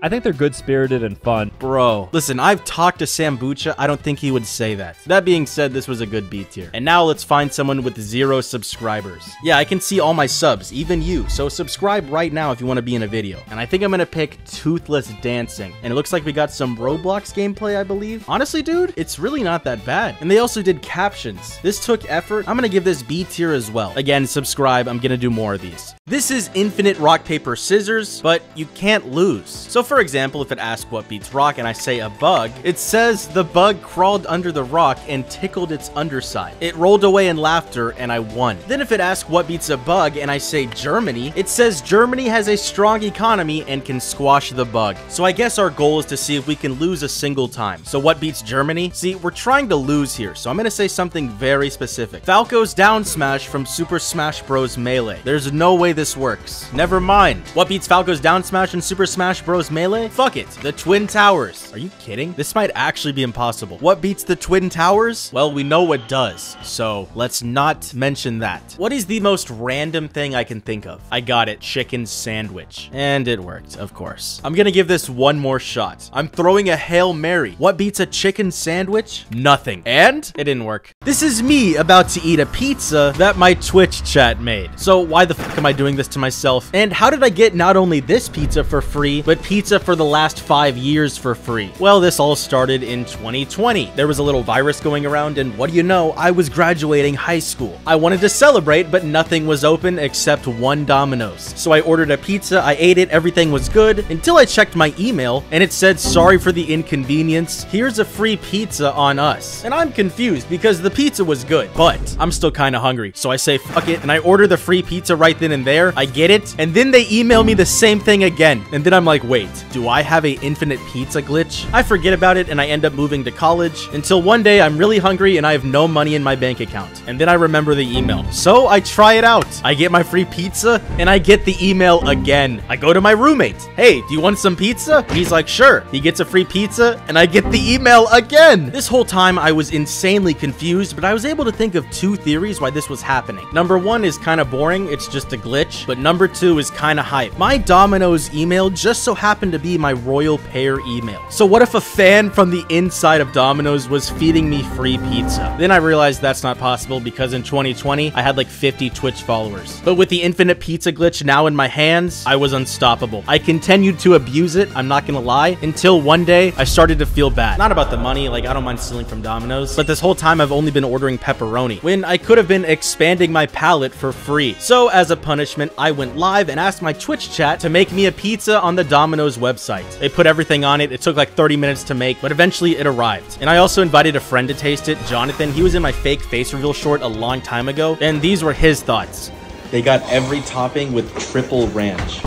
I think they're good-spirited and fun. Bro, listen, I've talked to Sambucha. I don't think he would say that. That being said, this was a good B tier. And now let's find someone with 0 subscribers. Yeah, I can see all my subs, even you. So subscribe right now if you want to be in a video. And I think I'm gonna pick Toothless Dancing. And it looks like we got some Roblox gameplay, I believe. Honestly, dude, it's really not that bad. And they also did captions. This took effort. I'm gonna give this B tier as well. Again, subscribe. I'm gonna do more of these. This is Infinite Rock, Paper, Scissors, but you can't lose. So for example, if it asks what beats rock and I say a bug, it says the bug crawled under the rock and tickled its underside. It rolled away in laughter and I won. Then if it asks what beats a bug and I say Germany, it says Germany has a strong economy and can squash the bug. So I guess our goal is to see if we can lose a single time. So what beats Germany? See, we're trying to lose here, so I'm gonna say something very specific. Falco's down smash from Super Smash Bros. Melee. There's no way this works. Never mind. What beats Falco's down smash in Super Smash Bros. Melee? Fuck it. The Twin Towers. Are you kidding? This might actually be impossible. What beats the Twin Towers? Well, we know what does, so let's not mention that. What is the most random thing I can think of? I got it. Chicken sandwich. And it worked, of course. I'm gonna give this one more shot. I'm throwing a Hail Mary. What beats a chicken sandwich? Nothing. And it didn't work. This is me about to eat a pizza that my Twitch chat made. So why the fuck am I doing this to myself? And how did I get not only this pizza for free, but pizza for the last 5 years for free? Well, this all started in 2020. There was a little virus going around, and what do you know? I was graduating high school. I wanted to celebrate, but nothing was open except one Domino's. So I ordered a pizza, I ate it, everything was good, until I checked my email, and it said, sorry for the inconvenience, here's a free pizza on us. And I'm confused, because the pizza was good, but I'm still kinda hungry. So I say, fuck it, and I order the free pizza right then and there. I get it, and then they email me the same thing again. And then I'm like, wait, do I have a infinite pizza glitch? I forget about it and I end up moving to college until one day I'm really hungry and I have no money in my bank account. And then I remember the email. So I try it out. I get my free pizza and I get the email again. I go to my roommate. Hey, do you want some pizza? And he's like, sure. He gets a free pizza and I get the email again. This whole time I was insanely confused, but I was able to think of 2 theories why this was happening. Number 1 is kind of boring. It's just a glitch. But number 2 is kind of hype. My Domino's email just so happened to be my RoyalPear email. So what if a fan from the inside of Domino's was feeding me free pizza? Then I realized that's not possible because in 2020, I had like 50 Twitch followers. But with the infinite pizza glitch now in my hands, I was unstoppable. I continued to abuse it, I'm not gonna lie, until one day I started to feel bad. Not about the money, like I don't mind stealing from Domino's, but this whole time I've only been ordering pepperoni, when I could have been expanding my palate for free. So as a punishment, I went live and asked my Twitch chat to make me a pizza on the Domino's website. They put everything on it. It took like 30 minutes to make, but eventually it arrived. And I also invited a friend to taste it, Jonathan. He was in my fake face reveal short a long time ago, and these were his thoughts. They got every topping with triple ranch.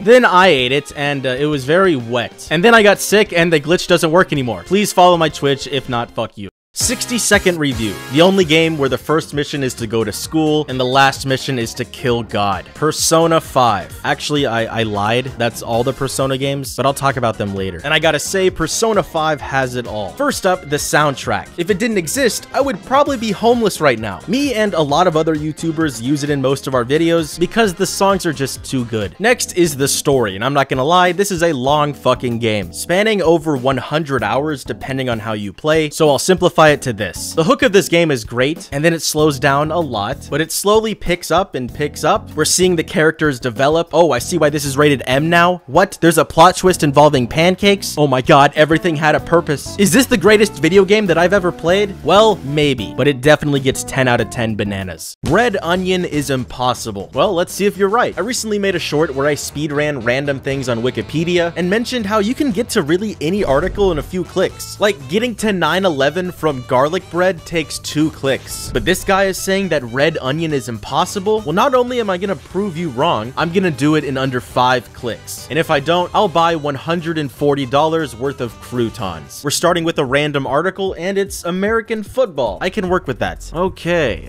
Then I ate it, and it was very wet. And then I got sick, and the glitch doesn't work anymore. Please follow my Twitch. If not, fuck you. 60-second review. The only game where the first mission is to go to school and the last mission is to kill God. Persona 5. Actually, I lied. That's all the Persona games, but I'll talk about them later. And I gotta say, Persona 5 has it all. First up, the soundtrack. If it didn't exist, I would probably be homeless right now. Me and a lot of other YouTubers use it in most of our videos because the songs are just too good. Next is the story, and I'm not gonna lie, this is a long fucking game, spanning over 100 hours depending on how you play, so I'll simplify apply it to this. The hook of this game is great, and then it slows down a lot, but it slowly picks up and picks up. We're seeing the characters develop. Oh, I see why this is rated M now. What? There's a plot twist involving pancakes? Oh my god, everything had a purpose. Is this the greatest video game that I've ever played? Well, maybe, but it definitely gets 10 out of 10 bananas. Red onion is impossible. Well, let's see if you're right. I recently made a short where I speedran random things on Wikipedia and mentioned how you can get to really any article in a few clicks. Like getting to 9/11 from garlic bread takes 2 clicks. But this guy is saying that red onion is impossible? Well, not only am I gonna prove you wrong, I'm gonna do it in under 5 clicks. And if I don't, I'll buy $140 worth of croutons. We're starting with a random article, and it's American football. I can work with that. Okay,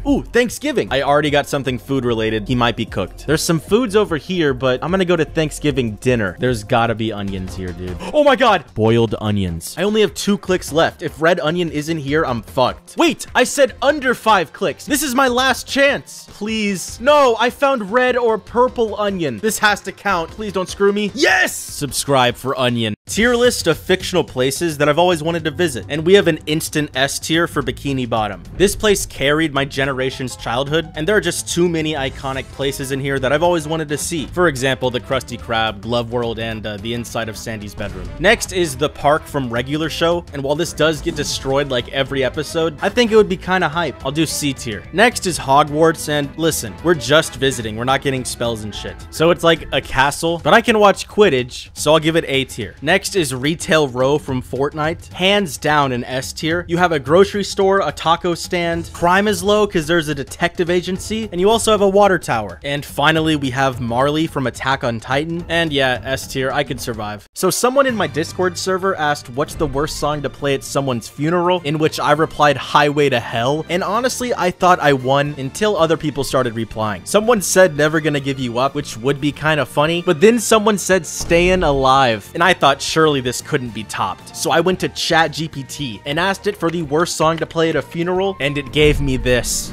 ooh, Thanksgiving. I already got something food related. He might be cooked. There's some foods over here, but I'm gonna go to Thanksgiving dinner. There's gotta be onions here, dude. Oh my god! Boiled onions. I only have 2 clicks left. If red onion isn't here, I'm fucked. Wait, I said under 5 clicks. This is my last chance. Please. No, I found red or purple onion. This has to count. Please don't screw me. Yes! Subscribe for onion. Tier list of fictional places that I've always wanted to visit. And we have an instant S tier for Bikini Bottom. This place carried my generation's childhood, and there are just too many iconic places in here that I've always wanted to see. For example, the Krusty Krab, Glove World, and the inside of Sandy's bedroom. Next is the park from regular show, and while this does get destroyed like every episode, I think it would be kind of hype. I'll do C tier. Next is Hogwarts, and listen, we're just visiting. We're not getting spells and shit. So it's like a castle, but I can watch Quidditch, so I'll give it A tier. Next is Retail Row from Fortnite. Hands down an S tier. You have a grocery store, a taco stand. Crime is low because there's a detective agency, and you also have a water tower. And finally, we have Marley from Attack on Titan. And yeah, S tier, I could survive. So someone in my Discord server asked what's the worst song to play at someone's funeral, in which I replied Highway to Hell. And honestly, I thought I won until other people started replying. Someone said Never Gonna Give You Up, which would be kind of funny, but then someone said Stayin' Alive, and I thought surely this couldn't be topped. So I went to ChatGPT and asked it for the worst song to play at a funeral, and it gave me this.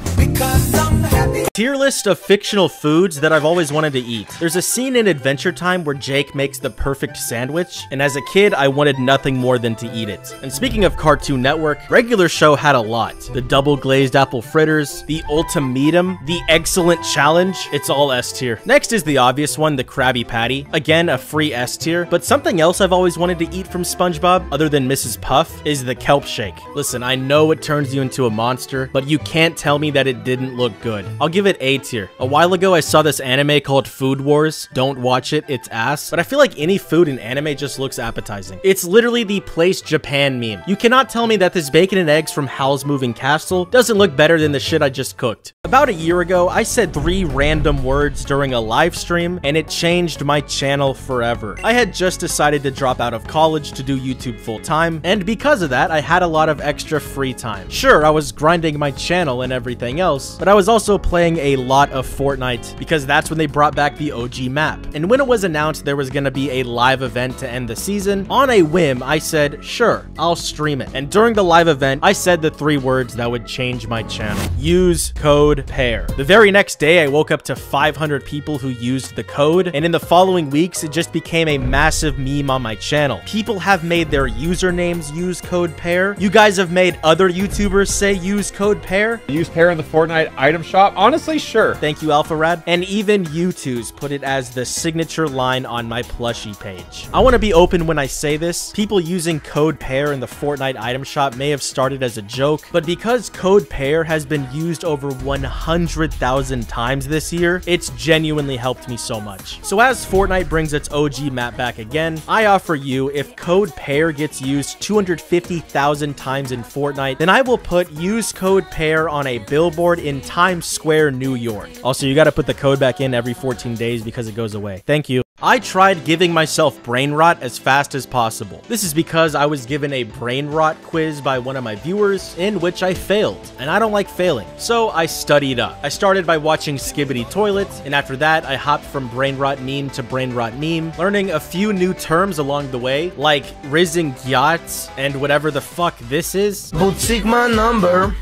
Tier list of fictional foods that I've always wanted to eat. There's a scene in Adventure Time where Jake makes the perfect sandwich, and as a kid, I wanted nothing more than to eat it. And speaking of Cartoon Network, regular show had a lot. The double glazed apple fritters, the ultimatum, the excellent challenge. It's all S tier. Next is the obvious one, the Krabby Patty. Again, a free S tier. But something else I've always wanted to eat from SpongeBob, other than Mrs. Puff, is the kelp shake. Listen, I know it turns you into a monster, but you can't tell me that it didn't look good. I'll give it A tier. A while ago, I saw this anime called Food Wars. Don't watch it, it's ass. But I feel like any food in anime just looks appetizing. It's literally the Place Japan meme. You cannot tell me that this bacon and eggs from Howl's Moving Castle doesn't look better than the shit I just cooked. About a year ago, I said 3 random words during a live stream, and it changed my channel forever. I had just decided to drop out of college to do YouTube full time, and because of that, I had a lot of extra free time. Sure, I was grinding my channel and everything else, but I was also playing a lot of Fortnite because that's when they brought back the OG map. And when it was announced there was gonna be a live event to end the season, on a whim, I said, sure, I'll stream it. And during the live event, I said the 3 words that would change my channel. Use code PEAR. The very next day, I woke up to 500 people who used the code, and in the following weeks, it just became a massive meme on my channel. People have made their usernames use code PEAR. You guys have made other YouTubers say use code PEAR. Use PEAR in the Fortnite item shop? Honestly, sure. Thank you, AlphaRad. And even YouTubes put it as the signature line on my plushie page. I want to be open when I say this. People using code PEAR in the Fortnite item shop may have started as a joke, but because code PEAR has been used over 100,000 times this year, it's genuinely helped me so much. So as Fortnite brings its OG map back again, I offer you, if code PEAR gets used 250,000 times in Fortnite, then I will put use code PEAR on a billboard in Times Square, New York. Also, you gotta put the code back in every 14 days because it goes away. Thank you. I tried giving myself brain rot as fast as possible. This is because I was given a brain rot quiz by one of my viewers in which I failed, and I don't like failing, so I studied up. I started by watching Skibbity Toilet, and after that, I hopped from brain rot meme to brain rot meme, learning a few new terms along the way, like rizzing yachts and whatever the fuck this is. But Sigma number,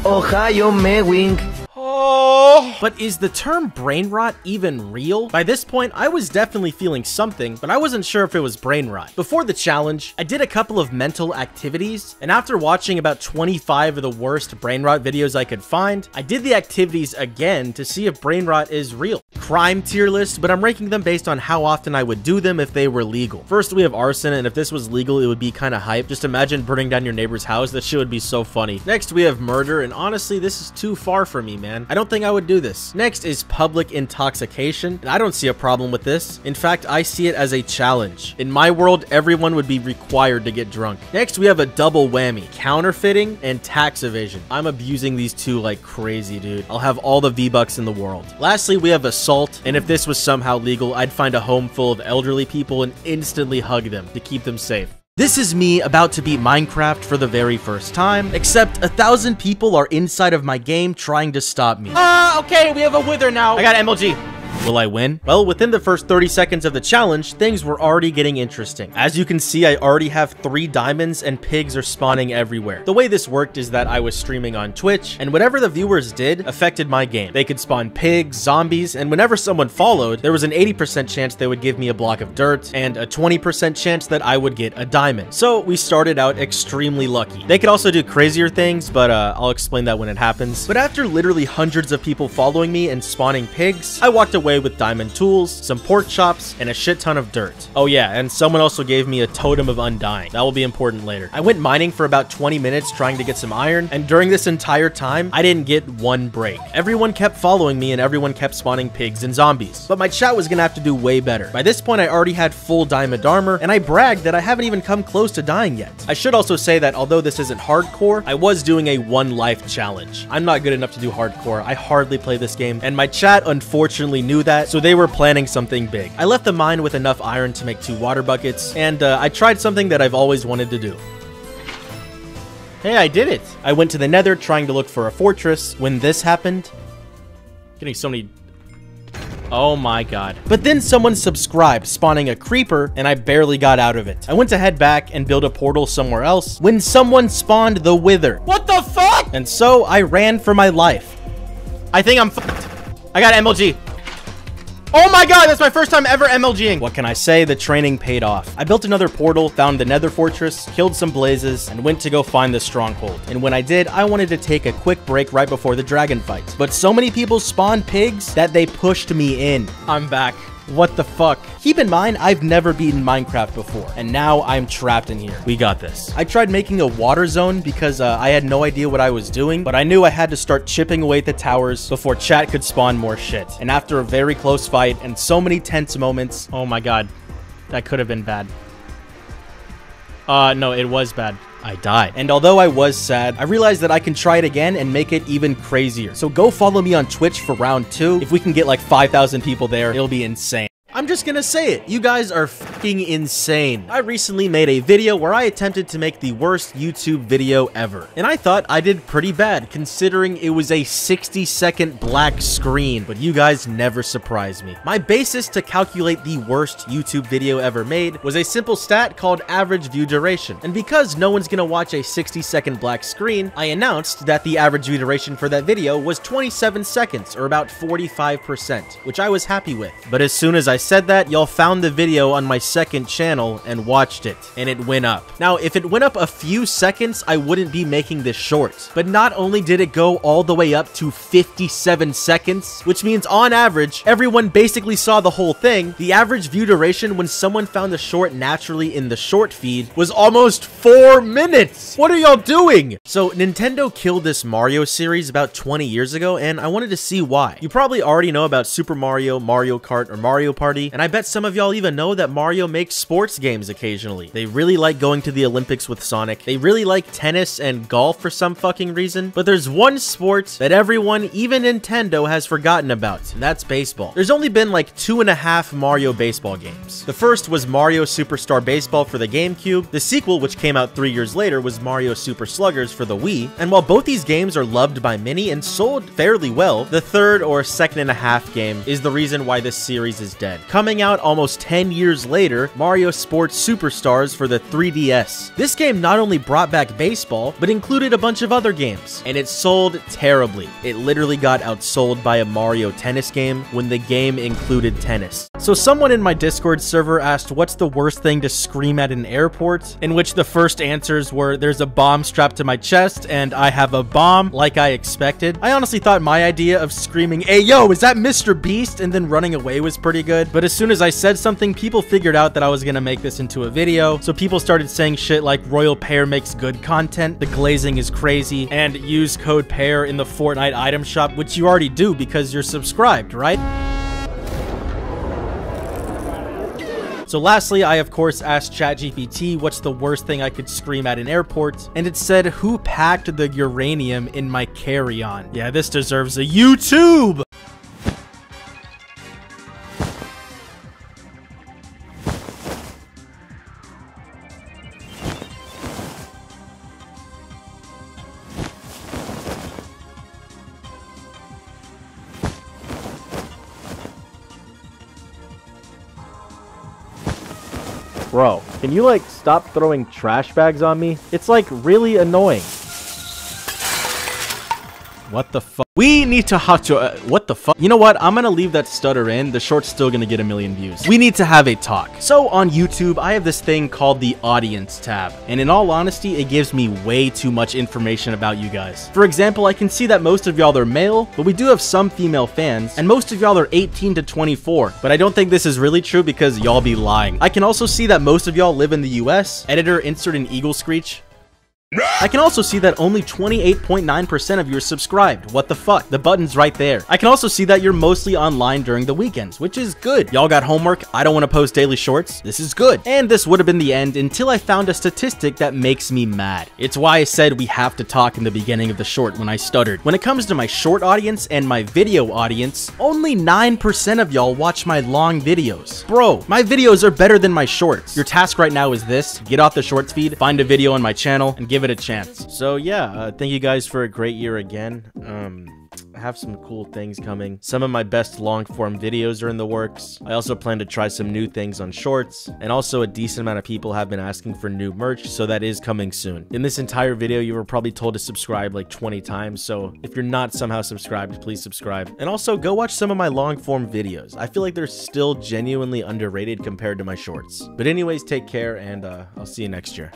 Ohio Mewing. Oh! Oh! But is the term brain rot even real? By this point, I was definitely feeling something, but I wasn't sure if it was brain rot. Before the challenge, I did a couple of mental activities, and after watching about 25 of the worst brain rot videos I could find, I did the activities again to see if brain rot is real. Crime tier list, but I'm ranking them based on how often I would do them if they were legal. First, we have arson, and if this was legal, it would be kind of hype. Just imagine burning down your neighbor's house. That shit would be so funny. Next, we have murder, and honestly, this is too far for me, man. I don't think I would do this. Next is public intoxication, and I don't see a problem with this. In fact, I see it as a challenge. In my world, everyone would be required to get drunk. Next, we have a double whammy, counterfeiting and tax evasion. I'm abusing these two like crazy, dude. I'll have all the V-Bucks in the world. Lastly, we have assault, and if this was somehow legal, I'd find a home full of elderly people and instantly hug them to keep them safe. This is me about to beat Minecraft for the very first time, except 1,000 people are inside of my game trying to stop me. Okay, we have a wither now. I got MLG. Will I win? Well, within the first 30 seconds of the challenge, things were already getting interesting. As you can see, I already have 3 diamonds and pigs are spawning everywhere. The way this worked is that I was streaming on Twitch, and whatever the viewers did affected my game. They could spawn pigs, zombies, and whenever someone followed, there was an 80% chance they would give me a block of dirt and a 20% chance that I would get a diamond. So we started out extremely lucky. They could also do crazier things, but I'll explain that when it happens. But after literally hundreds of people following me and spawning pigs, I walked away with diamond tools, some pork chops, and a shit ton of dirt. Oh yeah, and someone also gave me a totem of undying. That will be important later. I went mining for about 20 minutes trying to get some iron, and during this entire time, I didn't get one break. Everyone kept following me and everyone kept spawning pigs and zombies. But my chat was gonna have to do way better. By this point, I already had full diamond armor, and I bragged that I haven't even come close to dying yet. I should also say that although this isn't hardcore, I was doing a 1 life challenge. I'm not good enough to do hardcore. I hardly play this game, and my chat unfortunately knew that, so they were planning something big. I left the mine with enough iron to make 2 water buckets, and I tried something that I've always wanted to do. Hey, I did it! I went to the nether trying to look for a fortress when this happened. Getting so many... Oh my god. But then someone subscribed, spawning a creeper, and I barely got out of it. I went to head back and build a portal somewhere else when someone spawned the wither. What the fuck? And so I ran for my life. I think I'm fucked. I got MLG. Oh my god, that's my first time ever MLGing. What can I say? The training paid off. I built another portal, found the nether fortress, killed some blazes, and went to go find the stronghold. And when I did, I wanted to take a quick break right before the dragon fight. But so many people spawned pigs that they pushed me in. I'm back. What the fuck? Keep in mind, I've never beaten Minecraft before, and now I'm trapped in here. We got this. I tried making a water zone because I had no idea what I was doing, but I knew I had to start chipping away at the towers before chat could spawn more shit. And after a very close fight and so many tense moments, oh my god, that could have been bad. No, it was bad. I died. And although I was sad, I realized that I can try it again and make it even crazier. So go follow me on Twitch for round 2. If we can get like 5,000 people there, it'll be insane. I'm just gonna say it. You guys are fucking insane. I recently made a video where I attempted to make the worst YouTube video ever. And I thought I did pretty bad considering it was a 60-second black screen, but you guys never surprise me. My basis to calculate the worst YouTube video ever made was a simple stat called average view duration. And because no one's gonna watch a 60-second black screen, I announced that the average view duration for that video was 27 seconds, or about 45%, which I was happy with. But as soon as I said that, y'all found the video on my second channel and watched it, and it went up. Now, if it went up a few seconds, I wouldn't be making this short. But not only did it go all the way up to 57 seconds, which means on average, everyone basically saw the whole thing, the average view duration when someone found the short naturally in the short feed was almost 4 minutes. What are y'all doing? So Nintendo killed this Mario series about 20 years ago, and I wanted to see why. You probably already know about Super Mario, Mario Kart, or Mario Party, and I bet some of y'all even know that Mario makes sports games occasionally. They really like going to the Olympics with Sonic. They really like tennis and golf for some fucking reason. But there's one sport that everyone, even Nintendo, has forgotten about, and that's baseball. There's only been like 2.5 Mario baseball games. The first was Mario Superstar Baseball for the GameCube. The sequel, which came out 3 years later, was Mario Super Sluggers for the Wii. And while both these games are loved by many and sold fairly well, the third or second and a half game is the reason why this series is dead. Coming out almost 10 years later, later, Mario Sports Superstars for the 3DS. This game not only brought back baseball, but included a bunch of other games, and it sold terribly. It literally got outsold by a Mario tennis game when the game included tennis. So someone in my Discord server asked what's the worst thing to scream at an airport, in which the first answers were there's a bomb strapped to my chest and I have a bomb, like I expected. I honestly thought my idea of screaming, "Hey yo, is that Mr. Beast?" and then running away was pretty good, but as soon as I said something, people figured out that I was gonna make this into a video, so people started saying shit like RoyalPear makes good content, the glazing is crazy, and use code PEAR in the Fortnite item shop, which you already do because you're subscribed, right? So lastly, I of course asked ChatGPT what's the worst thing I could scream at an airport, and it said, "Who packed the uranium in my carry-on?" Yeah, this deserves a YouTube! Bro, can you like stop throwing trash bags on me? It's like really annoying. What the fuck? We need to what the fuck? You know what? I'm gonna leave that stutter in. The short's still gonna get 1 million views. We need to have a talk. So on YouTube, I have this thing called the audience tab. And in all honesty, it gives me way too much information about you guys. For example, I can see that most of y'all are male, but we do have some female fans, and most of y'all are 18 to 24. But I don't think this is really true because y'all be lying. I can also see that most of y'all live in the US. Editor, insert an eagle screech. I can also see that only 28.9% of you are subscribed. What the fuck? The button's right there. I can also see that you're mostly online during the weekends, which is good. Y'all got homework? I don't want to post daily shorts? This is good. And this would have been the end until I found a statistic that makes me mad. It's why I said we have to talk in the beginning of the short when I stuttered. When it comes to my short audience and my video audience, only 9% of y'all watch my long videos. Bro, my videos are better than my shorts. Your task right now is this: get off the shorts feed, find a video on my channel, and give it a chance. So yeah, thank you guys for a great year again. I have some cool things coming. Some of my best long form videos are in the works. I also plan to try some new things on shorts, and also a decent amount of people have been asking for new merch, so that is coming soon. In this entire video, you were probably told to subscribe like 20 times, so if you're not somehow subscribed, please subscribe. And also go watch some of my long form videos. I feel like they're still genuinely underrated compared to my shorts. But anyways, take care, and I'll see you next year.